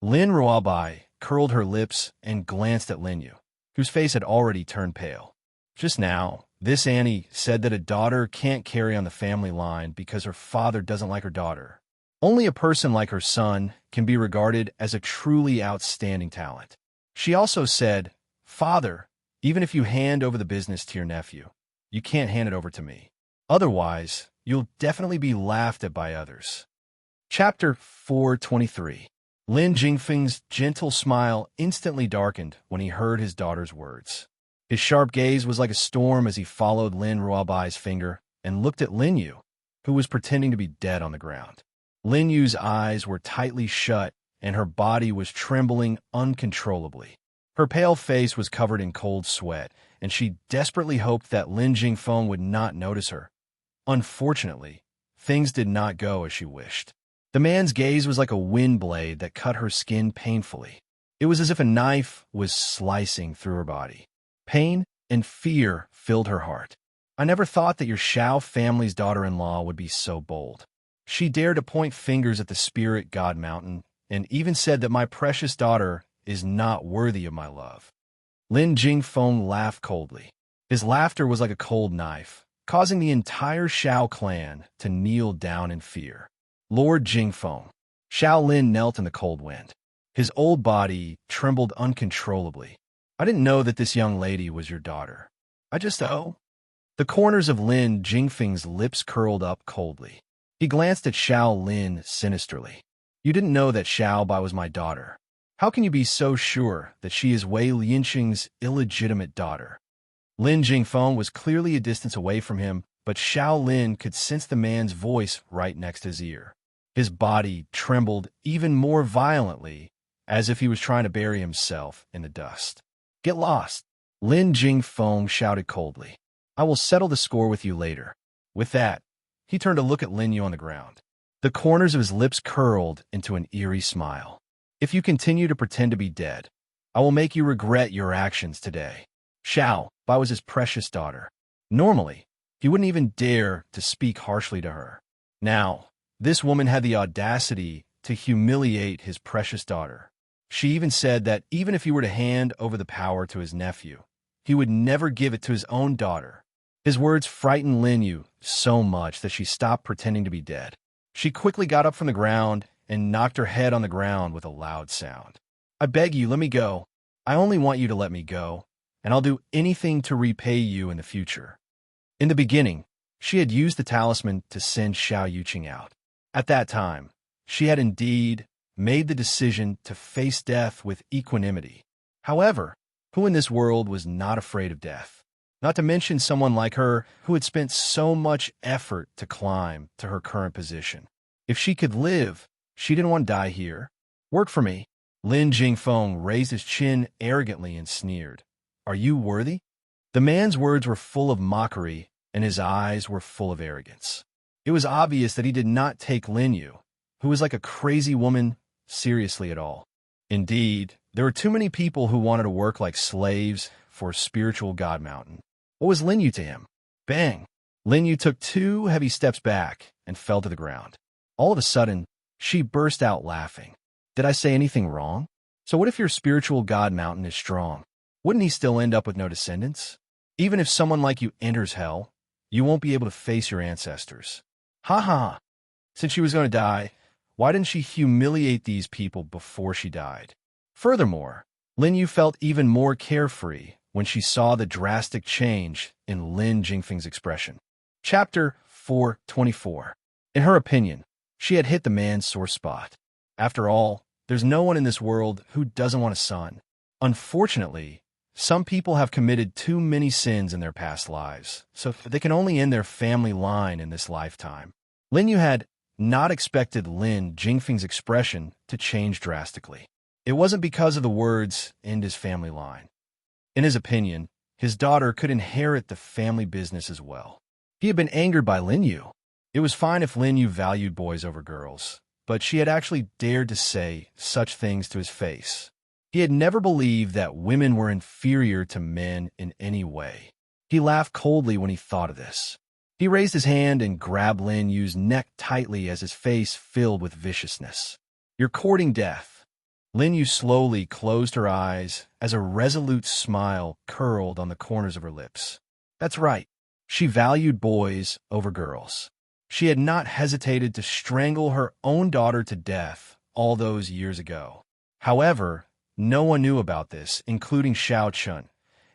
Lin Ruobai curled her lips and glanced at Lin Yu, whose face had already turned pale. Just now, this Annie said that a daughter can't carry on the family line because her father doesn't like her daughter. Only a person like her son can be regarded as a truly outstanding talent. She also said, "Father, even if you hand over the business to your nephew, you can't hand it over to me. Otherwise, you'll definitely be laughed at by others." Chapter 423. Lin Jingfeng's gentle smile instantly darkened when he heard his daughter's words. His sharp gaze was like a storm as he followed Lin Ruobai's finger and looked at Lin Yu, who was pretending to be dead on the ground. Lin Yu's eyes were tightly shut, and her body was trembling uncontrollably. Her pale face was covered in cold sweat, and she desperately hoped that Lin Jingfeng would not notice her. Unfortunately, things did not go as she wished. The man's gaze was like a wind blade that cut her skin painfully. It was as if a knife was slicing through her body. Pain and fear filled her heart. "I never thought that your Xiao family's daughter-in-law would be so bold." She dared to point fingers at the spirit god mountain, and even said that my precious daughter is not worthy of my love. Lin Jingfeng laughed coldly. His laughter was like a cold knife, causing the entire Xiao clan to kneel down in fear. "Lord Jingfeng." Xiao Lin knelt in the cold wind. His old body trembled uncontrollably. "I didn't know that this young lady was your daughter. I just The corners of Lin Jingfeng's lips curled up coldly. He glanced at Xiao Lin sinisterly. "You didn't know that Xiao Bai was my daughter. How can you be so sure that she is Wei Lianxing's illegitimate daughter?" Lin Jingfeng was clearly a distance away from him, but Xiao Lin could sense the man's voice right next to his ear. His body trembled even more violently, as if he was trying to bury himself in the dust. "Get lost!" Lin Jingfeng shouted coldly. "I will settle the score with you later." With that, he turned to look at Lin Yu on the ground. The corners of his lips curled into an eerie smile. "If you continue to pretend to be dead, I will make you regret your actions today." Xiao Bai was his precious daughter. Normally, he wouldn't even dare to speak harshly to her. Now, this woman had the audacity to humiliate his precious daughter. She even said that even if he were to hand over the power to his nephew, he would never give it to his own daughter. His words frightened Lin Yu so much that she stopped pretending to be dead. She quickly got up from the ground and knocked her head on the ground with a loud sound. "I beg you, let me go. I only want you to let me go, and I'll do anything to repay you in the future." In the beginning, she had used the talisman to send Xiao Yuqing out. At that time, she had indeed made the decision to face death with equanimity. However, who in this world was not afraid of death? Not to mention someone like her who had spent so much effort to climb to her current position. If she could live, she didn't want to die here. "Work for me." Lin Jingfeng raised his chin arrogantly and sneered. "Are you worthy?" The man's words were full of mockery, and his eyes were full of arrogance. It was obvious that he did not take Lin Yu, who was like a crazy woman, seriously at all. Indeed, there were too many people who wanted to work like slaves for a spiritual god mountain. What was Lin Yu to him? Bang! Lin Yu took 2 heavy steps back and fell to the ground. All of a sudden, she burst out laughing. "Did I say anything wrong? So what if your spiritual god mountain is strong? Wouldn't he still end up with no descendants? Even if someone like you enters hell, you won't be able to face your ancestors." Ha ha! Since she was going to die, why didn't she humiliate these people before she died? Furthermore, Lin Yu felt even more carefree when she saw the drastic change in Lin Jingfeng's expression. Chapter 424. In her opinion, she had hit the man's sore spot. After all, there's no one in this world who doesn't want a son. Unfortunately, some people have committed too many sins in their past lives, so they can only end their family line in this lifetime. Lin Yu had not expected Lin Jingfeng's expression to change drastically. It wasn't because of the words "end his family line." In his opinion, his daughter could inherit the family business as well. He had been angered by Lin Yu. It was fine if Lin Yu valued boys over girls, but she had actually dared to say such things to his face. He had never believed that women were inferior to men in any way. He laughed coldly when he thought of this. He raised his hand and grabbed Lin Yu's neck tightly as his face filled with viciousness. "You're courting death." Lin Yu slowly closed her eyes as a resolute smile curled on the corners of her lips. That's right. She valued boys over girls. She had not hesitated to strangle her own daughter to death all those years ago. However, no one knew about this, including Xianxia.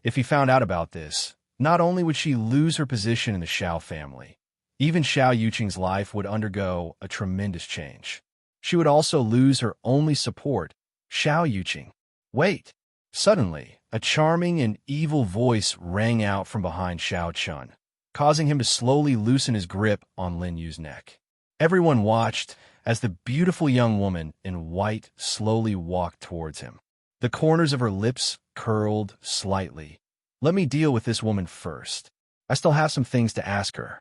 If he found out about this, not only would she lose her position in the Xiao family, even Xiao Yuqing's life would undergo a tremendous change. She would also lose her only support, Xiao Yuqing. Wait! Suddenly, a charming and evil voice rang out from behind Xiaochun, causing him to slowly loosen his grip on Lin Yu's neck. Everyone watched as the beautiful young woman in white slowly walked towards him. The corners of her lips curled slightly. "Let me deal with this woman first. I still have some things to ask her."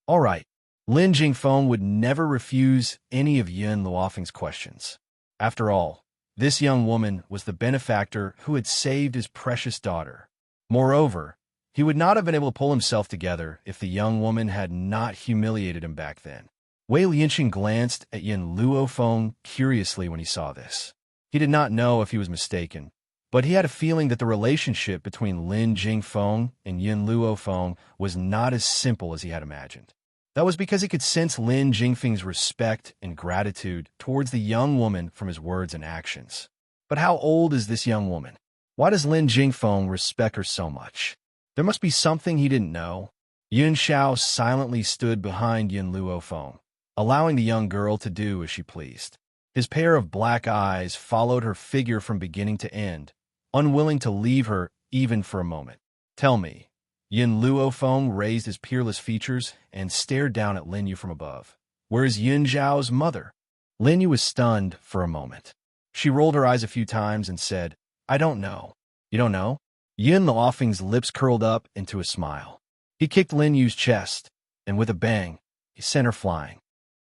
All right. Lin Jingfeng would never refuse any of Yun Luofeng's questions. After all, this young woman was the benefactor who had saved his precious daughter. Moreover, he would not have been able to pull himself together if the young woman had not humiliated him back then. Wei Lianqing glanced at Yun Luofeng curiously when he saw this. He did not know if he was mistaken, but he had a feeling that the relationship between Lin Jingfeng and Yun Luofeng was not as simple as he had imagined. That was because he could sense Lin Jingfeng's respect and gratitude towards the young woman from his words and actions. But how old is this young woman? Why does Lin Jingfeng respect her so much? There must be something he didn't know. Yun Xiao silently stood behind Yun Luofeng, allowing the young girl to do as she pleased. His pair of black eyes followed her figure from beginning to end, unwilling to leave her even for a moment. "Tell me." Yun Luofeng raised his peerless features and stared down at Lin Yu from above. "Where is Yun Zhao's mother?" Lin Yu was stunned for a moment. She rolled her eyes a few times and said, "I don't know." "You don't know?" Yun Luofeng's lips curled up into a smile. He kicked Lin Yu's chest, and with a bang, he sent her flying.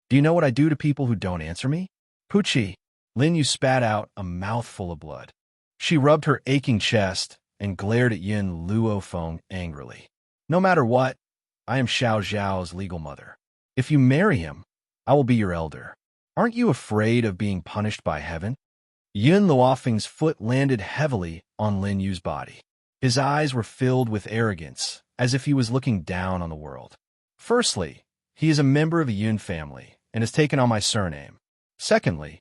"Do you know what I do to people who don't answer me?" "Puchi." Lin Yu spat out a mouthful of blood. She rubbed her aching chest and glared at Yun Luofeng angrily. "No matter what, I am Xiao Zhao's legal mother. If you marry him, I will be your elder. Aren't you afraid of being punished by heaven?" Yun Luofeng's foot landed heavily on Lin Yu's body. His eyes were filled with arrogance, as if he was looking down on the world. "Firstly, he is a member of the Yun family and has taken on my surname. Secondly,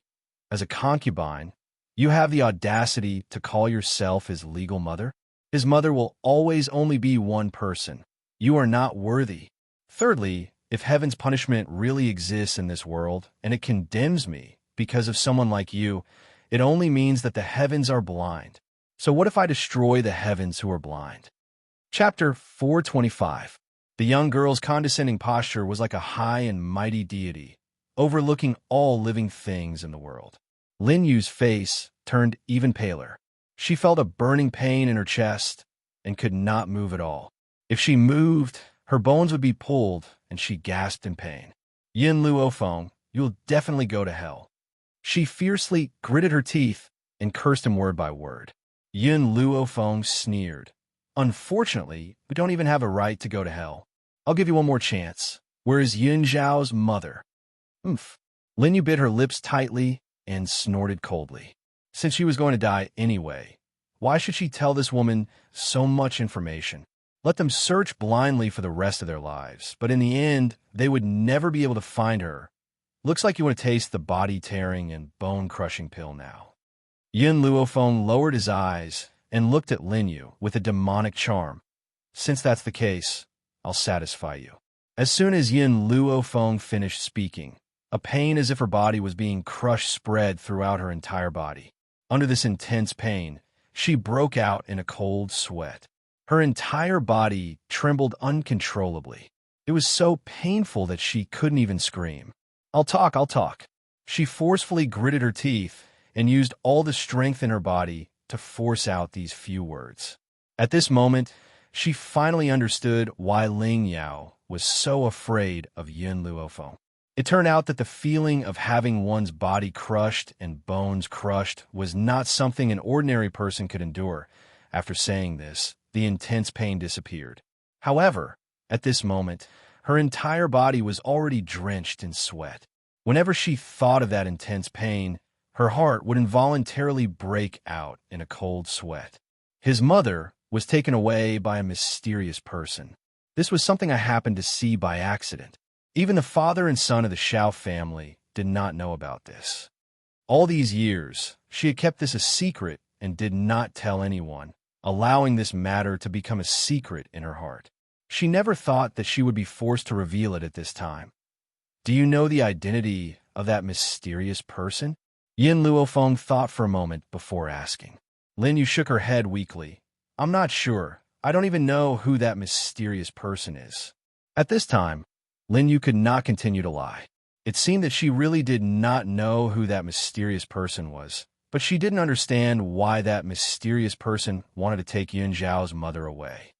as a concubine, you have the audacity to call yourself his legal mother? His mother will always only be one person. You are not worthy. Thirdly, if heaven's punishment really exists in this world and it condemns me because of someone like you, it only means that the heavens are blind. So what if I destroy the heavens who are blind?" Chapter 425. The young girl's condescending posture was like a high and mighty deity, overlooking all living things in the world. Lin Yu's face turned even paler. She felt a burning pain in her chest and could not move at all. If she moved, her bones would be pulled, and she gasped in pain. "Yun Luofeng, you'll definitely go to hell." She fiercely gritted her teeth and cursed him word by word. Yun Luofeng sneered. "Unfortunately, we don't even have a right to go to hell. I'll give you one more chance. Where is Yun Zhao's mother?" "Oomph." Lin Yu bit her lips tightly and snorted coldly. Since she was going to die anyway, why should she tell this woman so much information? Let them search blindly for the rest of their lives, but in the end, they would never be able to find her. Looks like you want to taste the body-tearing and bone-crushing pill now. Yun Luofeng lowered his eyes and looked at Lin Yu with a demonic charm. "Since that's the case, I'll satisfy you." As soon as Yun Luofeng finished speaking, a pain as if her body was being crushed spread throughout her entire body. Under this intense pain, she broke out in a cold sweat. Her entire body trembled uncontrollably. It was so painful that she couldn't even scream. I'll talk." She forcefully gritted her teeth and used all the strength in her body to force out these few words. At this moment, she finally understood why Ling Yao was so afraid of Yun Luofeng. It turned out that the feeling of having one's body crushed and bones crushed was not something an ordinary person could endure. After saying this, the intense pain disappeared. However, at this moment, her entire body was already drenched in sweat. Whenever she thought of that intense pain, her heart would involuntarily break out in a cold sweat. His mother was taken away by a mysterious person. This was something I happened to see by accident. Even the father and son of the Xiao family did not know about this. All these years, she had kept this a secret and did not tell anyone, allowing this matter to become a secret in her heart. She never thought that she would be forced to reveal it at this time. Do you know the identity of that mysterious person? Yin Luofeng thought for a moment before asking. Lin Yu shook her head weakly. I'm not sure. I don't even know who that mysterious person is. At this time, Lin Yu could not continue to lie. It seemed that she really did not know who that mysterious person was, but she didn't understand why that mysterious person wanted to take Yun Zhao's mother away.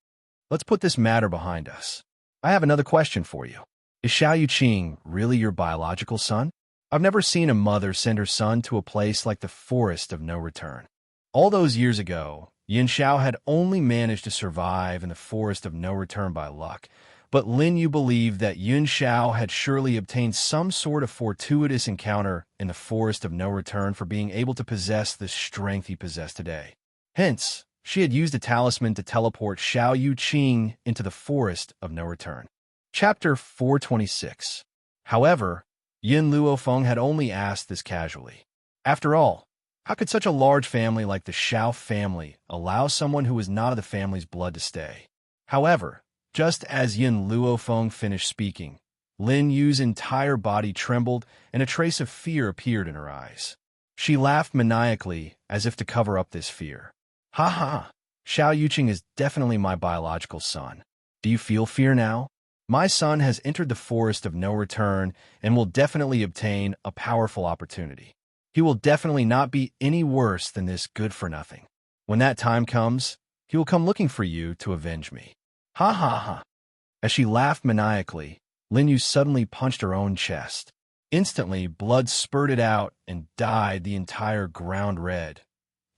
Let's put this matter behind us. I have another question for you. Is Xiao Yuqing really your biological son? I've never seen a mother send her son to a place like the Forest of No Return. All those years ago, Yin Xiao had only managed to survive in the Forest of No Return by luck, but Lin Yu believed that Yun Xiao had surely obtained some sort of fortuitous encounter in the Forest of No Return for being able to possess the strength he possessed today. Hence, she had used a talisman to teleport Xiao Yuqing into the Forest of No Return. Chapter 426. However, Yin Luofeng had only asked this casually. After all, how could such a large family like the Xiao family allow someone who was not of the family's blood to stay? However, just as Yin Luofeng finished speaking, Lin Yu's entire body trembled and a trace of fear appeared in her eyes. She laughed maniacally as if to cover up this fear. Ha ha! Xiao Yuqing is definitely my biological son. Do you feel fear now? My son has entered the Forest of No Return and will definitely obtain a powerful opportunity. He will definitely not be any worse than this good-for-nothing. When that time comes, he will come looking for you to avenge me. Ha ha ha. As she laughed maniacally, Lin Yu suddenly punched her own chest. Instantly, blood spurted out and dyed the entire ground red.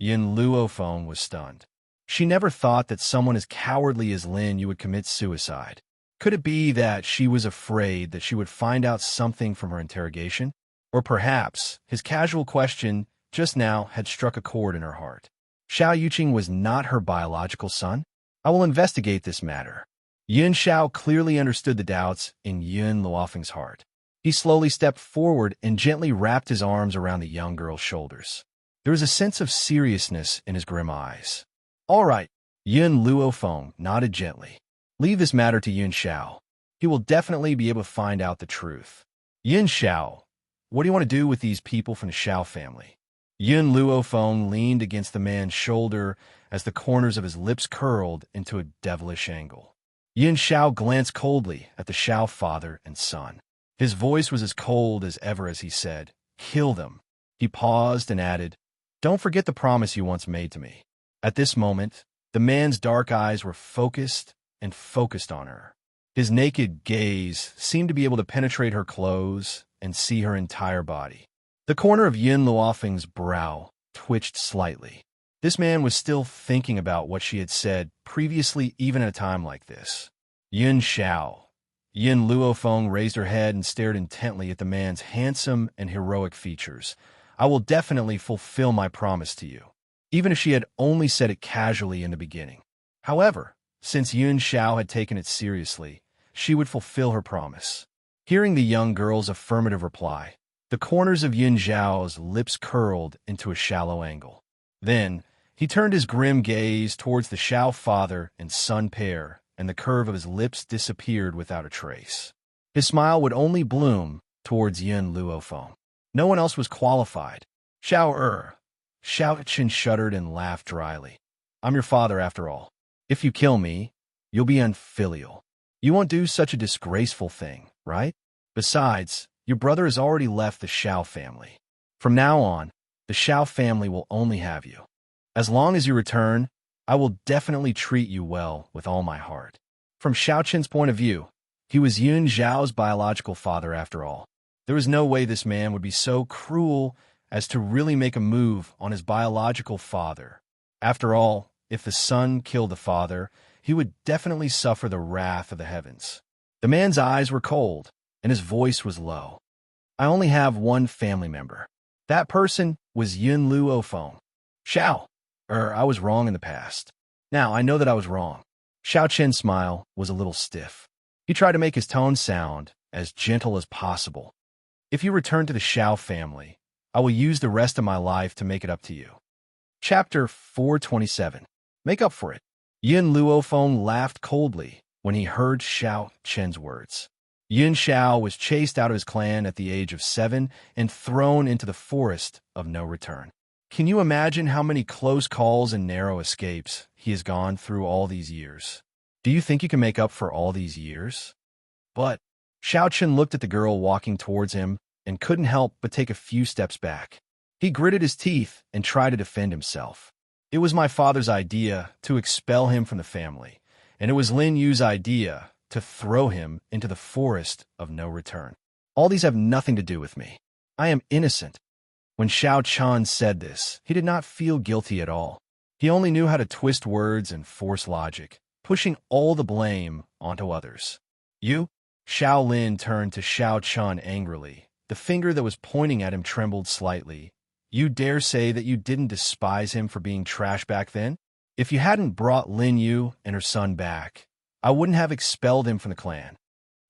Yin Luofeng was stunned. She never thought that someone as cowardly as Lin Yu would commit suicide. Could it be that she was afraid that she would find out something from her interrogation? Or perhaps his casual question just now had struck a chord in her heart. Xiao Yuqing was not her biological son? I will investigate this matter. Yun Xiao clearly understood the doubts in Yun Luofeng's heart. He slowly stepped forward and gently wrapped his arms around the young girl's shoulders. There was a sense of seriousness in his grim eyes. All right, Yun Luofeng nodded gently. Leave this matter to Yun Xiao. He will definitely be able to find out the truth. Yun Xiao, what do you want to do with these people from the Xiao family? Yun Luofeng leaned against the man's shoulder as the corners of his lips curled into a devilish angle. Yun Xiao glanced coldly at the Xiao father and son. His voice was as cold as ever as he said, "Kill them." He paused and added, "Don't forget the promise you once made to me." At this moment, the man's dark eyes were focused on her. His naked gaze seemed to be able to penetrate her clothes and see her entire body. The corner of Yin Luofeng's brow twitched slightly. This man was still thinking about what she had said previously, even at a time like this. Yun Xiao. Yin Luofeng raised her head and stared intently at the man's handsome and heroic features. I will definitely fulfill my promise to you, even if she had only said it casually in the beginning. However, since Yun Xiao had taken it seriously, she would fulfill her promise. Hearing the young girl's affirmative reply, the corners of Yun Xiao's lips curled into a shallow angle. Then, he turned his grim gaze towards the Xiao father and son pair, and the curve of his lips disappeared without a trace. His smile would only bloom towards Yin Luofeng. No one else was qualified. Xiao Yuqing shuddered and laughed dryly. I'm your father after all. If you kill me, you'll be unfilial. You won't do such a disgraceful thing, right? Besides, your brother has already left the Xiao family. From now on, the Xiao family will only have you. As long as you return, I will definitely treat you well with all my heart. From Xiaoqin's point of view, he was Yun Zhao's biological father after all. There was no way this man would be so cruel as to really make a move on his biological father. After all, if the son killed the father, he would definitely suffer the wrath of the heavens. The man's eyes were cold, and his voice was low. I only have one family member. That person was Yun Luofeng. Xiao. I was wrong in the past. Now, I know that I was wrong. Xiaoqin's smile was a little stiff. He tried to make his tone sound as gentle as possible. If you return to the Xiao family, I will use the rest of my life to make it up to you. Chapter 427. Make up for it. Yun Luofeng laughed coldly when he heard Xiao Qin's words. Yun Xiao was chased out of his clan at the age of 7 and thrown into the forest of no return. Can you imagine how many close calls and narrow escapes he has gone through all these years? Do you think you can make up for all these years? But Xiao Qin looked at the girl walking towards him and couldn't help but take a few steps back. He gritted his teeth and tried to defend himself. It was my father's idea to expel him from the family, and it was Lin Yu's idea to throw him into the forest of no return. All these have nothing to do with me. I am innocent. When Xiao Qin said this, he did not feel guilty at all. He only knew how to twist words and force logic, pushing all the blame onto others. You? Xiao Lin turned to Xiao Qin angrily. The finger that was pointing at him trembled slightly. You dare say that you didn't despise him for being trash back then? If you hadn't brought Lin Yu and her son back, I wouldn't have expelled him from the clan.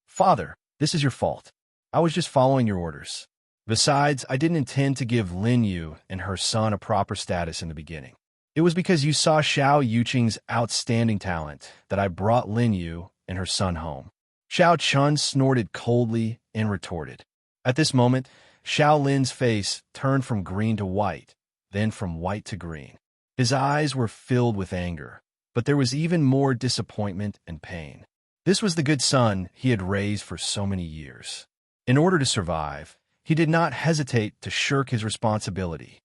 Father, this is your fault. I was just following your orders. Besides, I didn't intend to give Lin Yu and her son a proper status in the beginning. It was because you saw Xiao Yuqing's outstanding talent that I brought Lin Yu and her son home. Xiao Qin snorted coldly and retorted. At this moment, Xiao Lin's face turned from green to white, then from white to green. His eyes were filled with anger, but there was even more disappointment and pain. This was the good son he had raised for so many years. In order to survive, he did not hesitate to shirk his responsibility.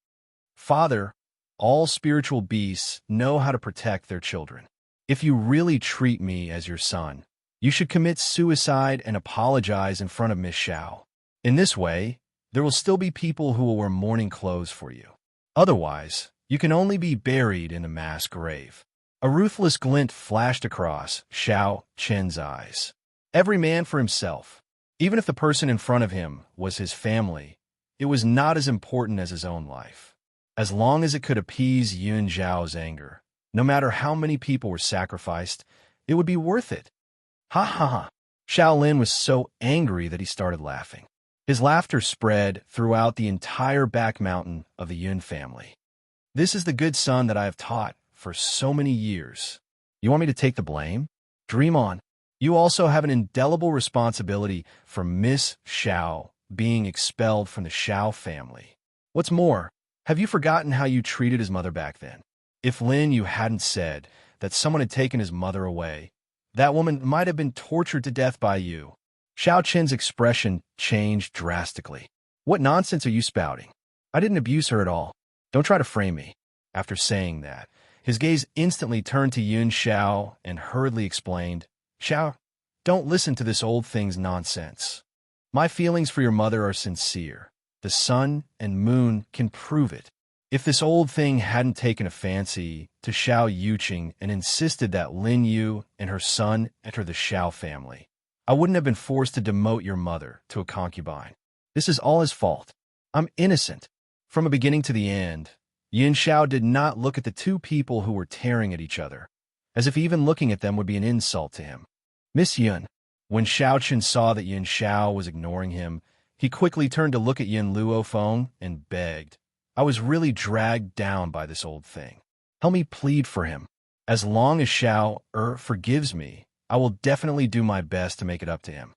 Father, all spiritual beasts know how to protect their children. If you really treat me as your son, you should commit suicide and apologize in front of Miss Xiao. In this way, there will still be people who will wear mourning clothes for you. Otherwise, you can only be buried in a mass grave. A ruthless glint flashed across Xiao Qin's eyes. Every man for himself. Even if the person in front of him was his family, it was not as important as his own life. As long as it could appease Yun Zhao's anger, no matter how many people were sacrificed, it would be worth it. Ha ha ha. Xiao Lin was so angry that he started laughing. His laughter spread throughout the entire back mountain of the Yun family. This is the good son that I have taught for so many years. You want me to take the blame? Dream on. You also have an indelible responsibility for Miss Xiao being expelled from the Xiao family. What's more, have you forgotten how you treated his mother back then? If Lin Yu hadn't said that someone had taken his mother away, that woman might have been tortured to death by you. Xiao Qin's expression changed drastically. What nonsense are you spouting? I didn't abuse her at all. Don't try to frame me. After saying that, his gaze instantly turned to Yun Xiao and hurriedly explained, Xiao, don't listen to this old thing's nonsense. My feelings for your mother are sincere. The sun and moon can prove it. If this old thing hadn't taken a fancy to Xiao Yuqing and insisted that Lin Yu and her son enter the Xiao family, I wouldn't have been forced to demote your mother to a concubine. This is all his fault. I'm innocent. From the beginning to the end, Yun Xiao did not look at the two people who were tearing at each other, as if even looking at them would be an insult to him. Miss Yun. When Xiao Qin saw that Yun Xiao was ignoring him, he quickly turned to look at Yun Luofeng and begged, I was really dragged down by this old thing. Help me plead for him. As long as Xiao forgives me, I will definitely do my best to make it up to him.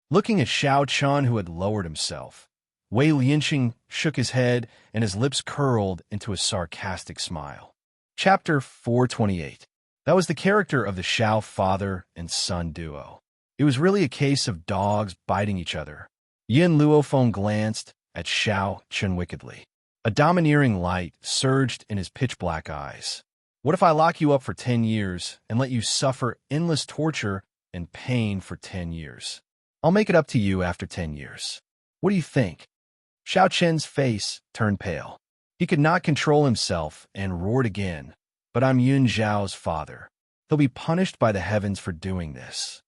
Looking at Xiao Qin, who had lowered himself, Wei Lianxing shook his head and his lips curled into a sarcastic smile. Chapter 428. That was the character of the Xiao father and son duo. It was really a case of dogs biting each other. Yun Luofeng glanced at Xiao Qin wickedly. A domineering light surged in his pitch-black eyes. What if I lock you up for 10 years and let you suffer endless torture and pain for 10 years? I'll make it up to you after 10 years. What do you think? Xiao Chen's face turned pale. He could not control himself and roared again. But I'm Yun Zhao's father. He'll be punished by the heavens for doing this.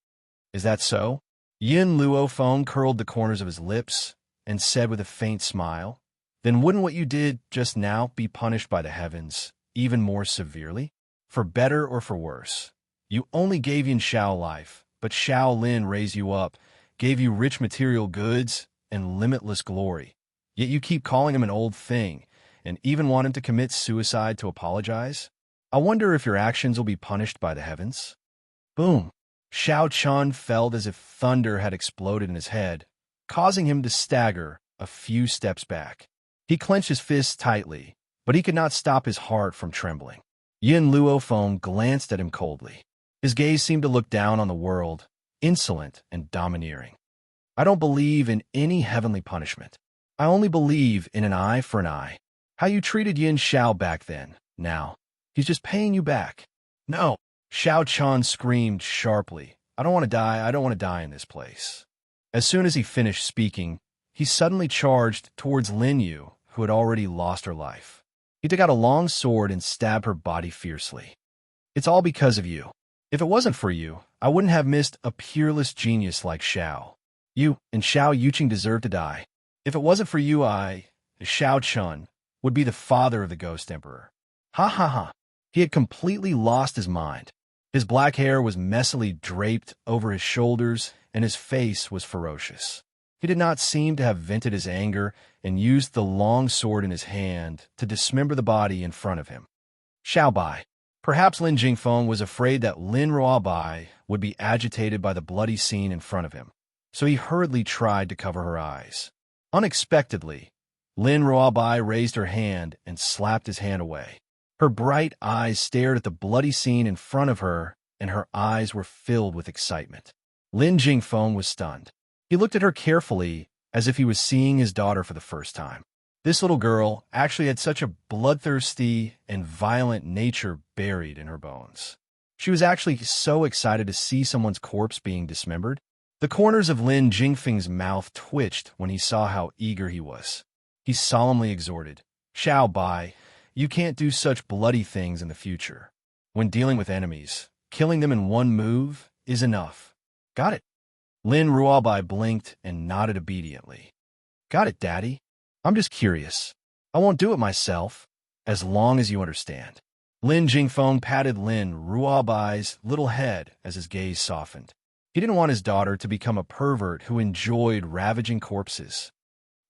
Is that so? Yin Luofeng curled the corners of his lips and said with a faint smile, Then wouldn't what you did just now be punished by the heavens, even more severely? For better or for worse? You only gave Yin Xiao life, but Xiao Lin raised you up, gave you rich material goods and limitless glory. Yet you keep calling him an old thing, and even want him to commit suicide to apologize? I wonder if your actions will be punished by the heavens? Boom! Xiao Chun felt as if thunder had exploded in his head, causing him to stagger a few steps back. He clenched his fists tightly, but he could not stop his heart from trembling. Yin Luofeng glanced at him coldly. His gaze seemed to look down on the world, insolent and domineering. I don't believe in any heavenly punishment. I only believe in an eye for an eye. How you treated Yin Xiao back then, now. He's just paying you back. No! Xiao Chun screamed sharply. I don't want to die in this place. As soon as he finished speaking, he suddenly charged towards Lin Yu, who had already lost her life. He took out a long sword and stabbed her body fiercely. It's all because of you. If it wasn't for you, I wouldn't have missed a peerless genius like Xiao. You and Xiao Yuqing deserve to die. If it wasn't for you, Xiao Chun, would be the father of the Ghost Emperor. Ha ha ha. He had completely lost his mind. His black hair was messily draped over his shoulders, and his face was ferocious. He did not seem to have vented his anger and used the long sword in his hand to dismember the body in front of him. Xiao Bai. Perhaps Lin Jingfeng was afraid that Lin Ruobai would be agitated by the bloody scene in front of him, so he hurriedly tried to cover her eyes. Unexpectedly, Lin Ruobai raised her hand and slapped his hand away. Her bright eyes stared at the bloody scene in front of her, and her eyes were filled with excitement. Lin Jingfeng was stunned. He looked at her carefully, as if he was seeing his daughter for the first time. This little girl actually had such a bloodthirsty and violent nature buried in her bones. She was actually so excited to see someone's corpse being dismembered. The corners of Lin Jingfeng's mouth twitched when he saw how eager he was. He solemnly exhorted, Xiao Bai, you can't do such bloody things in the future. When dealing with enemies, killing them in one move is enough. Got it? Lin Ruobai blinked and nodded obediently. Got it, Daddy. I'm just curious. I won't do it myself, as long as you understand. Lin Jingfeng patted Lin Ruobai's little head as his gaze softened. He didn't want his daughter to become a pervert who enjoyed ravaging corpses.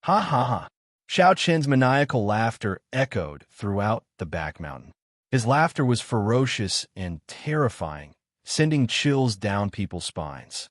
Ha ha ha. Xiao Chen's maniacal laughter echoed throughout the back mountain. His laughter was ferocious and terrifying, sending chills down people's spines.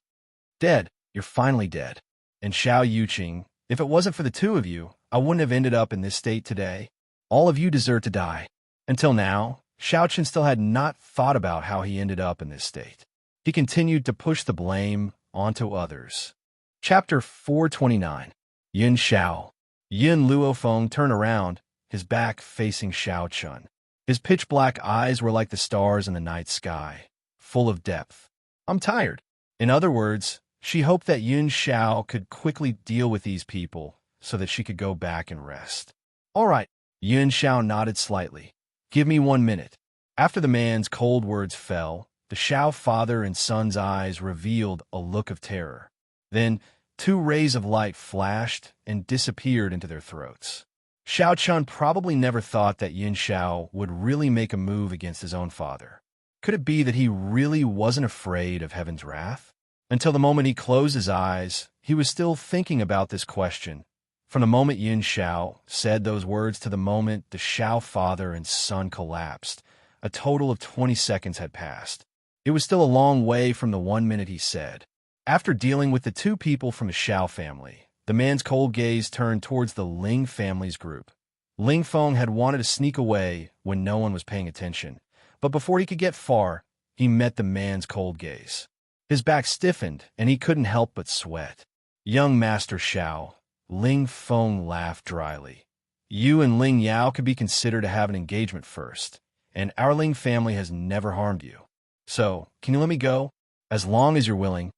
Dead, you're finally dead. And Xiao Yuqing, if it wasn't for the two of you, I wouldn't have ended up in this state today. All of you deserve to die. Until now, Xiao Chen still had not thought about how he ended up in this state. He continued to push the blame onto others. Chapter 429. Yin Xiao. Yin Luofeng turned around, his back facing Xiao Chun. His pitch-black eyes were like the stars in the night sky, full of depth. I'm tired. In other words, she hoped that Yin Xiao could quickly deal with these people so that she could go back and rest. All right, Yin Xiao nodded slightly. Give me 1 minute. After the man's cold words fell, the Xiao father and son's eyes revealed a look of terror. Then, 2 rays of light flashed and disappeared into their throats. Xiao Chun probably never thought that Yin Xiao would really make a move against his own father. Could it be that he really wasn't afraid of heaven's wrath? Until the moment he closed his eyes, he was still thinking about this question. From the moment Yin Xiao said those words to the moment the Xiao father and son collapsed, a total of 20 seconds had passed. It was still a long way from the 1 minute he said. After dealing with the 2 people from the Xiao family, the man's cold gaze turned towards the Ling family's group. Ling Feng had wanted to sneak away when no one was paying attention, but before he could get far, he met the man's cold gaze. His back stiffened, and he couldn't help but sweat. Young Master Xiao, Ling Feng laughed dryly. You and Ling Yao could be considered to have an engagement first. and our Ling family has never harmed you. So, can you let me go? As long as you're willing,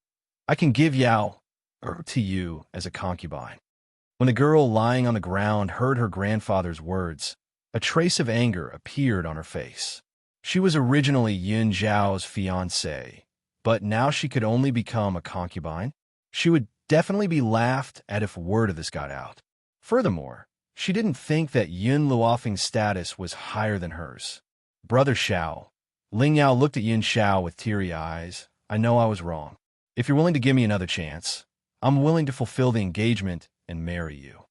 I can give Yao to you as a concubine." When the girl lying on the ground heard her grandfather's words, a trace of anger appeared on her face. She was originally Yun Zhao's fiancée, but now she could only become a concubine. She would definitely be laughed at if word of this got out. Furthermore, she didn't think that Yun Luofeng's status was higher than hers. "Brother Xiao." Ling Yao looked at Yun Xiao with teary eyes. "I know I was wrong. If you're willing to give me another chance, I'm willing to fulfill the engagement and marry you."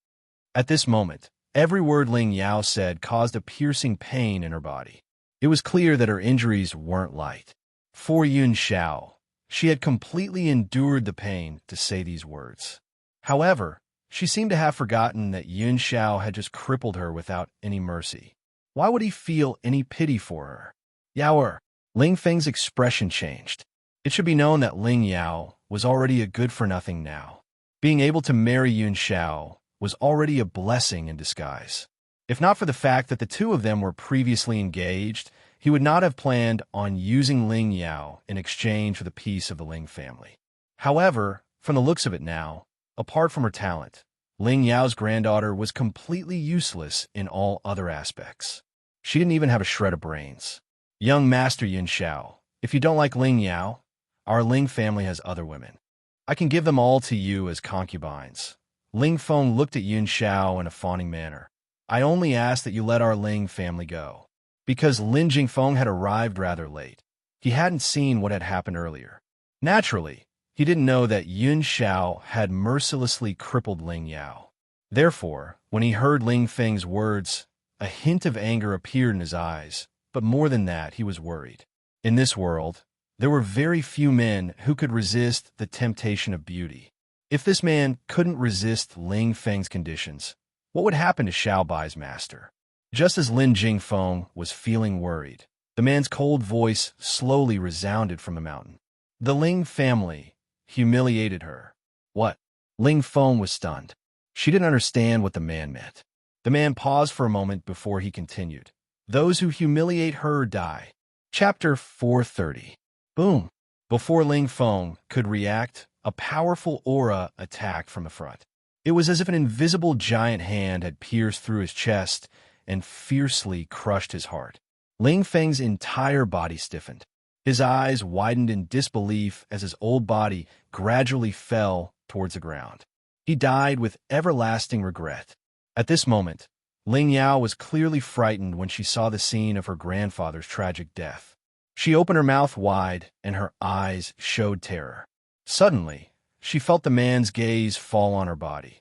At this moment, every word Ling Yao said caused a piercing pain in her body. It was clear that her injuries weren't light. For Yun Xiao, she had completely endured the pain to say these words. However, she seemed to have forgotten that Yun Xiao had just crippled her without any mercy. Why would he feel any pity for her? "Yao." Ling Feng's expression changed. It should be known that Ling Yao was already a good-for-nothing now. Being able to marry Yun Xiao was already a blessing in disguise. If not for the fact that the two of them were previously engaged, he would not have planned on using Ling Yao in exchange for the peace of the Ling family. However, from the looks of it now, apart from her talent, Ling Yao's granddaughter was completely useless in all other aspects. She didn't even have a shred of brains. "Young Master Yun Xiao, if you don't like Ling Yao, our Ling family has other women. I can give them all to you as concubines." Ling Feng looked at Yun Xiao in a fawning manner. "I only ask that you let our Ling family go." Because Lin Jingfeng had arrived rather late, he hadn't seen what had happened earlier. Naturally, he didn't know that Yun Xiao had mercilessly crippled Ling Yao. Therefore, when he heard Ling Feng's words, a hint of anger appeared in his eyes, but more than that, he was worried. In this world, there were very few men who could resist the temptation of beauty. If this man couldn't resist Ling Feng's conditions, what would happen to Xiao Bai's master? Just as Lin Jingfeng was feeling worried, the man's cold voice slowly resounded from the mountain. "The Ling family humiliated her." "What?" Ling Feng was stunned. She didn't understand what the man meant. The man paused for a moment before he continued. "Those who humiliate her die." Chapter 430. Boom! Before Ling Feng could react, a powerful aura attacked from the front. It was as if an invisible giant hand had pierced through his chest and fiercely crushed his heart. Ling Feng's entire body stiffened. His eyes widened in disbelief as his old body gradually fell towards the ground. He died with everlasting regret. At this moment, Ling Yao was clearly frightened when she saw the scene of her grandfather's tragic death. She opened her mouth wide, and her eyes showed terror. Suddenly, she felt the man's gaze fall on her body.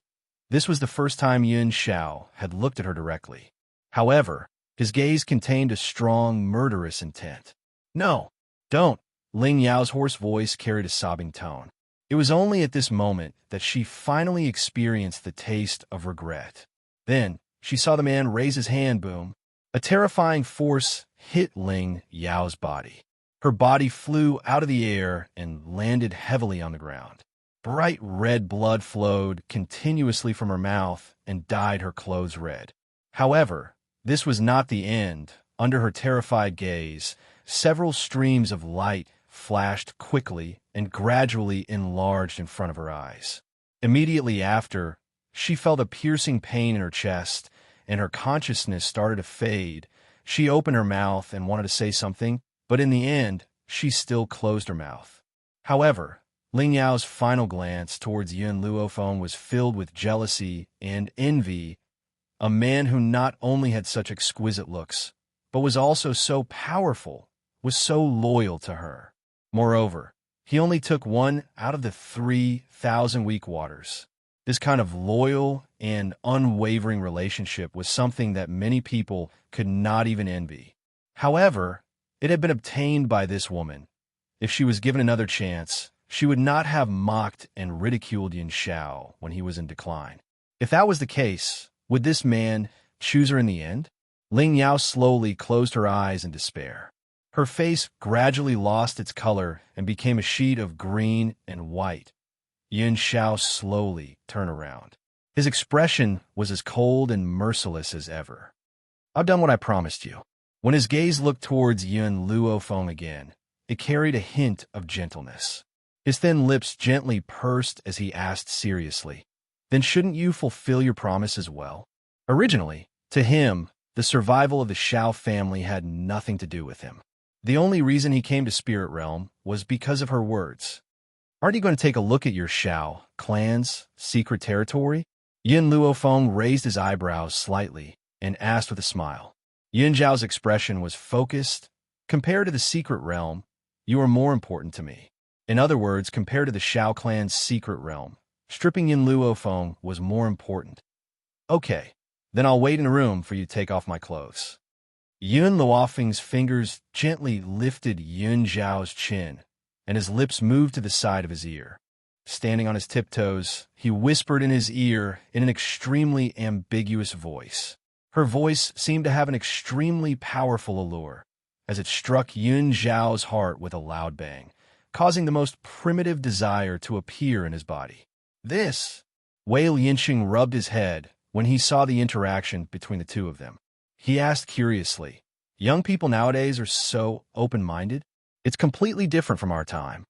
This was the first time Yun Xiao had looked at her directly. However, his gaze contained a strong, murderous intent. "No, don't." Ling Yao's hoarse voice carried a sobbing tone. It was only at this moment that she finally experienced the taste of regret. Then, she saw the man raise his hand. Boom. A terrifying force hit Ling Yao's body. Her body flew out of the air and landed heavily on the ground. Bright red blood flowed continuously from her mouth and dyed her clothes red. However, this was not the end. Under her terrified gaze, several streams of light flashed quickly and gradually enlarged in front of her eyes. Immediately after, she felt a piercing pain in her chest, and her consciousness started to fade. She opened her mouth and wanted to say something, but in the end, she still closed her mouth. However, Ling Yao's final glance towards Yun Luofeng was filled with jealousy and envy. A man who not only had such exquisite looks, but was also so powerful, was so loyal to her. Moreover, he only took one out of the 3,000 weak waters. This kind of loyal and unwavering relationship was something that many people could not even envy. However, it had been obtained by this woman. If she was given another chance, she would not have mocked and ridiculed Yun Xiao when he was in decline. If that was the case, would this man choose her in the end? Ling Yao slowly closed her eyes in despair. Her face gradually lost its color and became a sheet of green and white. Yun Xiao slowly turned around. His expression was as cold and merciless as ever. "I've done what I promised you. When his gaze looked towards Yun Luofeng again, it carried a hint of gentleness. His thin lips gently pursed as he asked seriously, "Then shouldn't you fulfill your promise as well?" Originally, to him, the survival of the Xiao family had nothing to do with him. The only reason he came to Spirit Realm was because of her words. "Aren't you going to take a look at your Xiao clan's secret territory?" Yin Luofeng raised his eyebrows slightly and asked with a smile. Yin Zhao's expression was focused. "Compared to the secret realm, you are more important to me." In other words, compared to the Xiao clan's secret realm, stripping Yin Luofeng was more important. "Okay, then I'll wait in a room for you to take off my clothes." Yun Luofeng's fingers gently lifted Yun Zhao's chin, and his lips moved to the side of his ear. Standing on his tiptoes, he whispered in his ear in an extremely ambiguous voice. Her voice seemed to have an extremely powerful allure, as it struck Yun Zhao's heart with a loud bang, causing the most primitive desire to appear in his body. "This?" Wei Lianqing rubbed his head when he saw the interaction between the two of them. He asked curiously, "Young people nowadays are so open-minded? It's completely different from our time."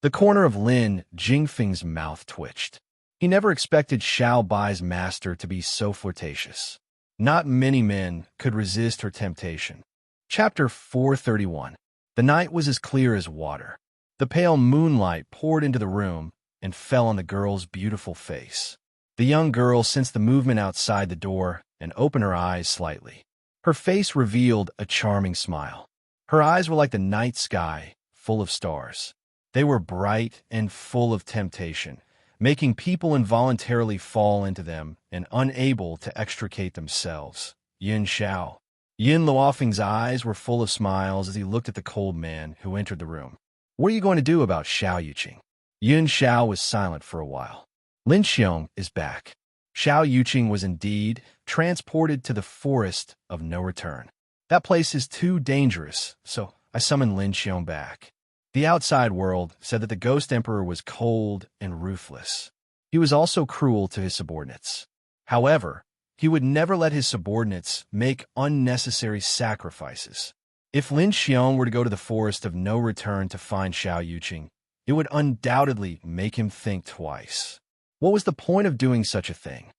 The corner of Lin Jingfeng's mouth twitched. He never expected Xiao Bai's master to be so flirtatious. Not many men could resist her temptation. Chapter 431. The night was as clear as water. The pale moonlight poured into the room and fell on the girl's beautiful face. The young girl sensed the movement outside the door and opened her eyes slightly. Her face revealed a charming smile. Her eyes were like the night sky, full of stars. They were bright and full of temptation, making people involuntarily fall into them and unable to extricate themselves. Yin Xiao. Yin Luofeng's eyes were full of smiles as he looked at the cold man who entered the room. "What are you going to do about Xiao Yuqing?" Yin Xiao was silent for a while. "Lin Xiong is back." Xiao Yuqing was indeed transported to the forest of no return. "That place is too dangerous, so I summoned Lin Xiong back." The outside world said that the Ghost Emperor was cold and ruthless. He was also cruel to his subordinates. However, he would never let his subordinates make unnecessary sacrifices. If Lin Xiong were to go to the forest of no return to find Xiao Yuqing, it would undoubtedly make him think twice. What was the point of doing such a thing?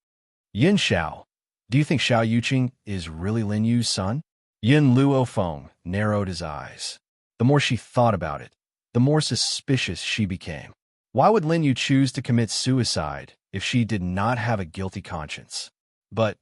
"Yin Xiao, do you think Xiao Yuqing is really Lin Yu's son?" Yin Luofeng narrowed his eyes. The more she thought about it, the more suspicious she became. Why would Lin Yu choose to commit suicide if she did not have a guilty conscience? But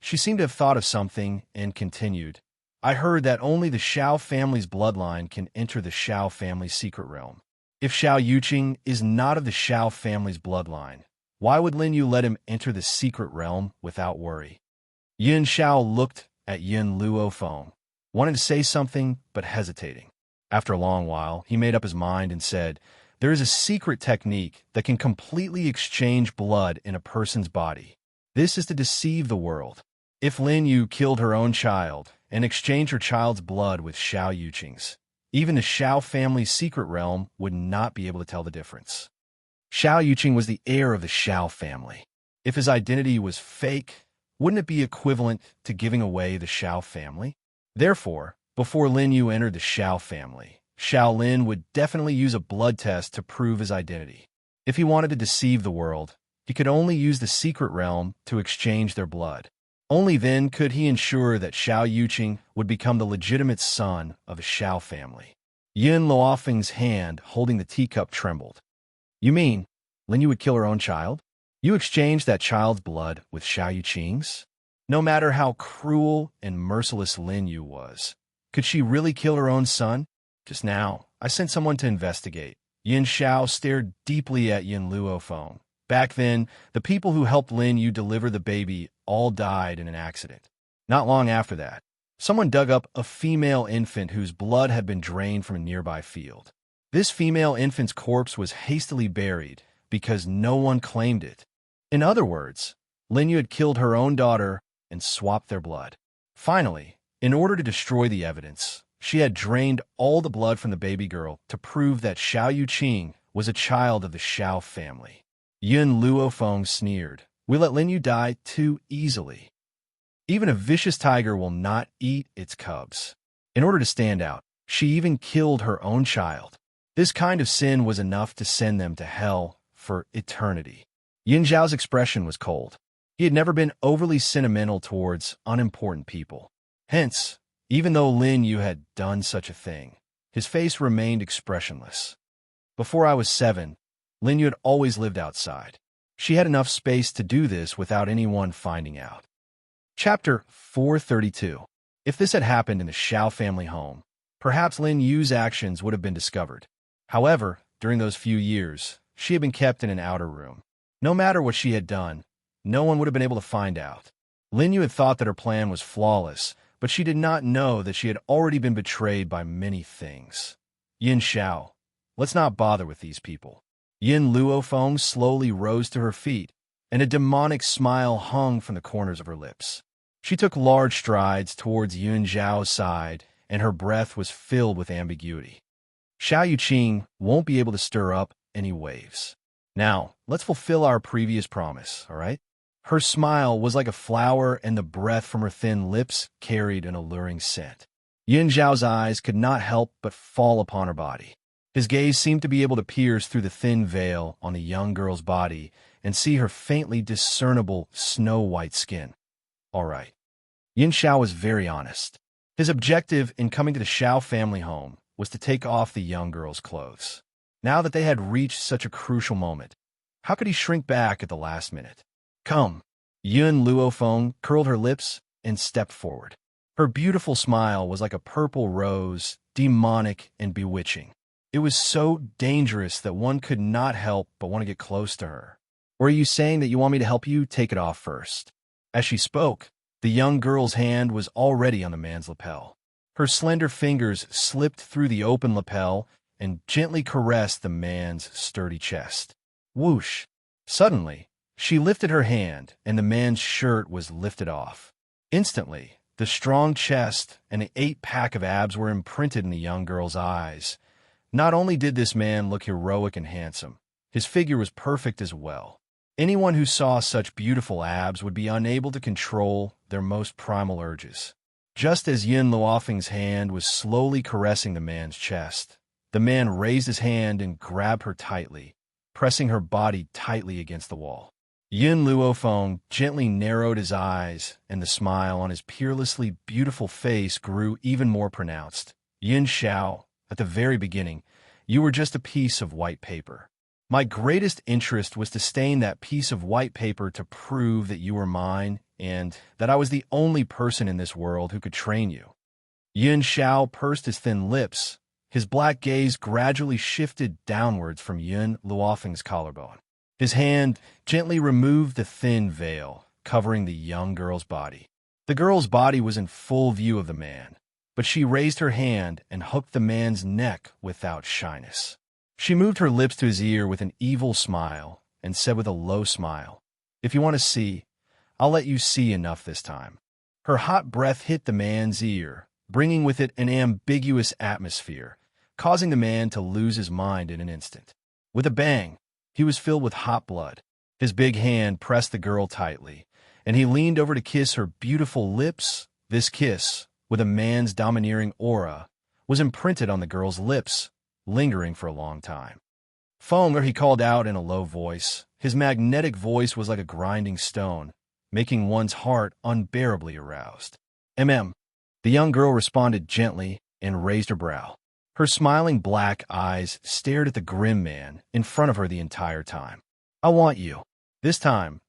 she seemed to have thought of something and continued, "I heard that only the Xiao family's bloodline can enter the Xiao family's secret realm. If Xiao Yuqing is not of the Xiao family's bloodline, why would Lin Yu let him enter the secret realm without worry?" Yin Xiao looked at Yin Luofeng, wanting to say something but hesitating. After a long while, he made up his mind and said, "There is a secret technique that can completely exchange blood in a person's body. This is to deceive the world. If Lin Yu killed her own child and exchanged her child's blood with Xiao Yuqing's, even the Xiao family's secret realm would not be able to tell the difference. Xiao Yuqing was the heir of the Xiao family. If his identity was fake, wouldn't it be equivalent to giving away the Xiao family? Therefore, before Lin Yu entered the Xiao family, Xiao Lin would definitely use a blood test to prove his identity. If he wanted to deceive the world, he could only use the secret realm to exchange their blood. Only then could he ensure that Xiao Yuqing would become the legitimate son of the Xiao family." Yin Luofeng's hand holding the teacup trembled. "You mean, Lin Yu would kill her own child? You exchanged that child's blood with Xiao Yuqing's? No matter how cruel and merciless Lin Yu was, could she really kill her own son? Just now, I sent someone to investigate." Yin Xiao stared deeply at Yin Luofeng. "Back then, the people who helped Lin Yu deliver the baby all died in an accident. Not long after that, someone dug up a female infant whose blood had been drained from a nearby field. This female infant's corpse was hastily buried because no one claimed it. In other words, Lin Yu had killed her own daughter and swapped their blood. Finally, in order to destroy the evidence, she had drained all the blood from the baby girl to prove that Xiao Yuqing was a child of the Xiao family." Yin Luofeng sneered. "We let Lin Yu die too easily. Even a vicious tiger will not eat its cubs." In order to stand out, she even killed her own child. This kind of sin was enough to send them to hell for eternity. Yin Zhao's expression was cold. He had never been overly sentimental towards unimportant people. Hence, even though Lin Yu had done such a thing, his face remained expressionless. Before I was 7, Lin Yu had always lived outside. She had enough space to do this without anyone finding out. Chapter 432. If this had happened in the Xiao family home, perhaps Lin Yu's actions would have been discovered. However, during those few years, she had been kept in an outer room. No matter what she had done, no one would have been able to find out. Lin Yu had thought that her plan was flawless, but she did not know that she had already been betrayed by many things. Yin Xiao, let's not bother with these people. Yin Luofeng slowly rose to her feet, and a demonic smile hung from the corners of her lips. She took large strides towards Yun Zhao's side, and her breath was filled with ambiguity. Xiao Yuqing won't be able to stir up any waves. Now, let's fulfill our previous promise, all right? Her smile was like a flower, and the breath from her thin lips carried an alluring scent. Yin Zhao's eyes could not help but fall upon her body. His gaze seemed to be able to pierce through the thin veil on the young girl's body and see her faintly discernible snow-white skin. All right. Yin Xiao was very honest. His objective in coming to the Xiao family home was to take off the young girl's clothes. Now that they had reached such a crucial moment, how could he shrink back at the last minute? Come. Yun Luofeng curled her lips and stepped forward. Her beautiful smile was like a purple rose, demonic and bewitching. It was so dangerous that one could not help but want to get close to her. Or are you saying that you want me to help you take it off first? As she spoke, the young girl's hand was already on the man's lapel. Her slender fingers slipped through the open lapel and gently caressed the man's sturdy chest. Whoosh! Suddenly, she lifted her hand, and the man's shirt was lifted off. Instantly, the strong chest and the 8-pack of abs were imprinted in the young girl's eyes. Not only did this man look heroic and handsome, his figure was perfect as well. Anyone who saw such beautiful abs would be unable to control their most primal urges. Just as Yin Luofeng's hand was slowly caressing the man's chest, the man raised his hand and grabbed her tightly, pressing her body tightly against the wall. Yin Luofeng gently narrowed his eyes, and the smile on his peerlessly beautiful face grew even more pronounced. Yin Xiao, at the very beginning, you were just a piece of white paper. My greatest interest was to stain that piece of white paper to prove that you were mine and that I was the only person in this world who could train you. Yin Xiao pursed his thin lips. His black gaze gradually shifted downwards from Yin Luofeng's collarbone. His hand gently removed the thin veil, covering the young girl's body. The girl's body was in full view of the man, but she raised her hand and hooked the man's neck without shyness. She moved her lips to his ear with an evil smile and said with a low smile, "If you want to see, I'll let you see enough this time." Her hot breath hit the man's ear, bringing with it an ambiguous atmosphere, causing the man to lose his mind in an instant. With a bang, he was filled with hot blood. His big hand pressed the girl tightly, and he leaned over to kiss her beautiful lips. This kiss, with a man's domineering aura, was imprinted on the girl's lips, lingering for a long time. Fenger, he called out in a low voice. His magnetic voice was like a grinding stone, making one's heart unbearably aroused. The young girl responded gently and raised her brow. Her smiling black eyes stared at the grim man in front of her the entire time. "I want you." This time,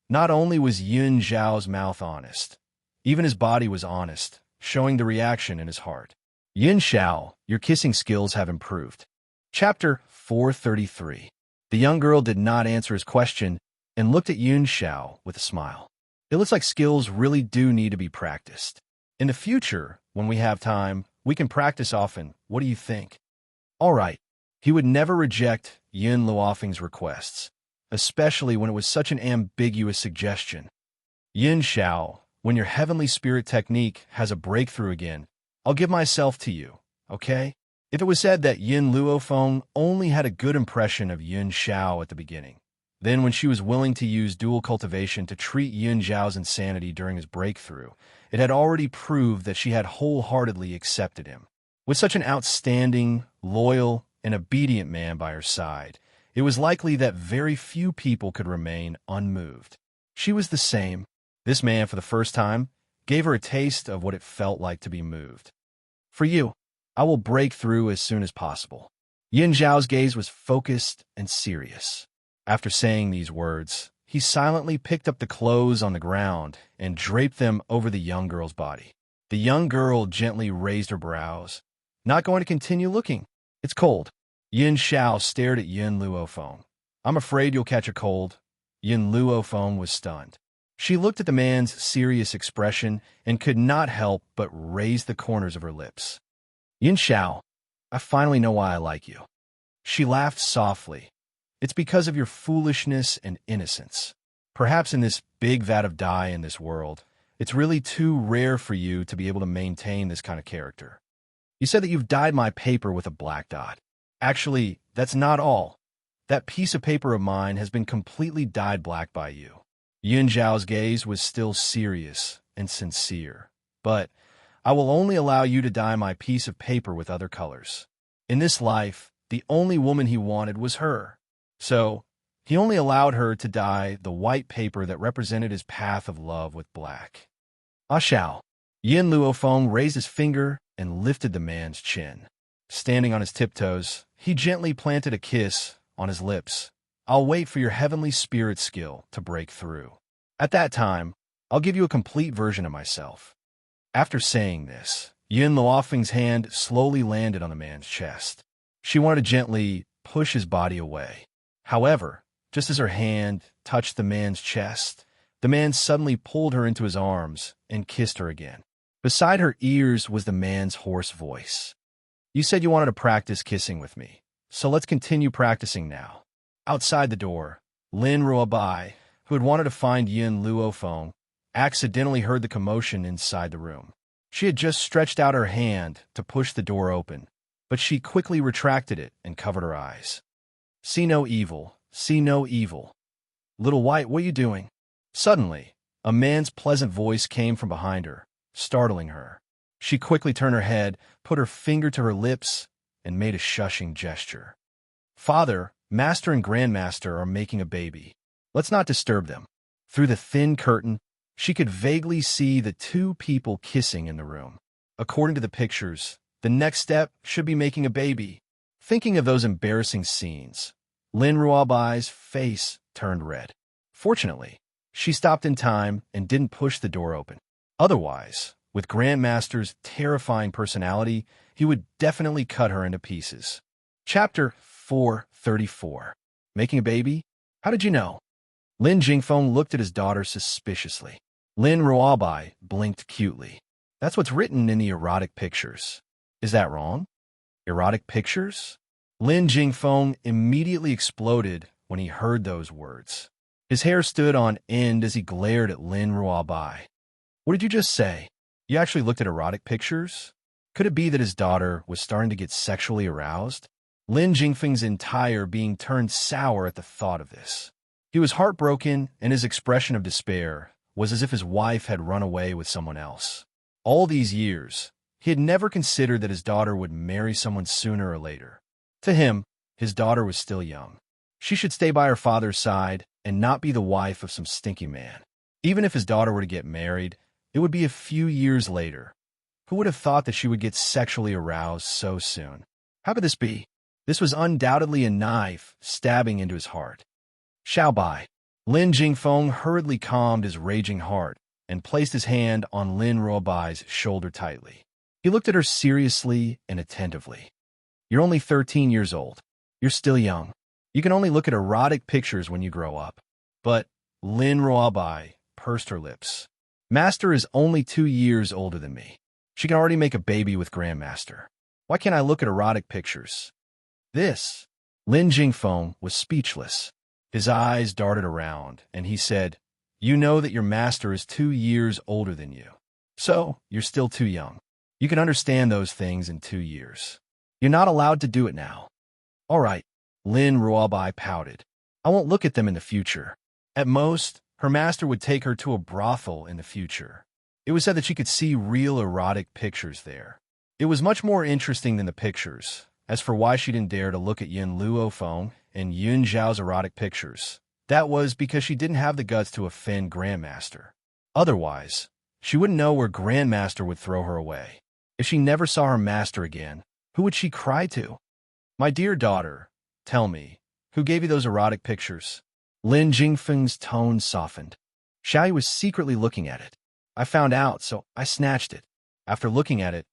not only was Yun Zhao's mouth honest, even his body was honest, showing the reaction in his heart. "Yin Xiao, your kissing skills have improved." Chapter 433. The young girl did not answer his question and looked at Yun Xiao with a smile. "It looks like skills really do need to be practiced. In the future, when we have time, we can practice often. What do you think?" All right. He would never reject Yin Luofeng's requests, especially when it was such an ambiguous suggestion. "Yin Xiao, when your heavenly spirit technique has a breakthrough again, I'll give myself to you, okay?" If it was said that Yin Luofeng only had a good impression of Yin Xiao at the beginning, Then, when she was willing to use dual cultivation to treat Xianxiao's insanity during his breakthrough, it had already proved that she had wholeheartedly accepted him. With such an outstanding, loyal, and obedient man by her side, it was likely that very few people could remain unmoved. She was the same. This man, for the first time, gave her a taste of what it felt like to be moved. For you, I will break through as soon as possible. Yin Zhao's gaze was focused and serious. After saying these words, he silently picked up the clothes on the ground and draped them over the young girl's body. The young girl gently raised her brows. Not going to continue looking. It's cold. Yin Xiao stared at Yin Luofeng. I'm afraid you'll catch a cold. Yin Luofeng was stunned. She looked at the man's serious expression and could not help but raise the corners of her lips. Yin Xiao, I finally know why I like you. She laughed softly. It's because of your foolishness and innocence. Perhaps in this big vat of dye in this world, it's really too rare for you to be able to maintain this kind of character. You said that you've dyed my paper with a black dot. Actually, that's not all. That piece of paper of mine has been completely dyed black by you. Yin Zhao's gaze was still serious and sincere. But I will only allow you to dye my piece of paper with other colors. In this life, the only woman he wanted was her. So, he only allowed her to dye the white paper that represented his path of love with black. Ah Xiao. Yin Luofeng raised his finger and lifted the man's chin. Standing on his tiptoes, he gently planted a kiss on his lips. I'll wait for your heavenly spirit skill to break through. At that time, I'll give you a complete version of myself. After saying this, Yin Luofeng's hand slowly landed on the man's chest. She wanted to gently push his body away. However, just as her hand touched the man's chest, the man suddenly pulled her into his arms and kissed her again. Beside her ears was the man's hoarse voice. You said you wanted to practice kissing with me, so let's continue practicing now. Outside the door, Lin Ruobai, who had wanted to find Yin Luofeng, accidentally heard the commotion inside the room. She had just stretched out her hand to push the door open, but she quickly retracted it and covered her eyes. See no evil, see no evil. Little White, what are you doing? Suddenly, a man's pleasant voice came from behind her, startling her. She quickly turned her head, put her finger to her lips, and made a shushing gesture. Father, Master and Grandmaster are making a baby. Let's not disturb them. Through the thin curtain, she could vaguely see the two people kissing in the room. According to the pictures, the next step should be making a baby. Thinking of those embarrassing scenes, Lin Ruobai's face turned red. Fortunately, she stopped in time and didn't push the door open. Otherwise, with Grandmaster's terrifying personality, he would definitely cut her into pieces. Chapter 434. Making a baby? How did you know? Lin Jingfeng looked at his daughter suspiciously. Lin Ruobai blinked cutely. That's what's written in the erotic pictures. Is that wrong? Erotic pictures? Lin Jingfeng immediately exploded when he heard those words. His hair stood on end as he glared at Lin Ruobai. What did you just say? You actually looked at erotic pictures? Could it be that his daughter was starting to get sexually aroused? Lin Jingfeng's entire being turned sour at the thought of this. He was heartbroken, and his expression of despair was as if his wife had run away with someone else. All these years, he had never considered that his daughter would marry someone sooner or later. To him, his daughter was still young. She should stay by her father's side and not be the wife of some stinky man. Even if his daughter were to get married, it would be a few years later. Who would have thought that she would get sexually aroused so soon? How could this be? This was undoubtedly a knife stabbing into his heart. Xiao Bai. Lin Jingfeng hurriedly calmed his raging heart and placed his hand on Lin Ruobai's shoulder tightly. He looked at her seriously and attentively. You're only 13 years old. You're still young. You can only look at erotic pictures when you grow up. But Lin Ruobai pursed her lips. Master is only 2 years older than me. She can already make a baby with Grandmaster. Why can't I look at erotic pictures? This. Lin Jingfeng was speechless. His eyes darted around, and he said, You know that your master is 2 years older than you. So, you're still too young. You can understand those things in 2 years. You're not allowed to do it now. All right, Lin Ruobai pouted. I won't look at them in the future. At most, her master would take her to a brothel in the future. It was said that she could see real erotic pictures there. It was much more interesting than the pictures. As for why she didn't dare to look at Yin Luofeng and Yun Zhao's erotic pictures, that was because she didn't have the guts to offend Grandmaster. Otherwise, she wouldn't know where Grandmaster would throw her away. If she never saw her master again, who would she cry to? My dear daughter, tell me, who gave you those erotic pictures? Lin Jingfeng's tone softened. Xiaoyu was secretly looking at it. I found out, so I snatched it. After looking at it,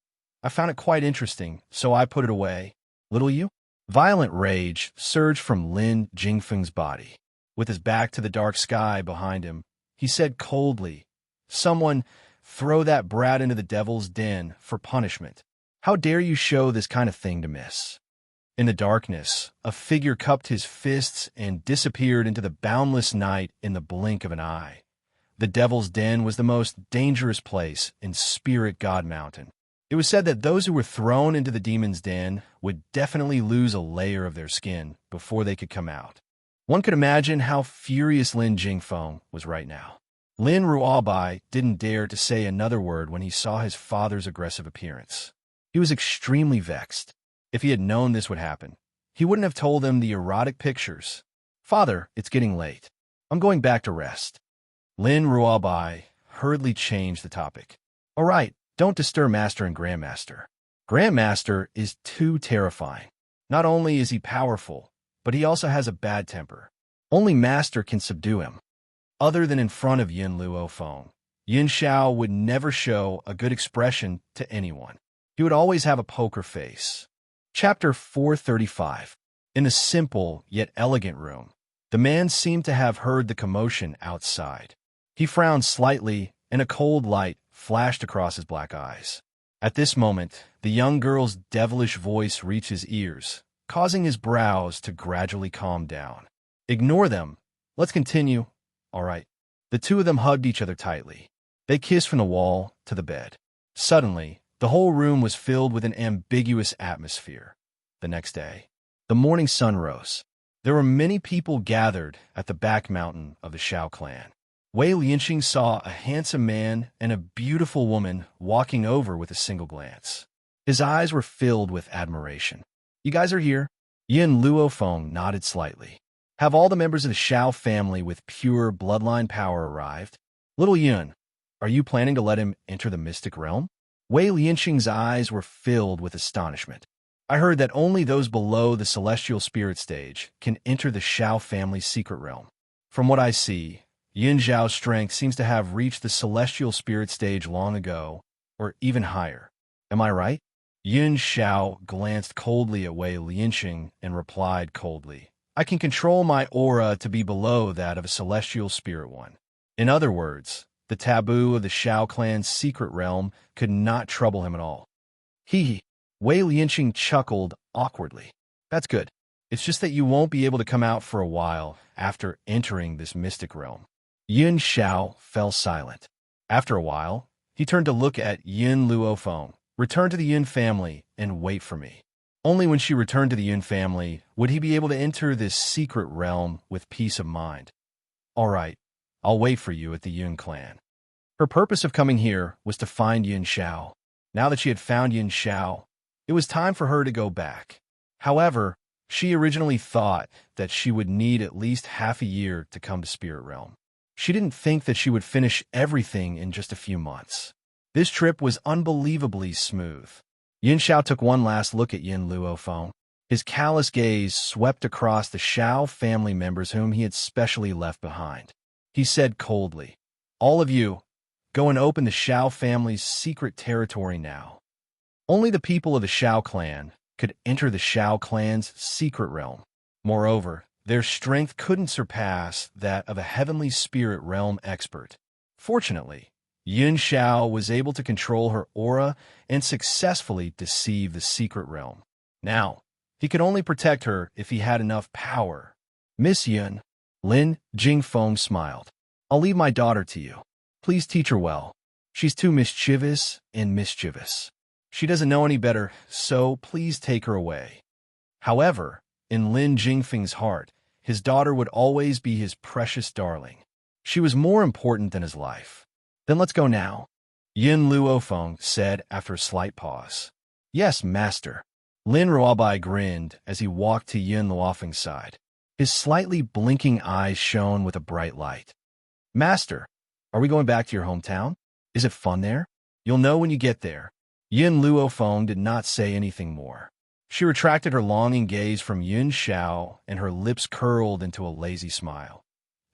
I found it quite interesting, so I put it away. Little you? Violent rage surged from Lin Jingfeng's body. With his back to the dark sky behind him, he said coldly, Someone, throw that brat into the devil's den for punishment. How dare you show this kind of thing to miss? In the darkness, a figure cupped his fists and disappeared into the boundless night in the blink of an eye. The Devil's Den was the most dangerous place in Spirit God Mountain. It was said that those who were thrown into the demon's den would definitely lose a layer of their skin before they could come out. One could imagine how furious Lin Jingfeng was right now. Lin Ruobai didn't dare to say another word when he saw his father's aggressive appearance. He was extremely vexed. If he had known this would happen, he wouldn't have told them the erotic pictures. Father, it's getting late. I'm going back to rest. Lin Ruobai hurriedly changed the topic. All right, don't disturb Master and Grandmaster. Grandmaster is too terrifying. Not only is he powerful, but he also has a bad temper. Only Master can subdue him. Other than in front of Yin Luofeng, Yin Xiao would never show a good expression to anyone. He would always have a poker face. Chapter 435. In a simple yet elegant room, the man seemed to have heard the commotion outside. He frowned slightly, and a cold light flashed across his black eyes. At this moment, the young girl's devilish voice reached his ears, causing his brows to gradually calm down. Ignore them. Let's continue. All right. The two of them hugged each other tightly. They kissed from the wall to the bed. Suddenly, the whole room was filled with an ambiguous atmosphere. The next day, the morning sun rose. There were many people gathered at the back mountain of the Xiao clan. Wei Lianxing saw a handsome man and a beautiful woman walking over with a single glance. His eyes were filled with admiration. You guys are here? Yin Luofeng nodded slightly. Have all the members of the Xiao family with pure bloodline power arrived? Little Yun, are you planning to let him enter the mystic realm? Wei Lianxing's eyes were filled with astonishment. I heard that only those below the celestial spirit stage can enter the Xiao family's secret realm. From what I see, Yin Zhao's strength seems to have reached the celestial spirit stage long ago, or even higher. Am I right? Yin Xiao glanced coldly at Wei Lianxing and replied coldly, I can control my aura to be below that of a celestial spirit one. In other words, the taboo of the Xiao clan's secret realm could not trouble him at all. Hee. Wei Lianxing chuckled awkwardly. That's good. It's just that you won't be able to come out for a while after entering this mystic realm. Yin Xiao fell silent. After a while, he turned to look at Yin Luofeng. Return to the Yin family and wait for me. Only when she returned to the Yin family would he be able to enter this secret realm with peace of mind. All right, I'll wait for you at the Yin clan. Her purpose of coming here was to find Yin Xiao. Now that she had found Yin Xiao, it was time for her to go back. However, she originally thought that she would need at least half a year to come to Spirit Realm. She didn't think that she would finish everything in just a few months. This trip was unbelievably smooth. Yin Xiao took one last look at Yin Luofeng. His callous gaze swept across the Xiao family members whom he had specially left behind. He said coldly, all of you, go and open the Xiao family's secret territory now. Only the people of the Xiao clan could enter the Xiao clan's secret realm. Moreover, their strength couldn't surpass that of a heavenly spirit realm expert. Fortunately, Yin Xiao was able to control her aura and successfully deceive the secret realm. Now, he could only protect her if he had enough power. Miss Yun, Lin Jingfeng smiled. I'll leave my daughter to you. Please teach her well. She's too mischievous and mischievous. She doesn't know any better, so please take her away. However, in Lin Jingfeng's heart, his daughter would always be his precious darling. She was more important than his life. Then let's go now, Yin Luofeng said after a slight pause. Yes, master. Lin Ruobai grinned as he walked to Yin Luofeng's side. His slightly blinking eyes shone with a bright light. Master, are we going back to your hometown? Is it fun there? You'll know when you get there. Yin Luofeng did not say anything more. She retracted her longing gaze from Yun Xiao, and her lips curled into a lazy smile.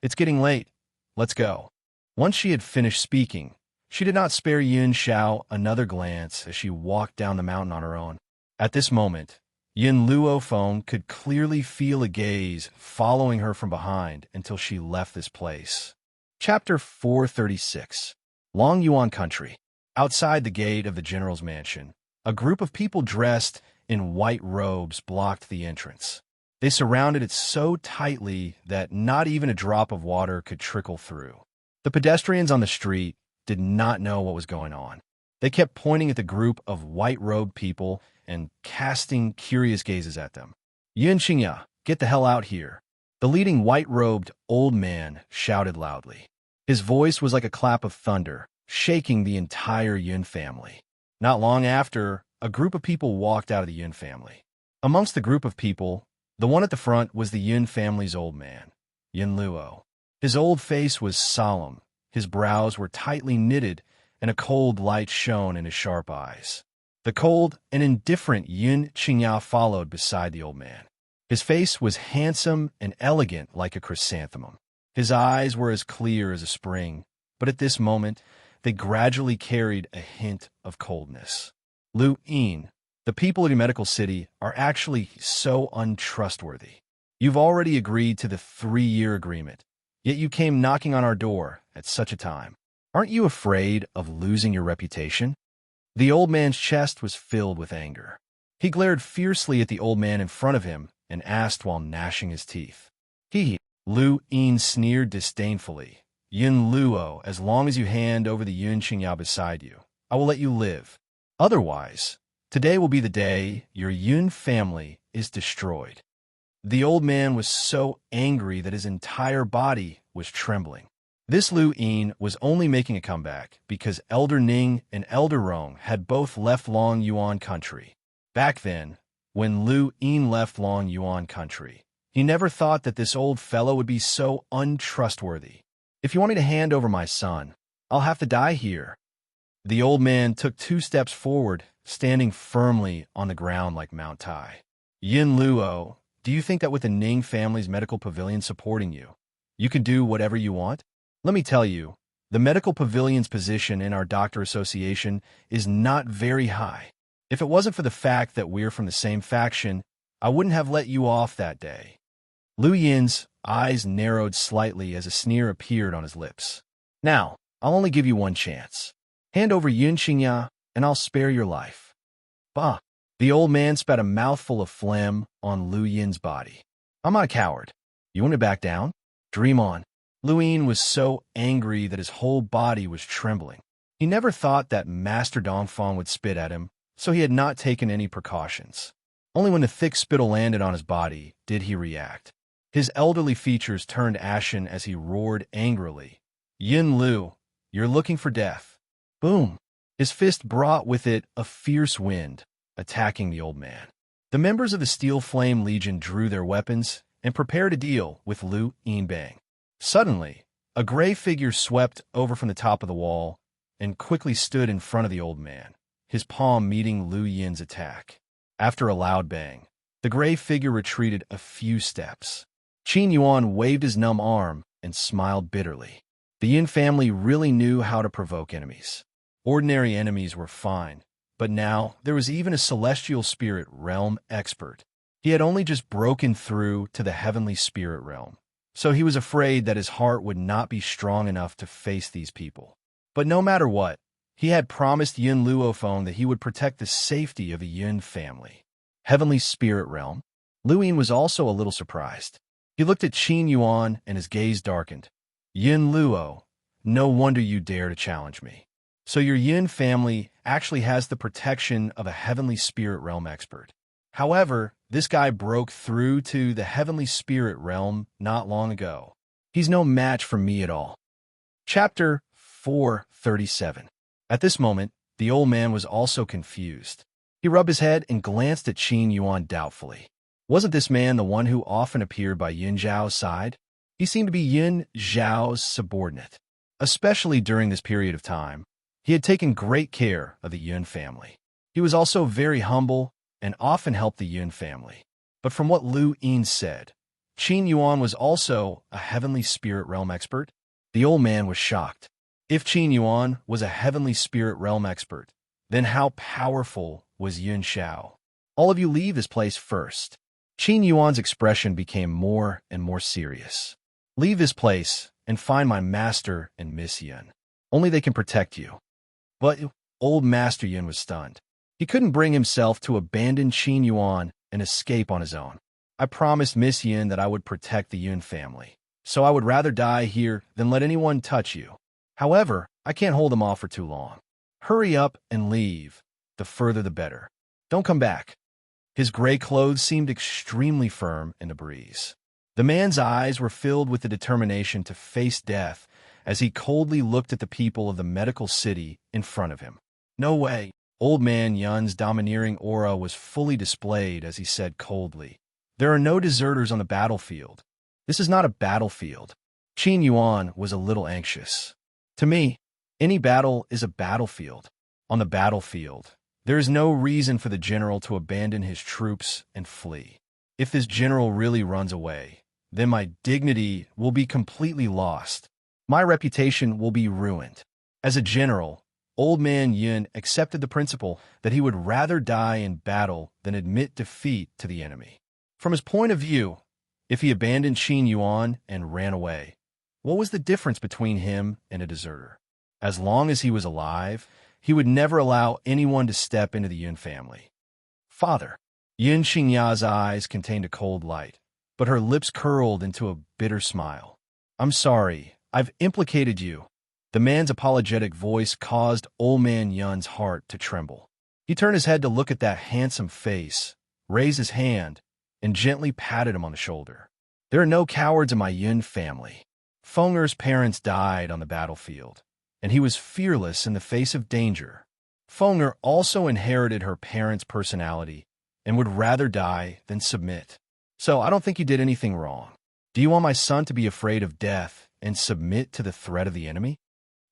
It's getting late. Let's go. Once she had finished speaking, she did not spare Yun Xiao another glance as she walked down the mountain on her own. At this moment, Yin Luofeng could clearly feel a gaze following her from behind until she left this place. Chapter 436. Long Yuan Country. Outside the gate of the general's mansion, a group of people dressed in white robes blocked the entrance. They surrounded it so tightly that not even a drop of water could trickle through. The pedestrians on the street did not know what was going on. They kept pointing at the group of white-robed people and casting curious gazes at them. Xianxia, get the hell out here. The leading white-robed old man shouted loudly. His voice was like a clap of thunder, shaking the entire Yun family. Not long after, a group of people walked out of the Yun family. Amongst the group of people, the one at the front was the Yun family's old man, Yin Luo. His old face was solemn, his brows were tightly knitted, and a cold light shone in his sharp eyes. The cold and indifferent Yin Qingya followed beside the old man. His face was handsome and elegant like a chrysanthemum. His eyes were as clear as a spring, but at this moment, they gradually carried a hint of coldness. Lu Yin, the people of your medical city are actually so untrustworthy. You've already agreed to the 3-year agreement, yet you came knocking on our door at such a time. Aren't you afraid of losing your reputation? The old man's chest was filled with anger. He glared fiercely at the old man in front of him and asked while gnashing his teeth. Lu Yin sneered disdainfully. Yin Luo, as long as you hand over the Yun Qingya beside you, I will let you live. Otherwise, today will be the day your Yun family is destroyed. The old man was so angry that his entire body was trembling. This Lu Yin was only making a comeback because Elder Ning and Elder Rong had both left Long Yuan country. Back then, when Lu Yin left Long Yuan country, he never thought that this old fellow would be so untrustworthy. If you want me to hand over my son, I'll have to die here. The old man took 2 steps forward, standing firmly on the ground like Mount Tai. Yin Luo, do you think that with the Ning family's medical pavilion supporting you, you can do whatever you want? Let me tell you, the medical pavilion's position in our doctor association is not very high. If it wasn't for the fact that we're from the same faction, I wouldn't have let you off that day. Lu Yin's eyes narrowed slightly as a sneer appeared on his lips. Now, I'll only give you one chance. Hand over Yun Qingya, and I'll spare your life. Bah! The old man spat a mouthful of phlegm on Lu Yin's body. I'm not a coward. You want to back down? Dream on. Lu Yin was so angry that his whole body was trembling. He never thought that Master Dongfang would spit at him, so he had not taken any precautions. Only when the thick spittle landed on his body did he react. His elderly features turned ashen as he roared angrily. Yin Lu, you're looking for death. Boom! His fist brought with it a fierce wind, attacking the old man. The members of the Steel Flame Legion drew their weapons and prepared to deal with Lu Yinbang. Suddenly, a gray figure swept over from the top of the wall and quickly stood in front of the old man, his palm meeting Lu Yin's attack. After a loud bang, the gray figure retreated a few steps. Qin Yuan waved his numb arm and smiled bitterly. The Yin family really knew how to provoke enemies. Ordinary enemies were fine, but now there was even a celestial spirit realm expert. He had only just broken through to the heavenly spirit realm, so he was afraid that his heart would not be strong enough to face these people. But no matter what, he had promised Yin Luofeng that he would protect the safety of the Yin family. Heavenly spirit realm. Lu Yin was also a little surprised. He looked at Qin Yuan and his gaze darkened. Yin Luo, no wonder you dare to challenge me. So your Yin family actually has the protection of a heavenly spirit realm expert. However, This guy broke through to the heavenly spirit realm not long ago. He's no match for me at all. Chapter 437. At this moment, the old man was also confused. He rubbed his head and glanced at Qin Yuan doubtfully. Wasn't this man the one who often appeared by Yun Zhao's side? He seemed to be Yun Zhao's subordinate. Especially during this period of time, he had taken great care of the Yun family. He was also very humble and often helped the Yun family. But from what Lu Yin said, Qin Yuan was also a heavenly spirit realm expert. The old man was shocked. If Qin Yuan was a heavenly spirit realm expert, then how powerful was Yun Xiao? All of you leave this place first. Qin Yuan's expression became more and more serious. Leave this place and find my master and Miss Yun. Only they can protect you. But old Master Yun was stunned. He couldn't bring himself to abandon Qin Yuan and escape on his own. I promised Miss Yun that I would protect the Yun family, so I would rather die here than let anyone touch you. However, I can't hold them off for too long. Hurry up and leave. The further the better. Don't come back. His gray clothes seemed extremely firm in the breeze. The man's eyes were filled with the determination to face death as he coldly looked at the people of the medical city in front of him. No way. Old man Yun's domineering aura was fully displayed as he said coldly, "There are no deserters on the battlefield. This is not a battlefield." Qin Yuan was a little anxious. To me, any battle is a battlefield. On the battlefield, there is no reason for the general to abandon his troops and flee. If this general really runs away, then my dignity will be completely lost. My reputation will be ruined. As a general, Old Man Yun accepted the principle that he would rather die in battle than admit defeat to the enemy. From his point of view, if he abandoned Qin Yuan and ran away, what was the difference between him and a deserter? As long as he was alive, he would never allow anyone to step into the Yun family. Father. Yun Xingya's eyes contained a cold light, but her lips curled into a bitter smile. I'm sorry, I've implicated you. The man's apologetic voice caused Old Man Yun's heart to tremble. He turned his head to look at that handsome face, raised his hand, and gently patted him on the shoulder. There are no cowards in my Yun family. Fenger's parents died on the battlefield, and he was fearless in the face of danger. Fenger also inherited her parents' personality and would rather die than submit. So I don't think you did anything wrong. Do you want my son to be afraid of death and submit to the threat of the enemy?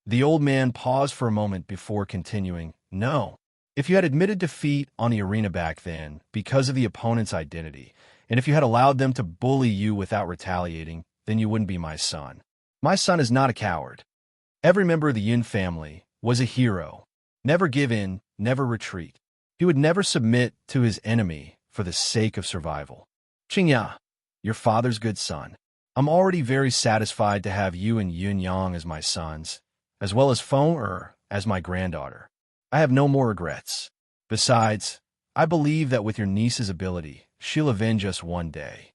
The old man paused for a moment before continuing, No. If you had admitted defeat on the arena back then because of the opponent's identity, and if you had allowed them to bully you without retaliating, then you wouldn't be my son. My son is not a coward. Every member of the Yun family was a hero. Never give in, never retreat. He would never submit to his enemy for the sake of survival. Xingya, your father's good son. I'm already very satisfied to have you and Yun Yang as my sons, as well as Fenger as my granddaughter. I have no more regrets. Besides, I believe that with your niece's ability, she'll avenge us one day.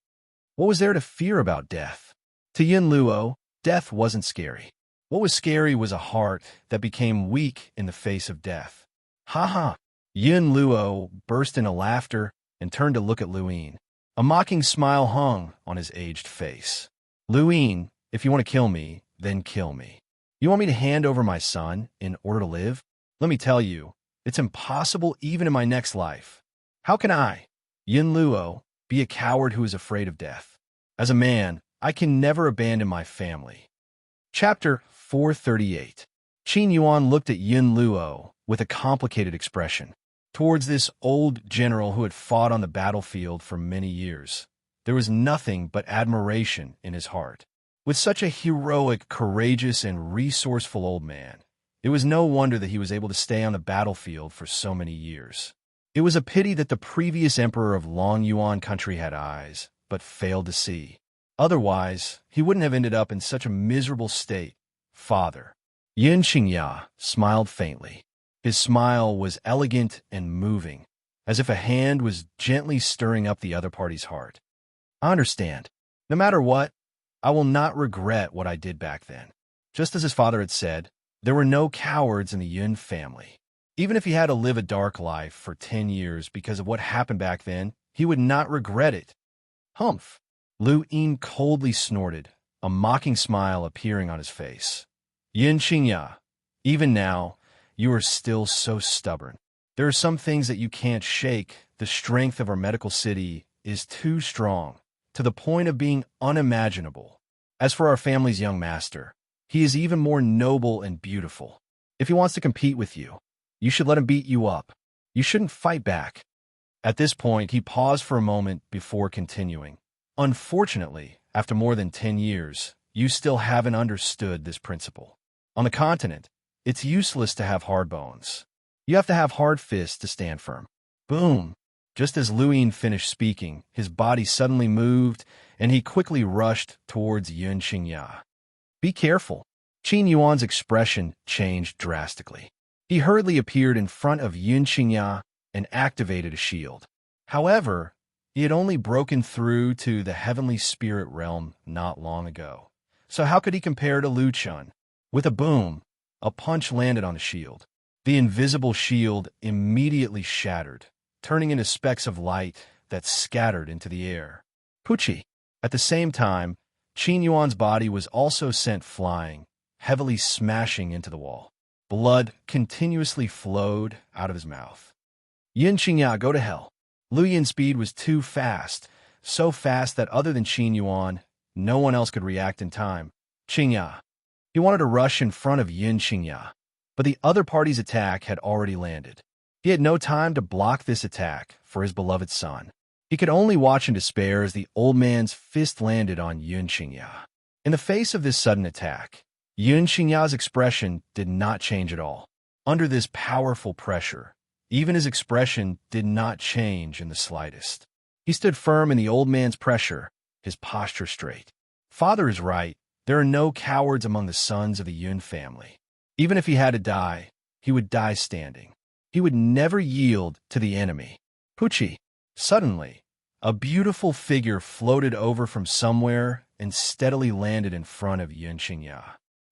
What was there to fear about death? To Yun Luo, death wasn't scary. What was scary was a heart that became weak in the face of death. Ha ha! Yun Luo burst into laughter and turned to look at Luin. A mocking smile hung on his aged face. Luin, if you want to kill me, then kill me. You want me to hand over my son in order to live? Let me tell you, it's impossible even in my next life. How can I, Yun Luo, be a coward who is afraid of death? As a man, I can never abandon my family. Chapter 438. Qin Yuan looked at Yun Luo with a complicated expression. Towards this old general who had fought on the battlefield for many years, there was nothing but admiration in his heart. With such a heroic, courageous, and resourceful old man, it was no wonder that he was able to stay on the battlefield for so many years. It was a pity that the previous emperor of Long Yuan country had eyes, but failed to see. Otherwise, he wouldn't have ended up in such a miserable state. Father. Yin Xingya smiled faintly. His smile was elegant and moving, as if a hand was gently stirring up the other party's heart. I understand. No matter what, I will not regret what I did back then. Just as his father had said, there were no cowards in the Yun family. Even if he had to live a dark life for 10 years because of what happened back then, He would not regret it. Humph! Lu Yin coldly snorted, a mocking smile appearing on his face. Xianxia, even now, you are still so stubborn. There are some things that you can't shake. The strength of our medical city is too strong, to the point of being unimaginable. As for our family's young master, he is even more noble and beautiful. If he wants to compete with you, you should let him beat you up. You shouldn't fight back. At this point, he paused for a moment before continuing. Unfortunately, after more than 10 years, you still haven't understood this principle. On the continent, it's useless to have hard bones. You have to have hard fists to stand firm. Boom! Just as Lu Yin finished speaking, his body suddenly moved, and he quickly rushed towards Xianxia. Be careful. Qin Yuan's expression changed drastically. He hurriedly appeared in front of Xianxia and activated a shield. However, he had only broken through to the heavenly spirit realm not long ago. So how could he compare to Lu Chun? With a boom, a punch landed on the shield. The invisible shield immediately shattered, turning into specks of light that scattered into the air. Pucci! At the same time, Qin Yuan's body was also sent flying, heavily smashing into the wall. Blood continuously flowed out of his mouth. Xianxia, go to hell. Lu Yin's speed was too fast, so fast that other than Qin Yuan, no one else could react in time. Xingya. He wanted to rush in front of Xianxia, but the other party's attack had already landed. He had no time to block this attack for his beloved son. He could only watch in despair as the old man's fist landed on Xianxia. In the face of this sudden attack, Xianxia's expression did not change at all. Under this powerful pressure, even his expression did not change in the slightest. He stood firm in the old man's pressure, his posture straight. Father is right. There are no cowards among the sons of the Yun family. Even if he had to die, he would die standing. He would never yield to the enemy. Pucci. Suddenly, a beautiful figure floated over from somewhere and steadily landed in front of Xianxia.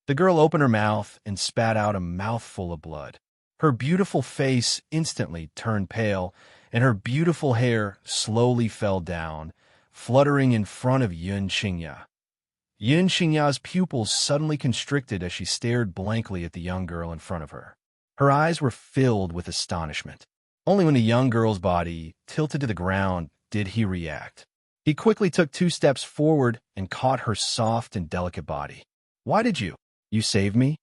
The girl opened her mouth and spat out a mouthful of blood. Her beautiful face instantly turned pale, and her beautiful hair slowly fell down, fluttering in front of Xianxia. Xianxia's pupils suddenly constricted as she stared blankly at the young girl in front of her. Her eyes were filled with astonishment. Only when the young girl's body tilted to the ground did he react. He quickly took 2 steps forward and caught her soft and delicate body. Why did you? You saved me?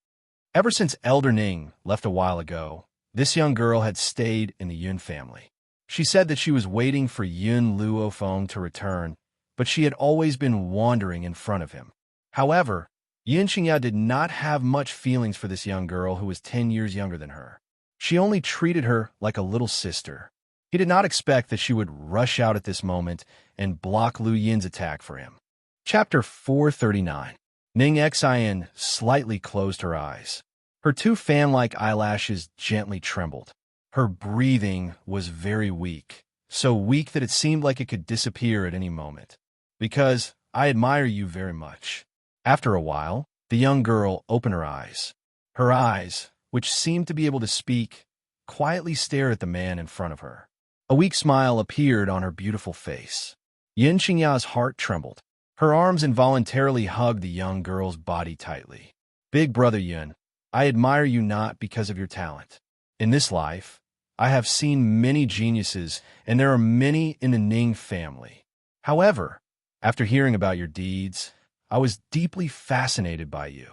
Ever since Elder Ning left a while ago, this young girl had stayed in the Yun family. She said that she was waiting for Yun Luofeng to return, but she had always been wandering in front of him. However, Xianxia did not have much feelings for this young girl who was 10 years younger than her. She only treated her like a little sister. He did not expect that she would rush out at this moment and block Lu Yin's attack for him. Chapter 439. Ning Xian slightly closed her eyes. Her 2 fan-like eyelashes gently trembled. Her breathing was very weak, so weak that it seemed like it could disappear at any moment. Because I admire you very much. After a while, the young girl opened her eyes. Her eyes, which seemed to be able to speak, quietly stared at the man in front of her. A weak smile appeared on her beautiful face. Xianxia's heart trembled. Her arms involuntarily hugged the young girl's body tightly. Big brother Yun, I admire you not because of your talent. In this life, I have seen many geniuses, and there are many in the Ning family. However, after hearing about your deeds, I was deeply fascinated by you.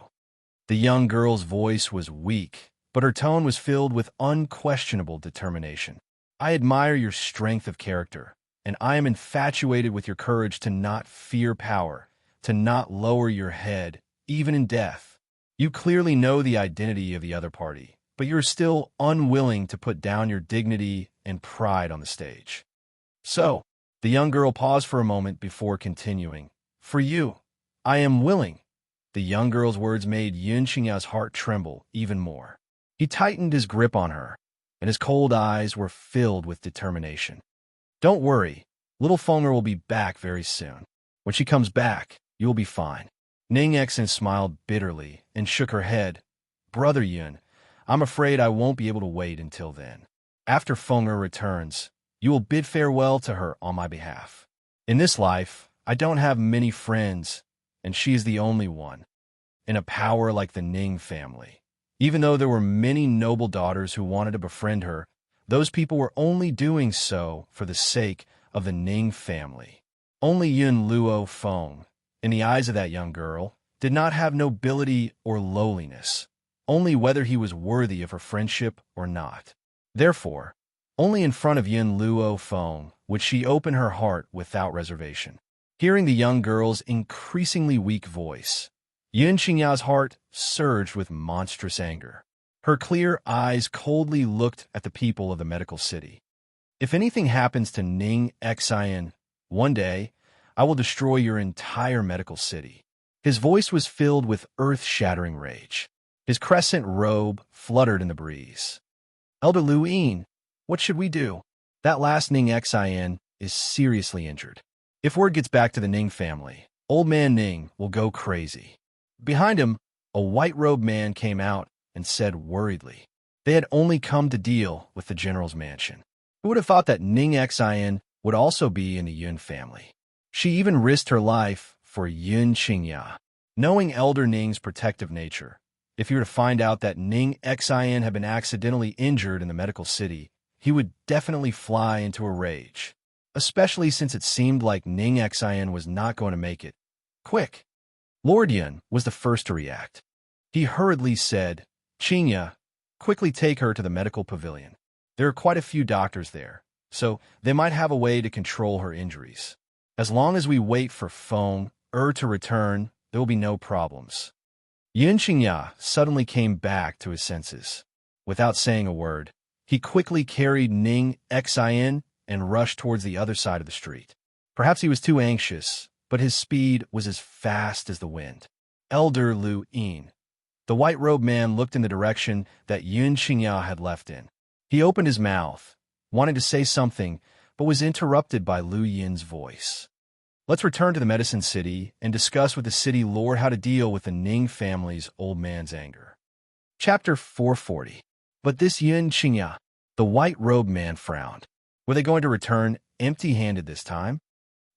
The young girl's voice was weak, but her tone was filled with unquestionable determination. I admire your strength of character, and I am infatuated with your courage to not fear power, to not lower your head, even in death. You clearly know the identity of the other party, but you're still unwilling to put down your dignity and pride on the stage. So, the young girl paused for a moment before continuing. For you, I am willing. The young girl's words made Xianxia's heart tremble even more. He tightened his grip on her, and his cold eyes were filled with determination. Don't worry, little Fenger will be back very soon. When she comes back, you will be fine. Ning Xian smiled bitterly and shook her head. Brother Yun, I'm afraid I won't be able to wait until then. After Fenger returns, You will bid farewell to her on my behalf. In this life, I don't have many friends, and she is the only one, in a power like the Ning family. Even though there were many noble daughters who wanted to befriend her, those people were only doing so for the sake of the Ning family. Only Yun Luo Feng, in the eyes of that young girl, did not have nobility or lowliness, only whether he was worthy of her friendship or not. Therefore, only in front of Yun Luo Feng would she open her heart without reservation. Hearing the young girl's increasingly weak voice, Xianxia's heart surged with monstrous anger. Her clear eyes coldly looked at the people of the medical city. If anything happens to Ning Xian, one day, I will destroy your entire medical city. His voice was filled with earth-shattering rage. His crescent robe fluttered in the breeze. Elder Lu Yin, what should we do? That last Ning Xian is seriously injured. If word gets back to the Ning family, old man Ning will go crazy. Behind him, a white-robed man came out and said worriedly. They had only come to deal with the general's mansion. Who would have thought that Ning Xian would also be in the Yun family? She even risked her life for Yun Qingya. Knowing Elder Ning's protective nature, if he were to find out that Ning Xian had been accidentally injured in the medical city, he would definitely fly into a rage, especially since it seemed like Ning Xian was not going to make it. Quick! Lord Yun was the first to react. He hurriedly said, Qingya, quickly take her to the medical pavilion. There are quite a few doctors there, so they might have a way to control her injuries. As long as we wait for Feng to return, there will be no problems. Yun Qingya suddenly came back to his senses. Without saying a word, he quickly carried Ning Xian and rushed towards the other side of the street. Perhaps he was too anxious, but his speed was as fast as the wind. Elder Lu Yin. The white-robed man looked in the direction that Yun Qingya had left in. He opened his mouth, wanted to say something, but was interrupted by Lu Yin's voice. Let's return to the medicine city and discuss with the city lord how to deal with the Ning family's old man's anger. Chapter 440. But this Yun Qingya, the white-robed man frowned. Were they going to return empty-handed this time?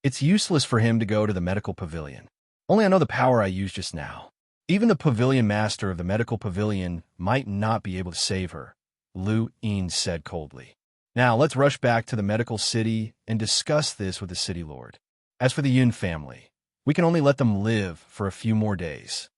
It's useless for him to go to the medical pavilion. Only I know the power I used just now. Even the pavilion master of the medical pavilion might not be able to save her, Lu Yin said coldly. Now let's rush back to the medical city and discuss this with the city lord. As for the Yun family, we can only let them live for a few more days.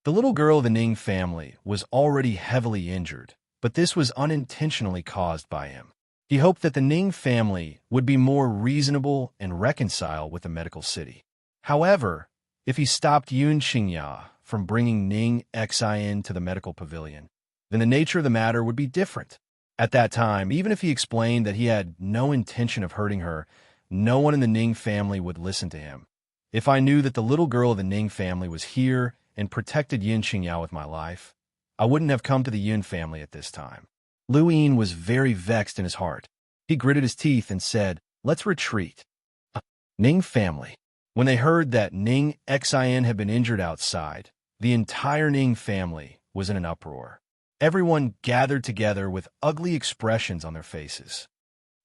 The little girl of the Ning family was already heavily injured, but this was unintentionally caused by him. He hoped that the Ning family would be more reasonable and reconcile with the medical city. However, if he stopped Yun Qingya from bringing Ning Xian to the medical pavilion, then the nature of the matter would be different. At that time, even if he explained that he had no intention of hurting her, no one in the Ning family would listen to him. If I knew that the little girl of the Ning family was here and protected Yun Qingya with my life, I wouldn't have come to the Yun family at this time. Lu Yin was very vexed in his heart. He gritted his teeth and said, let's retreat. Ning family. When they heard that Ning Xian had been injured outside, the entire Ning family was in an uproar. Everyone gathered together with ugly expressions on their faces.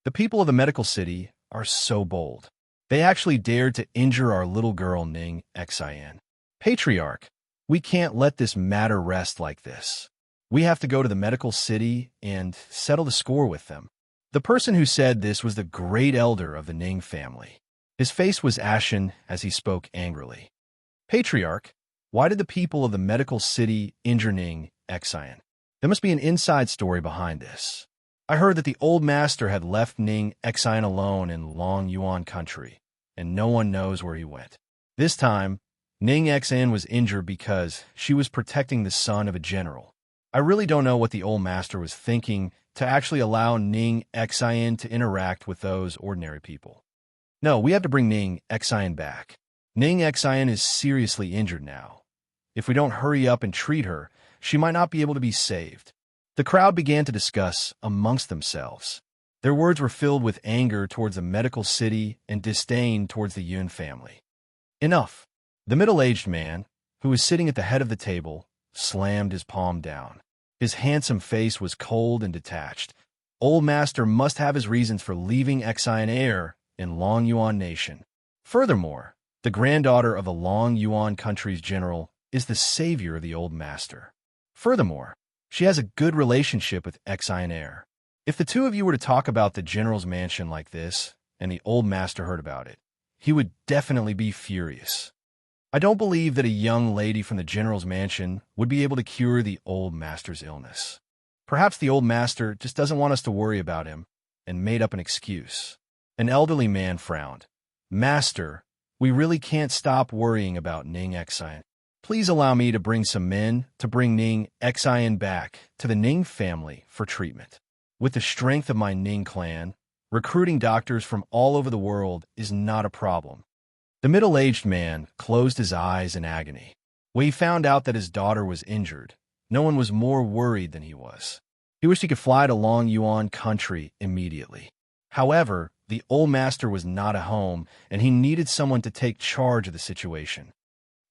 The people of the medical city are so bold. They actually dared to injure our little girl Ning Xian. Patriarch, we can't let this matter rest like this. We have to go to the medical city and settle the score with them. The person who said this was the great elder of the Ning family. His face was ashen as he spoke angrily. Patriarch, why did the people of the medical city injure Ning Xian? There must be an inside story behind this. I heard that the old master had left Ning Xian alone in Long Yuan country, and no one knows where he went. This time, Ning Xian was injured because she was protecting the son of a general. I really don't know what the old master was thinking to actually allow Ning Xian to interact with those ordinary people. No, we have to bring Ning Xian back. Ning Xian is seriously injured now. If we don't hurry up and treat her, she might not be able to be saved. The crowd began to discuss amongst themselves. Their words were filled with anger towards the medical city and disdain towards the Yun family. Enough. The middle-aged man, who was sitting at the head of the table, slammed his palm down. His handsome face was cold and detached. old master must have his reasons for leaving Xianxia in Long Yuan Nation. Furthermore, the granddaughter of the Long Yuan country's general is the savior of the old master. Furthermore, she has a good relationship with Xianxia. If the two of you were to talk about the general's mansion like this, and the old master heard about it, he would definitely be furious. I don't believe that a young lady from the general's mansion would be able to cure the old master's illness. Perhaps the old master just doesn't want us to worry about him and made up an excuse. An elderly man frowned. Master, we really can't stop worrying about Ning Xian. Please allow me to bring some men to bring Ning Xian back to the Ning family for treatment. With the strength of my Ning clan, recruiting doctors from all over the world is not a problem. The middle-aged man closed his eyes in agony. When he found out that his daughter was injured, no one was more worried than he was. He wished he could fly to Long Yuan country immediately. However, the old master was not at home, and he needed someone to take charge of the situation.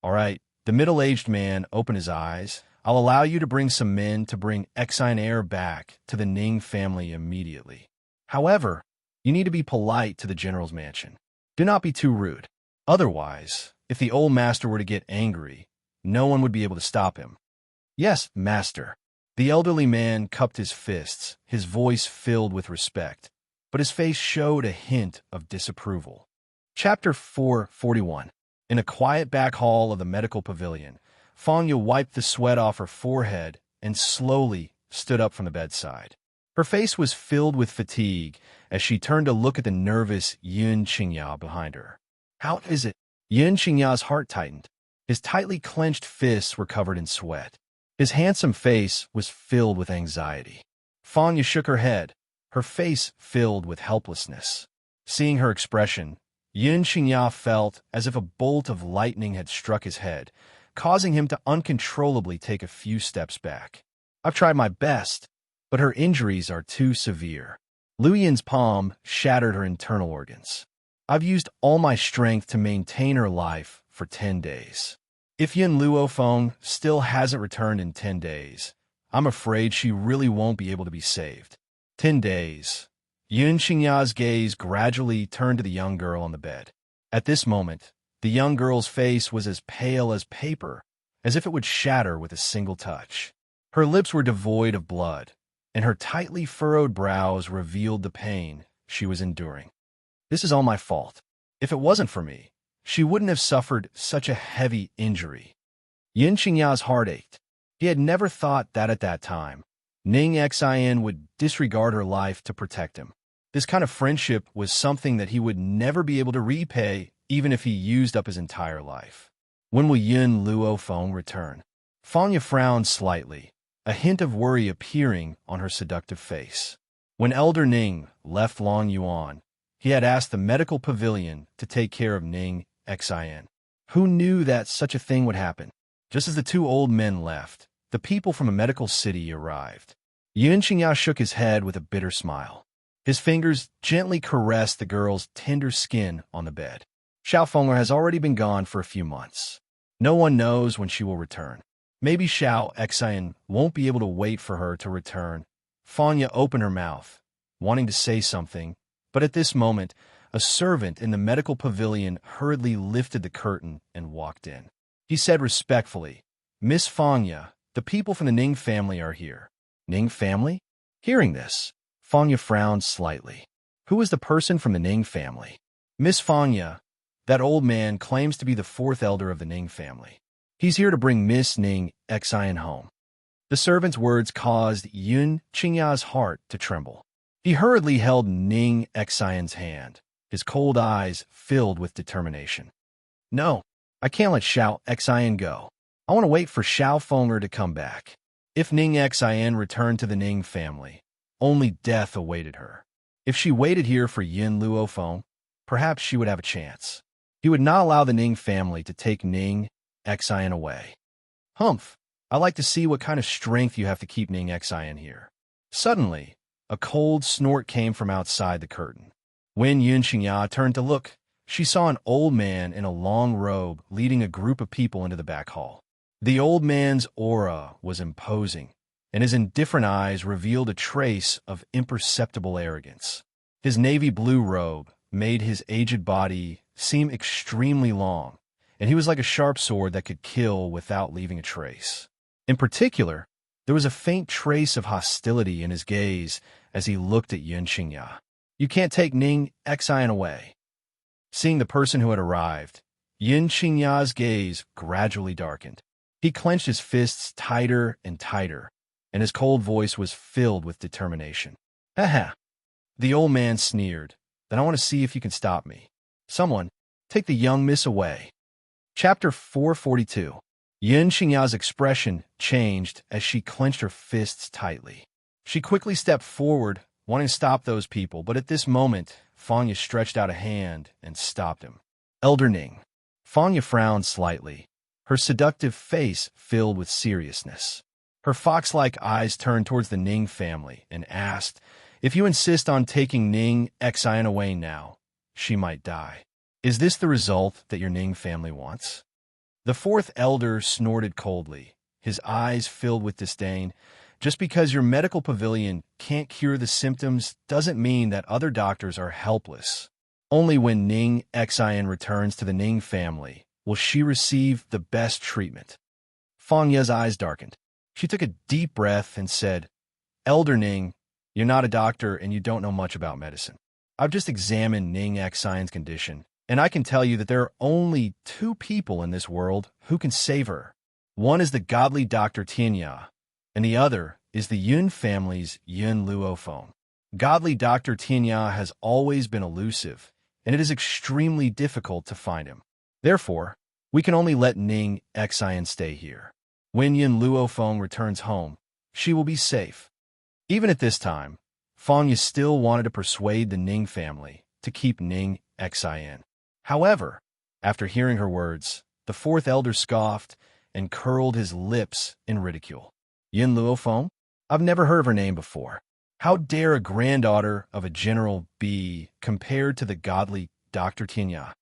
All right, the middle-aged man opened his eyes. I'll allow you to bring some men to bring Xianxia back to the Ning family immediately. However, you need to be polite to the general's mansion. Do not be too rude. Otherwise, if the old master were to get angry, no one would be able to stop him. Yes, master. The elderly man cupped his fists, his voice filled with respect, but his face showed a hint of disapproval. Chapter 441. In a quiet back hall of the medical pavilion, Xianxia wiped the sweat off her forehead and slowly stood up from the bedside. Her face was filled with fatigue as she turned to look at the nervous Xianxia behind her. How is it? Xianxia's heart tightened. His tightly clenched fists were covered in sweat. His handsome face was filled with anxiety. Xianxia shook her head, her face filled with helplessness. Seeing her expression, Xianxia felt as if a bolt of lightning had struck his head, causing him to uncontrollably take a few steps back. I've tried my best, but her injuries are too severe. Lu Yin's palm shattered her internal organs. I've used all my strength to maintain her life for 10 days. If Yin Luofeng still hasn't returned in 10 days, I'm afraid she really won't be able to be saved. 10 days. Xianxia's gaze gradually turned to the young girl on the bed. At this moment, the young girl's face was as pale as paper, as if it would shatter with a single touch. Her lips were devoid of blood, and her tightly furrowed brows revealed the pain she was enduring. This is all my fault. If it wasn't for me, she wouldn't have suffered such a heavy injury. Xianxia's heart ached. He had never thought that at that time, Ning Xian would disregard her life to protect him. This kind of friendship was something that he would never be able to repay even if he used up his entire life. When will Yin Luofeng return? Xianxia frowned slightly, a hint of worry appearing on her seductive face. When Elder Ning left Long Yuan, he had asked the medical pavilion to take care of Ning Xian. Who knew that such a thing would happen? Just as the two old men left, the people from a medical city arrived. Xianxia shook his head with a bitter smile. His fingers gently caressed the girl's tender skin on the bed. Xiaofeng'er has already been gone for a few months. No one knows when she will return. Maybe Xiao Xian won't be able to wait for her to return. Xianxia opened her mouth, wanting to say something, but at this moment, a servant in the medical pavilion hurriedly lifted the curtain and walked in. He said respectfully, Miss Xianxia, the people from the Ning family are here. Ning family? Hearing this, Xianxia frowned slightly. Who is the person from the Ning family? Miss Xianxia, that old man claims to be the fourth elder of the Ning family. He's here to bring Miss Ning Xian home. The servant's words caused Xianxia's heart to tremble. He hurriedly held Ning Xian's hand, his cold eyes filled with determination. No, I can't let Xiao Xian go. I want to wait for Xiaofeng'er to come back. If Ning Xian returned to the Ning family, only death awaited her. If she waited here for Yin Luofeng, perhaps she would have a chance. He would not allow the Ning family to take Ning Xian away. Humph, I like to see what kind of strength you have to keep Ning Xian here. Suddenly, a cold snort came from outside the curtain. When Xianxia turned to look, she saw an old man in a long robe leading a group of people into the back hall. The old man's aura was imposing, and his indifferent eyes revealed a trace of imperceptible arrogance. His navy blue robe made his aged body seem extremely long, and he was like a sharp sword that could kill without leaving a trace. In particular, there was a faint trace of hostility in his gaze as he looked at Xianxia. "You can't take Ning Xian away." Seeing the person who had arrived, Xianxia's gaze gradually darkened. He clenched his fists tighter and tighter, and his cold voice was filled with determination. "Ha." The old man sneered. "Then I want to see if you can stop me. Someone, take the young miss away." Chapter 442. Xianxia's expression changed as she clenched her fists tightly. She quickly stepped forward, wanting to stop those people, but at this moment, Fangya stretched out a hand and stopped him. "Elder Ning." Fangya frowned slightly, her seductive face filled with seriousness. Her fox-like eyes turned towards the Ning family and asked, "If you insist on taking Ning Xian away now, she might die. Is this the result that your Ning family wants?" The fourth elder snorted coldly, his eyes filled with disdain. "Just because your medical pavilion can't cure the symptoms doesn't mean that other doctors are helpless. Only when Ning Xian returns to the Ning family will she receive the best treatment." Fangya's eyes darkened. She took a deep breath and said, "Elder Ning, you're not a doctor and you don't know much about medicine. I've just examined Ning Xian's condition, and I can tell you that there are only two people in this world who can save her. One is the godly Dr. Xianxia, and the other is the Yun family's Yun Luofeng. Godly Dr. Xianxia has always been elusive, and it is extremely difficult to find him. Therefore, we can only let Ning Xian stay here. When Yun Luofeng returns home, she will be safe." Even at this time, Fangya still wanted to persuade the Ning family to keep Ning Xian. However, after hearing her words, the fourth elder scoffed and curled his lips in ridicule. "Yun Luofeng? I've never heard of her name before. How dare a granddaughter of a general be compared to the godly Dr. Xianxia?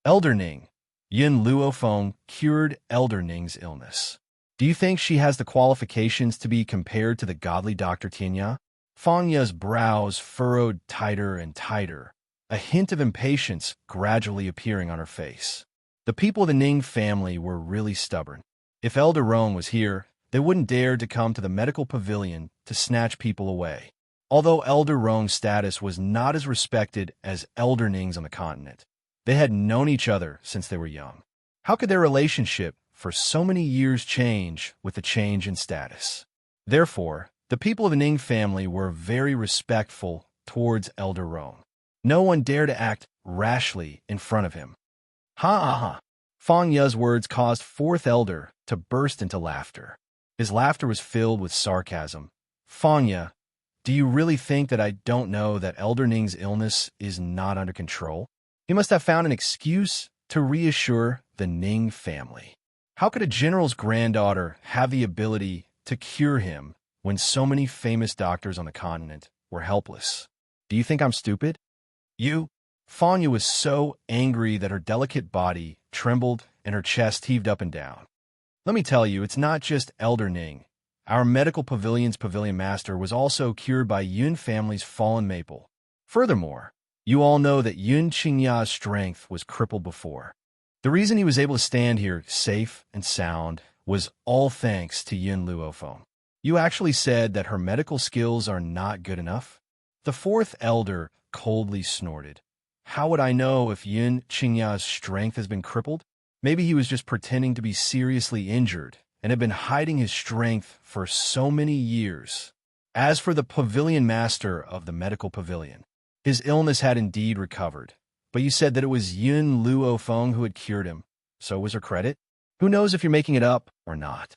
Elder Ning, Yun Luofeng cured Elder Ning's illness. Do you think she has the qualifications to be compared to the godly Dr. Xianxia?" Fangya's brows furrowed tighter and tighter, a hint of impatience gradually appearing on her face. The people of the Ning family were really stubborn. If Elder Rong was here, they wouldn't dare to come to the medical pavilion to snatch people away. Although Elder Rong's status was not as respected as Elder Ning's on the continent, they had known each other since they were young. How could their relationship for so many years change with a change in status? Therefore, the people of the Ning family were very respectful towards Elder Rong. No one dared to act rashly in front of him. Ha! Fangya's words caused fourth elder to burst into laughter. His laughter was filled with sarcasm. "Fangya, do you really think that I don't know that Elder Ning's illness is not under control? He must have found an excuse to reassure the Ning family. How could a general's granddaughter have the ability to cure him when so many famous doctors on the continent were helpless? Do you think I'm stupid? You?" Fangya was so angry that her delicate body trembled and her chest heaved up and down. "Let me tell you, it's not just Elder Ning. Our medical pavilion's pavilion master was also cured by Yun family's fallen maple. Furthermore, you all know that Yun Qingya's strength was crippled before. The reason he was able to stand here safe and sound was all thanks to Yun Luofeng. You actually said that her medical skills are not good enough?" The fourth elder coldly snorted. "How would I know if Yun Qingya's strength has been crippled? Maybe he was just pretending to be seriously injured and had been hiding his strength for so many years. As for the pavilion master of the medical pavilion, his illness had indeed recovered, but you said that it was Yun Luofeng who had cured him, so was her credit? Who knows if you're making it up or not?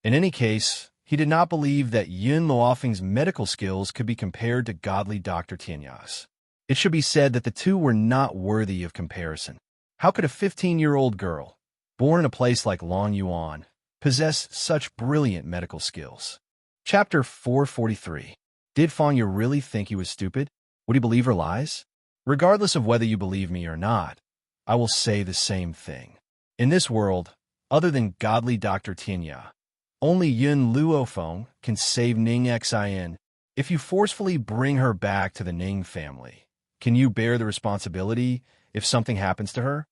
In any case, he did not believe that Yun Luofeng's medical skills could be compared to godly Dr. Xianxia's. It should be said that the two were not worthy of comparison. How could a 15-year-old girl, born in a place like Longyuan, possess such brilliant medical skills?" Chapter 443. Did Fangya really think he was stupid? Would he believe her lies? Regardless of whether you believe me or not, I will say the same thing. In this world, other than godly Dr. Xianxia, Only Yun Luofeng can save Ning Xian. If you forcefully bring her back to the Ning family, can you bear the responsibility if something happens to her?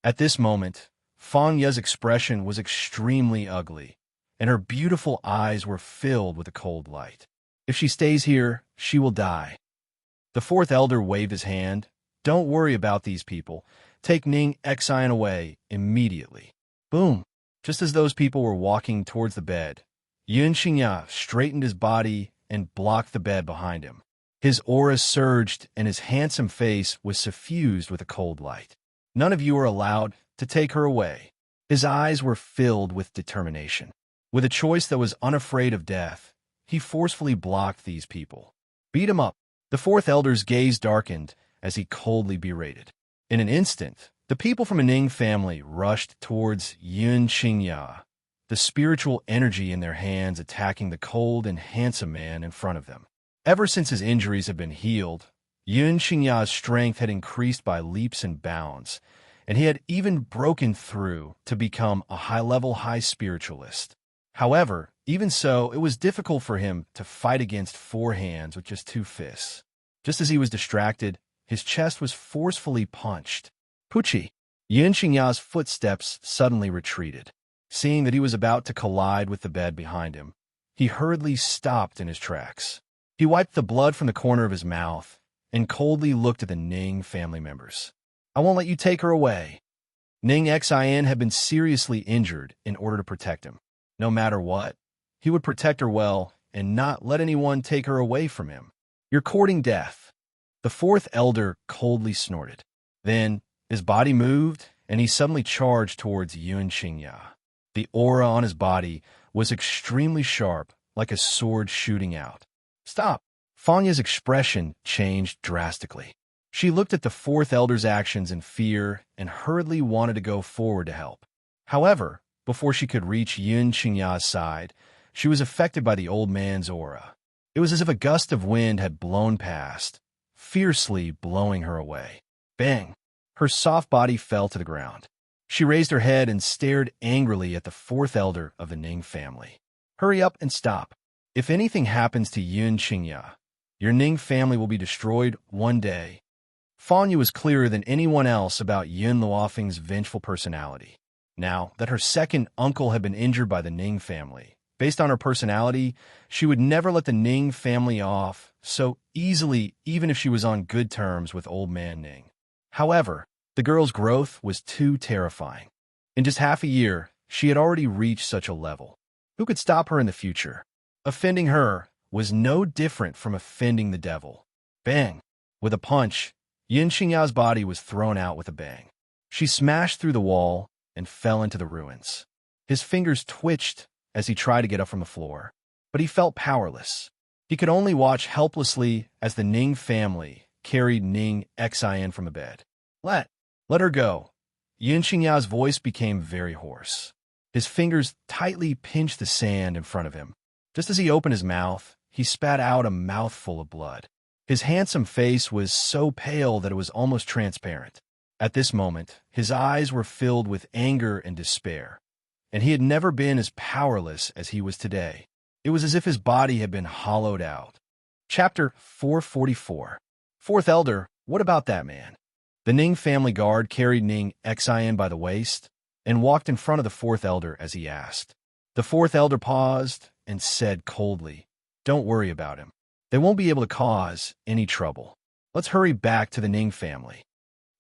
At this moment, Fang Ye's expression was extremely ugly, and her beautiful eyes were filled with a cold light. If she stays here, she will die. The fourth elder waved his hand. Don't worry about these people. Take Ning Xian away immediately. Boom! Just as those people were walking towards the bed, Xianxia straightened his body and blocked the bed behind him. His aura surged and his handsome face was suffused with a cold light. None of you are allowed to take her away. His eyes were filled with determination. With a choice that was unafraid of death, he forcefully blocked these people. Beat him up. The fourth elder's gaze darkened as he coldly berated. In an instant, the people from a Ning family rushed towards Xianxia, the spiritual energy in their hands attacking the cold and handsome man in front of them. Ever since his injuries had been healed, Xianxia's strength had increased by leaps and bounds, and he had even broken through to become a high-level high spiritualist. However, even so, it was difficult for him to fight against four hands with just two fists. Just as he was distracted, his chest was forcefully punched. Pucci! Xianxia's footsteps suddenly retreated. Seeing that he was about to collide with the bed behind him, he hurriedly stopped in his tracks. He wiped the blood from the corner of his mouth and coldly looked at the Ning family members. I won't let you take her away. Ning Xian had been seriously injured in order to protect him. No matter what, he would protect her well and not let anyone take her away from him. You're courting death. The fourth elder coldly snorted. Then his body moved and he suddenly charged towards Xianxia. The aura on his body was extremely sharp, like a sword shooting out. Stop! Fang Ye's expression changed drastically. She looked at the fourth elder's actions in fear and hurriedly wanted to go forward to help. However, before she could reach Xianxia's side, she was affected by the old man's aura. It was as if a gust of wind had blown past, fiercely blowing her away. Bang! Her soft body fell to the ground. She raised her head and stared angrily at the fourth elder of the Ning family. Hurry up and stop. If anything happens to Xianxia, your Ning family will be destroyed one day. Fang Ye was clearer than anyone else about Yun Luofeng's vengeful personality. Now that her second uncle had been injured by the Ning family, based on her personality, she would never let the Ning family off so easily, even if she was on good terms with old man Ning. However, the girl's growth was too terrifying. In just half a year, she had already reached such a level. Who could stop her in the future? Offending her was no different from offending the devil. Bang! With a punch, Xianxia's body was thrown out with a bang. She smashed through the wall and fell into the ruins. His fingers twitched as he tried to get up from the floor, but he felt powerless. He could only watch helplessly as the Ning family carried Ning Xian from the bed. Let her go. Xianxia's voice became very hoarse. His fingers tightly pinched the sand in front of him. Just as he opened his mouth, he spat out a mouthful of blood. His handsome face was so pale that it was almost transparent. At this moment, his eyes were filled with anger and despair, and he had never been as powerless as he was today. It was as if his body had been hollowed out. Chapter 444. Fourth Elder, what about that man? The Ning family guard carried Ning Xian by the waist and walked in front of the fourth elder as he asked. The fourth elder paused and said coldly, Don't worry about him. They won't be able to cause any trouble. Let's hurry back to the Ning family.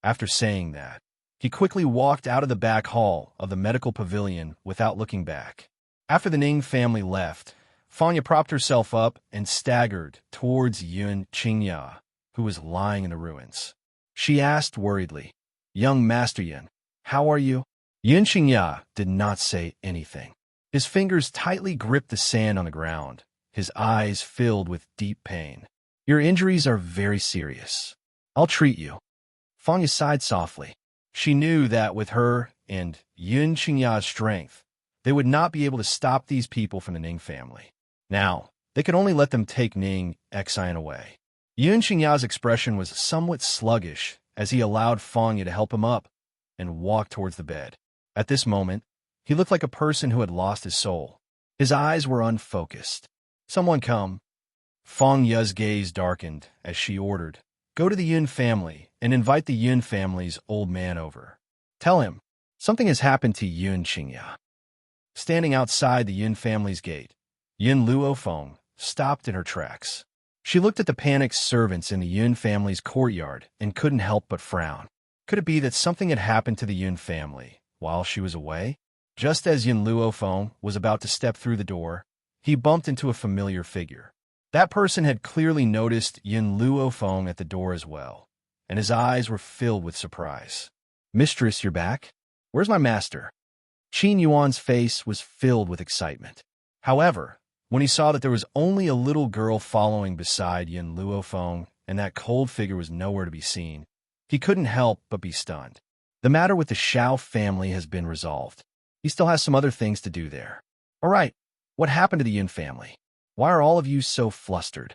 After saying that, he quickly walked out of the back hall of the medical pavilion without looking back. After the Ning family left, Fang Ye propped herself up and staggered towards Xianxia, who was lying in the ruins. She asked worriedly, Young Master Yin, how are you? Xianxia did not say anything. His fingers tightly gripped the sand on the ground, his eyes filled with deep pain. Your injuries are very serious. I'll treat you. Fang Ye sighed softly. She knew that with her and Xianxia's strength, they would not be able to stop these people from the Ning family. Now, they could only let them take Ning Xian away. Xianxia's expression was somewhat sluggish as he allowed Fang Ye to help him up and walk towards the bed. At this moment, he looked like a person who had lost his soul. His eyes were unfocused. "Someone come." Feng Yu's gaze darkened as she ordered, "Go to the Yun family and invite the Yun family's old man over. Tell him something has happened to Yun Xianxia." Standing outside the Yun family's gate, Yun Luofeng stopped in her tracks. She looked at the panicked servants in the Yun family's courtyard and couldn't help but frown. Could it be that something had happened to the Yun family while she was away? Just as Yun Luofeng was about to step through the door, he bumped into a familiar figure. That person had clearly noticed Yun Luofeng at the door as well, and his eyes were filled with surprise. "Mistress, you're back? Where's my master?" Qin Yuan's face was filled with excitement. However, when he saw that there was only a little girl following beside Yun Luofeng and that cold figure was nowhere to be seen, he couldn't help but be stunned. The matter with the Xiao family has been resolved. He still has some other things to do there. All right, what happened to the Yun family? Why are all of you so flustered?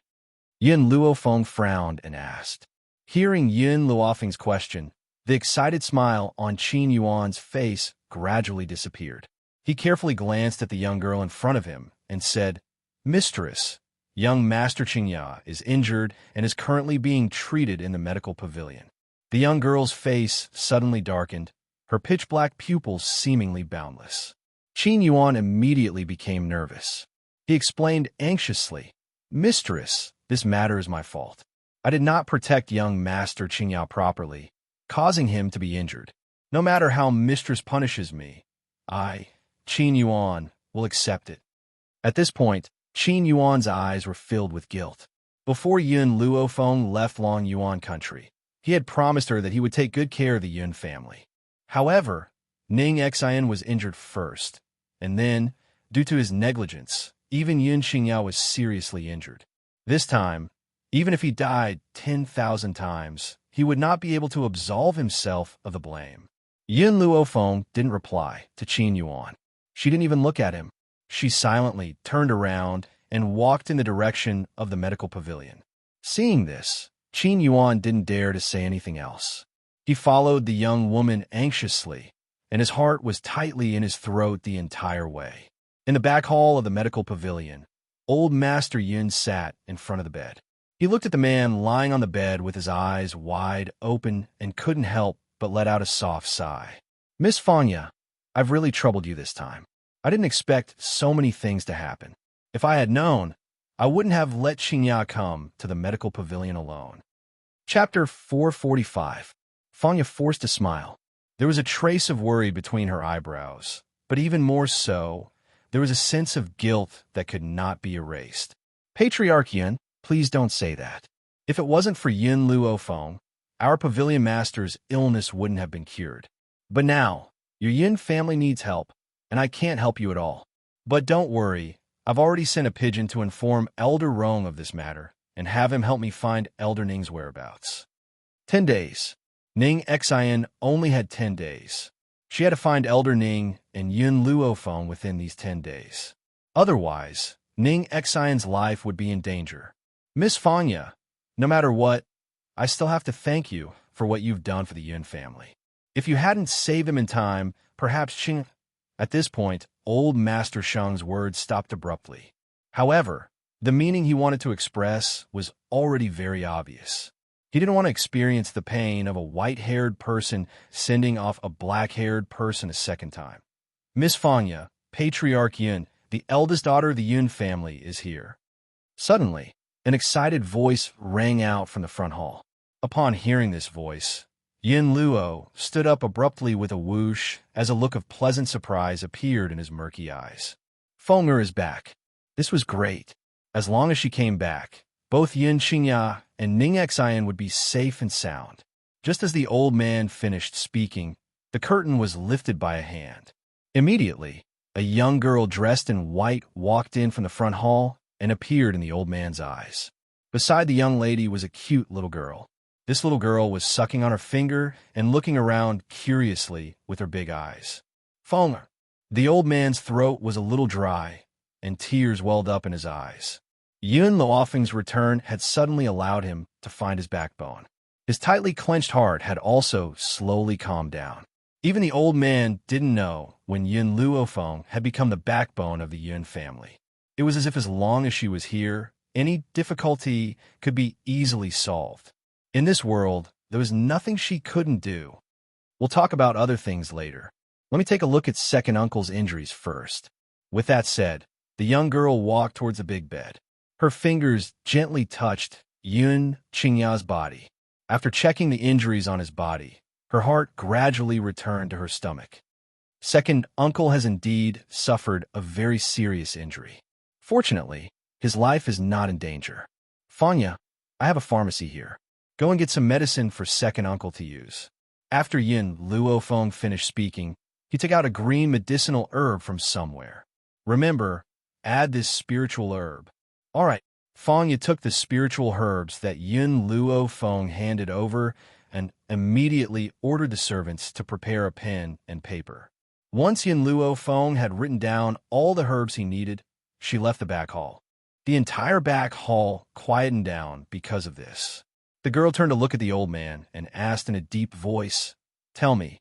Yun Luofeng frowned and asked. Hearing Yun Luofeng's question, the excited smile on Qin Yuan's face gradually disappeared. He carefully glanced at the young girl in front of him and said, "Mistress, young Master Xianxia is injured and is currently being treated in the medical pavilion." The young girl's face suddenly darkened, her pitch-black pupils seemingly boundless. Qin Yuan immediately became nervous. He explained anxiously, "Mistress, this matter is my fault. I did not protect young Master Xianxia properly, causing him to be injured. No matter how Mistress punishes me, I, Qin Yuan, will accept it." At this point, Qin Yuan's eyes were filled with guilt. Before Yun Luofeng left Long Yuan country, he had promised her that he would take good care of the Yun family. However, Ning Xian was injured first, and then, due to his negligence, even Yun Xianxia was seriously injured. This time, even if he died 10,000 times, he would not be able to absolve himself of the blame. Yun Luofeng didn't reply to Qin Yuan. She didn't even look at him. She silently turned around and walked in the direction of the medical pavilion. Seeing this, Qin Yuan didn't dare to say anything else. He followed the young woman anxiously, and his heart was tightly in his throat the entire way. In the back hall of the medical pavilion, old Master Yun sat in front of the bed. He looked at the man lying on the bed with his eyes wide open and couldn't help but let out a soft sigh. "Miss Fanya, I've really troubled you this time. I didn't expect so many things to happen. If I had known, I wouldn't have let Xianxia come to the medical pavilion alone." Chapter 445. Fanya forced a smile. There was a trace of worry between her eyebrows, but even more so, there was a sense of guilt that could not be erased. "Patriarch Yun, please don't say that. If it wasn't for Yun Luofeng, our pavilion master's illness wouldn't have been cured. But now, your Yun family needs help, and I can't help you at all. But don't worry, I've already sent a pigeon to inform Elder Rong of this matter and have him help me find Elder Ning's whereabouts." 10 days. Ning Xian only had 10 days. She had to find Elder Ning and Yun Luofeng within these 10 days. Otherwise, Ning Xian's life would be in danger. "Miss Fanya, no matter what, I still have to thank you for what you've done for the Yun family. If you hadn't saved them in time, perhaps Qing—" At this point, old Master Sheng's words stopped abruptly. However, the meaning he wanted to express was already very obvious. He didn't want to experience the pain of a white-haired person sending off a black-haired person a second time. "Miss Fanya, Patriarch Yun, the eldest daughter of the Yun family, is here." Suddenly, an excited voice rang out from the front hall. Upon hearing this voice, Yun Luo stood up abruptly with a whoosh as a look of pleasant surprise appeared in his murky eyes. "Fenger is back. This was great. As long as she came back, both Yun Xianxia and Ning Xian would be safe and sound." Just as the old man finished speaking, the curtain was lifted by a hand. Immediately, a young girl dressed in white walked in from the front hall and appeared in the old man's eyes. Beside the young lady was a cute little girl. This little girl was sucking on her finger and looking around curiously with her big eyes. "Fenger." The old man's throat was a little dry, and tears welled up in his eyes. Yun Luofeng's return had suddenly allowed him to find his backbone. His tightly clenched heart had also slowly calmed down. Even the old man didn't know when Yun Luofeng had become the backbone of the Yun family. It was as if as long as she was here, any difficulty could be easily solved. In this world, there was nothing she couldn't do. We'll talk about other things later. Let me take a look at second uncle's injuries first. With that said, the young girl walked towards the big bed. Her fingers gently touched Yun Qingya's body. After checking the injuries on his body, her heart gradually returned to her stomach. Second uncle has indeed suffered a very serious injury. Fortunately, his life is not in danger. Fanya, I have a pharmacy here. Go and get some medicine for second uncle to use. After Yin Luofeng finished speaking, he took out a green medicinal herb from somewhere. Remember, add this spiritual herb. All right, Fanya took the spiritual herbs that Yin Luofeng handed over and immediately ordered the servants to prepare a pen and paper. Once Yin Luofeng had written down all the herbs he needed, she left the back hall. The entire back hall quietened down because of this. The girl turned to look at the old man and asked in a deep voice, "Tell me,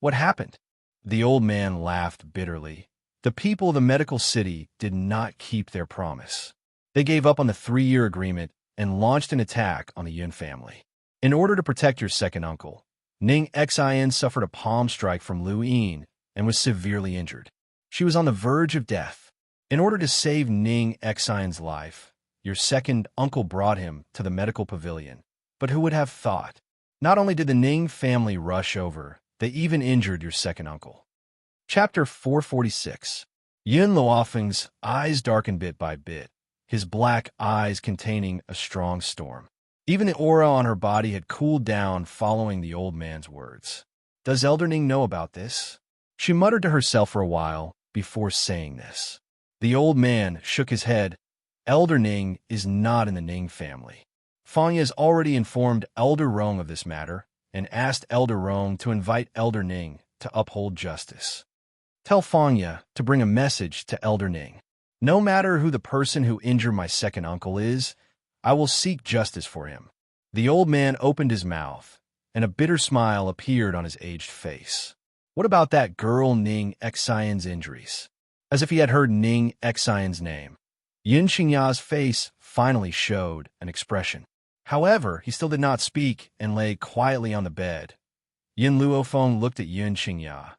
what happened?" The old man laughed bitterly. The people of the medical city did not keep their promise. They gave up on the 3-year agreement and launched an attack on the Yun family. In order to protect your second uncle, Ning Xian suffered a palm strike from Lu Yin and was severely injured. She was on the verge of death. In order to save Ning Xian's life, your second uncle brought him to the medical pavilion. But who would have thought? Not only did the Ning family rush over, they even injured your second uncle. Chapter 446. Yun Luofeng's eyes darkened bit by bit, his black eyes containing a strong storm. Even the aura on her body had cooled down following the old man's words. Does Elder Ning know about this? She muttered to herself for a while before saying this. The old man shook his head. Elder Ning is not in the Ning family. Fanya has already informed Elder Rong of this matter and asked Elder Rong to invite Elder Ning to uphold justice. Tell Fanya to bring a message to Elder Ning. No matter who the person who injured my second uncle is, I will seek justice for him. The old man opened his mouth, and a bitter smile appeared on his aged face. What about that girl Ning Xian's injuries? As if he had heard Ning Xian's name, Yin Qingya's face finally showed an expression. However, he still did not speak and lay quietly on the bed. Yin Luofeng looked at Yin Qingya.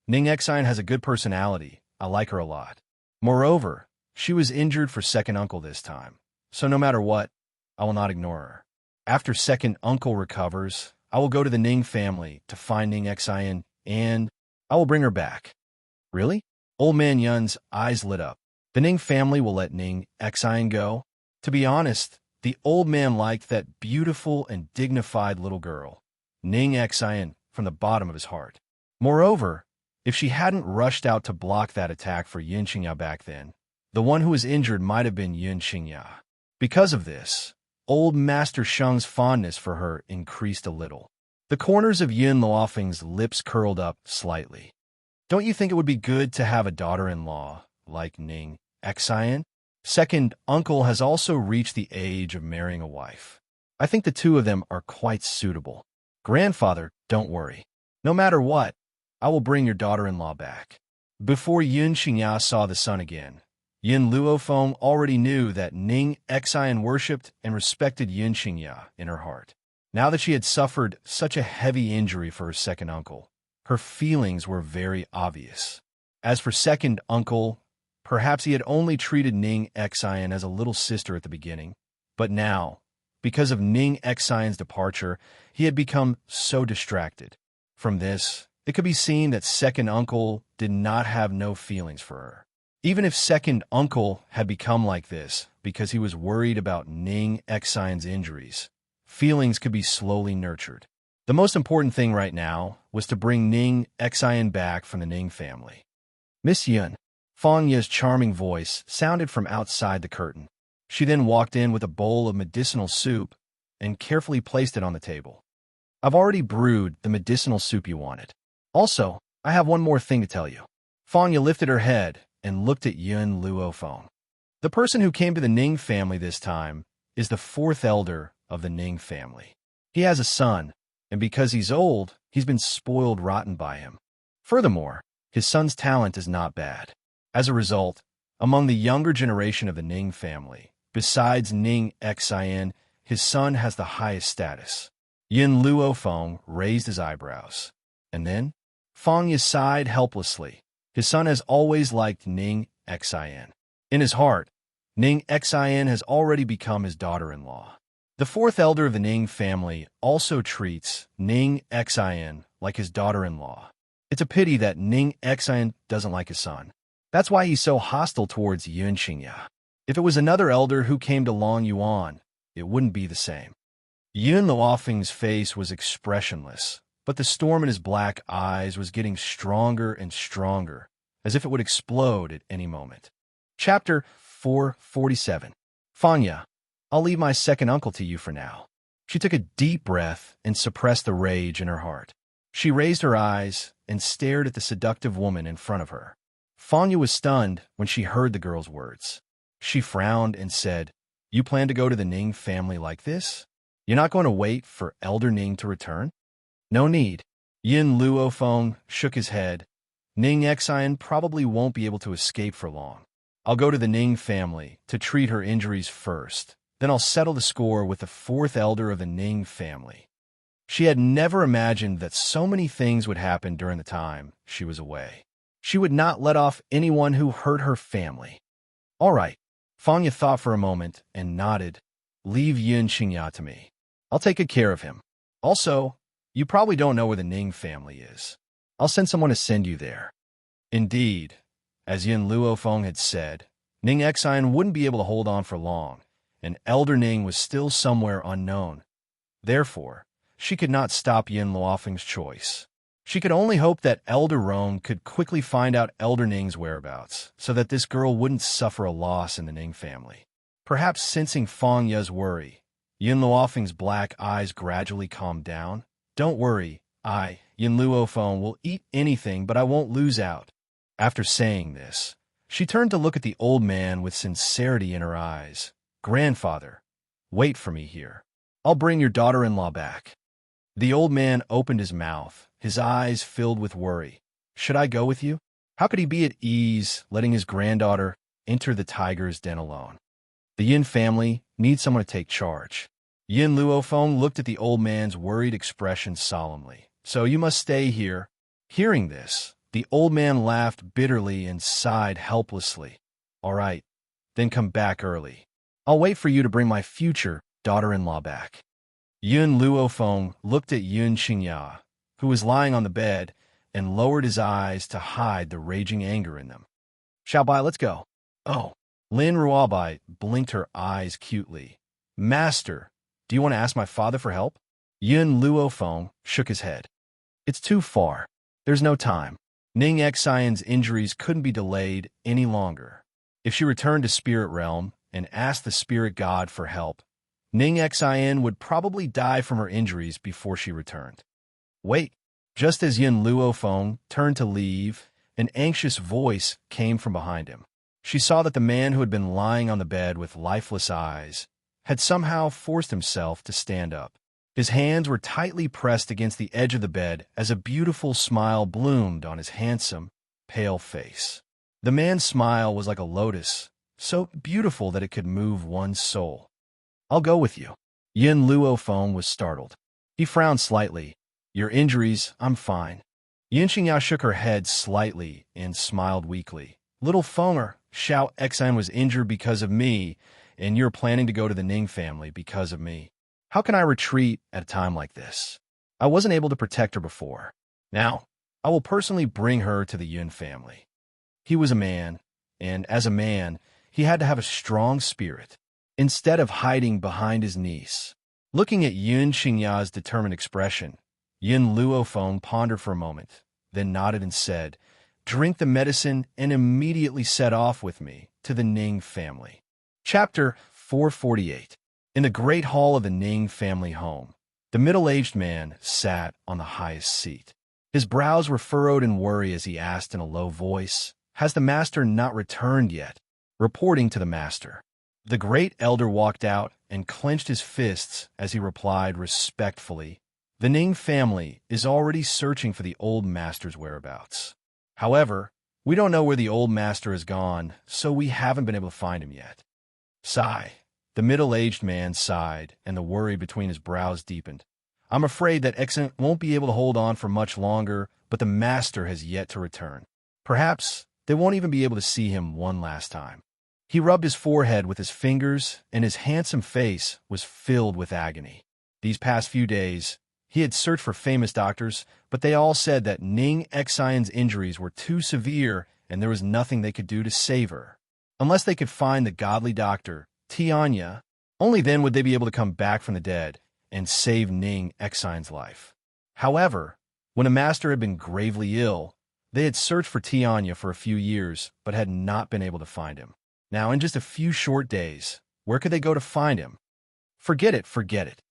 Ning Xian has a good personality. I like her a lot. Moreover, she was injured for second uncle this time, so no matter what, I will not ignore her. After second uncle recovers, I will go to the Ning family to find Ning Xian, and I will bring her back. Really? Old man Yun's eyes lit up. The Ning family will let Ning Xian go? To be honest, the old man liked that beautiful and dignified little girl, Ning Xian, from the bottom of his heart. Moreover, if she hadn't rushed out to block that attack for Yin Qingya back then, the one who was injured might have been Yin Qingya. Because of this, old Master Sheng's fondness for her increased a little. The corners of Yin Luofeng's lips curled up slightly. Don't you think it would be good to have a daughter-in-law like Ning Xian? Second uncle has also reached the age of marrying a wife. I think the two of them are quite suitable. Grandfather, don't worry. No matter what, I will bring your daughter-in-law back. Before Yin Qingya saw the sun again, Yin Luofeng already knew that Ning Xian worshipped and respected Yin Qingya in her heart. Now that she had suffered such a heavy injury for her second uncle, her feelings were very obvious. As for second uncle, perhaps he had only treated Ning Xian as a little sister at the beginning, but now, because of Ning Xian's departure, he had become so distracted. From this, it could be seen that second uncle did not have no feelings for her. Even if second uncle had become like this because he was worried about Ning Xian's injuries, feelings could be slowly nurtured. The most important thing right now was to bring Ning Xian back from the Ning family. Miss Yun, Fanya's charming voice sounded from outside the curtain. She then walked in with a bowl of medicinal soup and carefully placed it on the table. I've already brewed the medicinal soup you wanted. Also, I have one more thing to tell you. Fanya lifted her head and looked at Yun Luofeng. The person who came to the Ning family this time is the fourth elder of the Ning family. He has a son, and because he's old, He's been spoiled rotten by him. Furthermore, his son's talent is not bad. As a result, among the younger generation of the Ning family, besides Ning Xian, his son has the highest status. Yin Luofeng raised his eyebrows. And then, Fangya sighed helplessly. His son has always liked Ning Xian. In his heart, Ning Xian has already become his daughter-in-law. The fourth elder of the Ning family also treats Ning Xian like his daughter-in-law. It's a pity that Ning Xian doesn't like his son. That's why he's so hostile towards Xianxia. If it was another elder who came to Long Yuan, it wouldn't be the same. Yun Luofeng's face was expressionless, but the storm in his black eyes was getting stronger and stronger, as if it would explode at any moment. Chapter 447. Fangya, I'll leave my second uncle to you for now. She took a deep breath and suppressed the rage in her heart. She raised her eyes and stared at the seductive woman in front of her. Fangya was stunned when she heard the girl's words. She frowned and said, "You plan to go to the Ning family like this? You're not going to wait for Elder Ning to return?" "No need." Yin Luofeng shook his head. "Ning Xian probably won't be able to escape for long. I'll go to the Ning family to treat her injuries first. Then I'll settle the score with the fourth elder of the Ning family." She had never imagined that so many things would happen during the time she was away. She would not let off anyone who hurt her family. "All right." Fangya thought for a moment and nodded. "Leave Xianxia to me. I'll take good care of him. Also, you probably don't know where the Ning family is. I'll send someone to send you there." Indeed, as Yin Luofeng had said, Ning Xian wouldn't be able to hold on for long, and Elder Ning was still somewhere unknown. Therefore, she could not stop Yin Luofeng's choice. She could only hope that Elder Rong could quickly find out Elder Ning's whereabouts, so that this girl wouldn't suffer a loss in the Ning family. Perhaps sensing Fangya's worry, Yin Luofeng's black eyes gradually calmed down. "Don't worry, Yin Luofeng, will eat anything, but I won't lose out." After saying this, she turned to look at the old man with sincerity in her eyes. "Grandfather, wait for me here. I'll bring your daughter-in-law back." The old man opened his mouth, his eyes filled with worry. Should I go with you? How could he be at ease letting his granddaughter enter the tiger's den alone? The Yin family needs someone to take charge. Yin Luofeng looked at the old man's worried expression solemnly. "So you must stay here." Hearing this, the old man laughed bitterly and sighed helplessly. "All right, then come back early. I'll wait for you to bring my future daughter-in-law back." Yun Luofeng looked at Xianxia, who was lying on the bed, and lowered his eyes to hide the raging anger in them. "Xiaobai, let's go." "Oh." Lin Ruobai blinked her eyes cutely. "Master, do you want to ask my father for help?" Yun Luofeng shook his head. "It's too far. There's no time." Ning Xian's injuries couldn't be delayed any longer. If she returned to Spirit Realm and asked the Spirit God for help, Ning Xian would probably die from her injuries before she returned. "Wait." Just as Yin Luofeng turned to leave, an anxious voice came from behind him. She saw that the man who had been lying on the bed with lifeless eyes had somehow forced himself to stand up. His hands were tightly pressed against the edge of the bed as a beautiful smile bloomed on his handsome, pale face. The man's smile was like a lotus, so beautiful that it could move one's soul. "I'll go with you." Yin Luofeng was startled. He frowned slightly. "Your injuries, I'm fine." Xianxia shook her head slightly and smiled weakly. "Little Fenger, Xiao Xian was injured because of me, and you're planning to go to the Ning family because of me. How can I retreat at a time like this? I wasn't able to protect her before. Now, I will personally bring her to the Yun family." He was a man, and as a man, he had to have a strong spirit. Instead of hiding behind his niece, looking at Xianxia's determined expression, Yin Luofeng pondered for a moment, then nodded and said, "Drink the medicine and immediately set off with me to the Ning family." Chapter 448. In the great hall of the Ning family home, the middle-aged man sat on the highest seat. His brows were furrowed in worry as he asked in a low voice, "Has the master not returned yet?" Reporting to the master, the great elder walked out and clenched his fists as he replied respectfully, The Ning family is already searching for the old master's whereabouts. However, we don't know where the old master has gone, so we haven't been able to find him yet. Sigh. The middle-aged man sighed, and the worry between his brows deepened. I'm afraid that Exant won't be able to hold on for much longer, but the master has yet to return. Perhaps they won't even be able to see him one last time. He rubbed his forehead with his fingers, and his handsome face was filled with agony. These past few days, he had searched for famous doctors, but they all said that Ning Xianxia's injuries were too severe and there was nothing they could do to save her. Unless they could find the godly doctor, Xianxia, only then would they be able to come back from the dead and save Ning Xianxia's life. However, when a master had been gravely ill, they had searched for Xianxia for a few years but had not been able to find him. Now, in just a few short days, where could they go to find him? Forget it, forget it.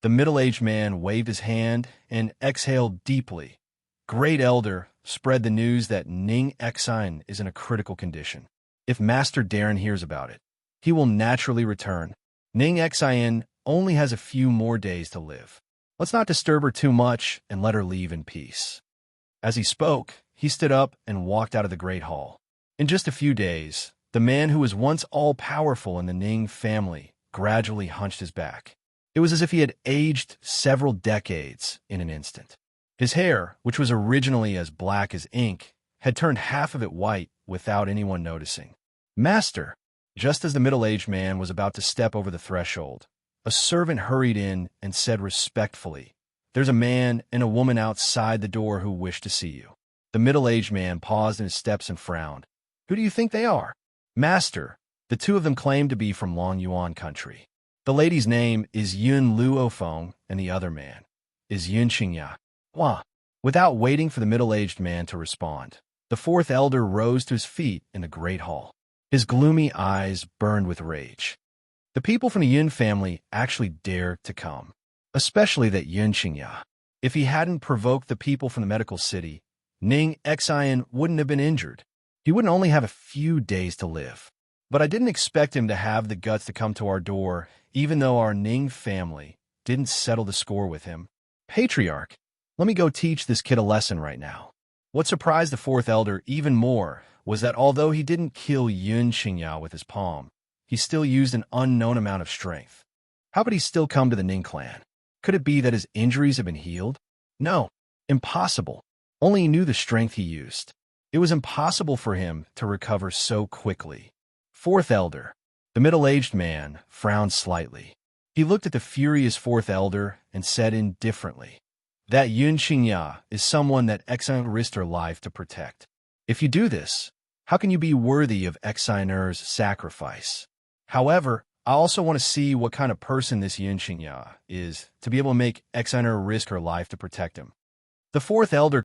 The middle-aged man waved his hand and exhaled deeply. Great Elder, spread the news that Ning Xian is in a critical condition. If Master Darren hears about it, he will naturally return. Ning Xian only has a few more days to live. Let's not disturb her too much and let her leave in peace. As he spoke, he stood up and walked out of the great hall. In just a few days, the man who was once all-powerful in the Ning family gradually hunched his back. It was as if he had aged several decades in an instant. His hair, which was originally as black as ink, had turned half of it white without anyone noticing. Master! Just as the middle-aged man was about to step over the threshold, a servant hurried in and said respectfully, "There's a man and a woman outside the door who wish to see you." The middle-aged man paused in his steps and frowned. "Who do you think they are?" "Master, the two of them claim to be from Long Yuan country. The lady's name is Yun Luofeng, and the other man is Xianxia." Wah! Without waiting for the middle-aged man to respond, the fourth elder rose to his feet in the great hall. His gloomy eyes burned with rage. The people from the Yun family actually dared to come, especially that Xianxia. If he hadn't provoked the people from the medical city, Ning Xian wouldn't have been injured. He wouldn't only have a few days to live. But I didn't expect him to have the guts to come to our door, even though our Ning family didn't settle the score with him. Patriarch, let me go teach this kid a lesson right now. What surprised the fourth elder even more was that although he didn't kill Xianxia with his palm, he still used an unknown amount of strength. How could he still come to the Ning clan? Could it be that his injuries had been healed? No, impossible. Only he knew the strength he used. It was impossible for him to recover so quickly. Fourth elder, the middle-aged man, frowned slightly. He looked at the furious fourth elder and said indifferently, "That Xianxia is someone that Xian risked her life to protect. If you do this, how can you be worthy of Xianer's sacrifice? However, I also want to see what kind of person this Xianxia is to be able to make Xianer risk her life to protect him." The fourth elder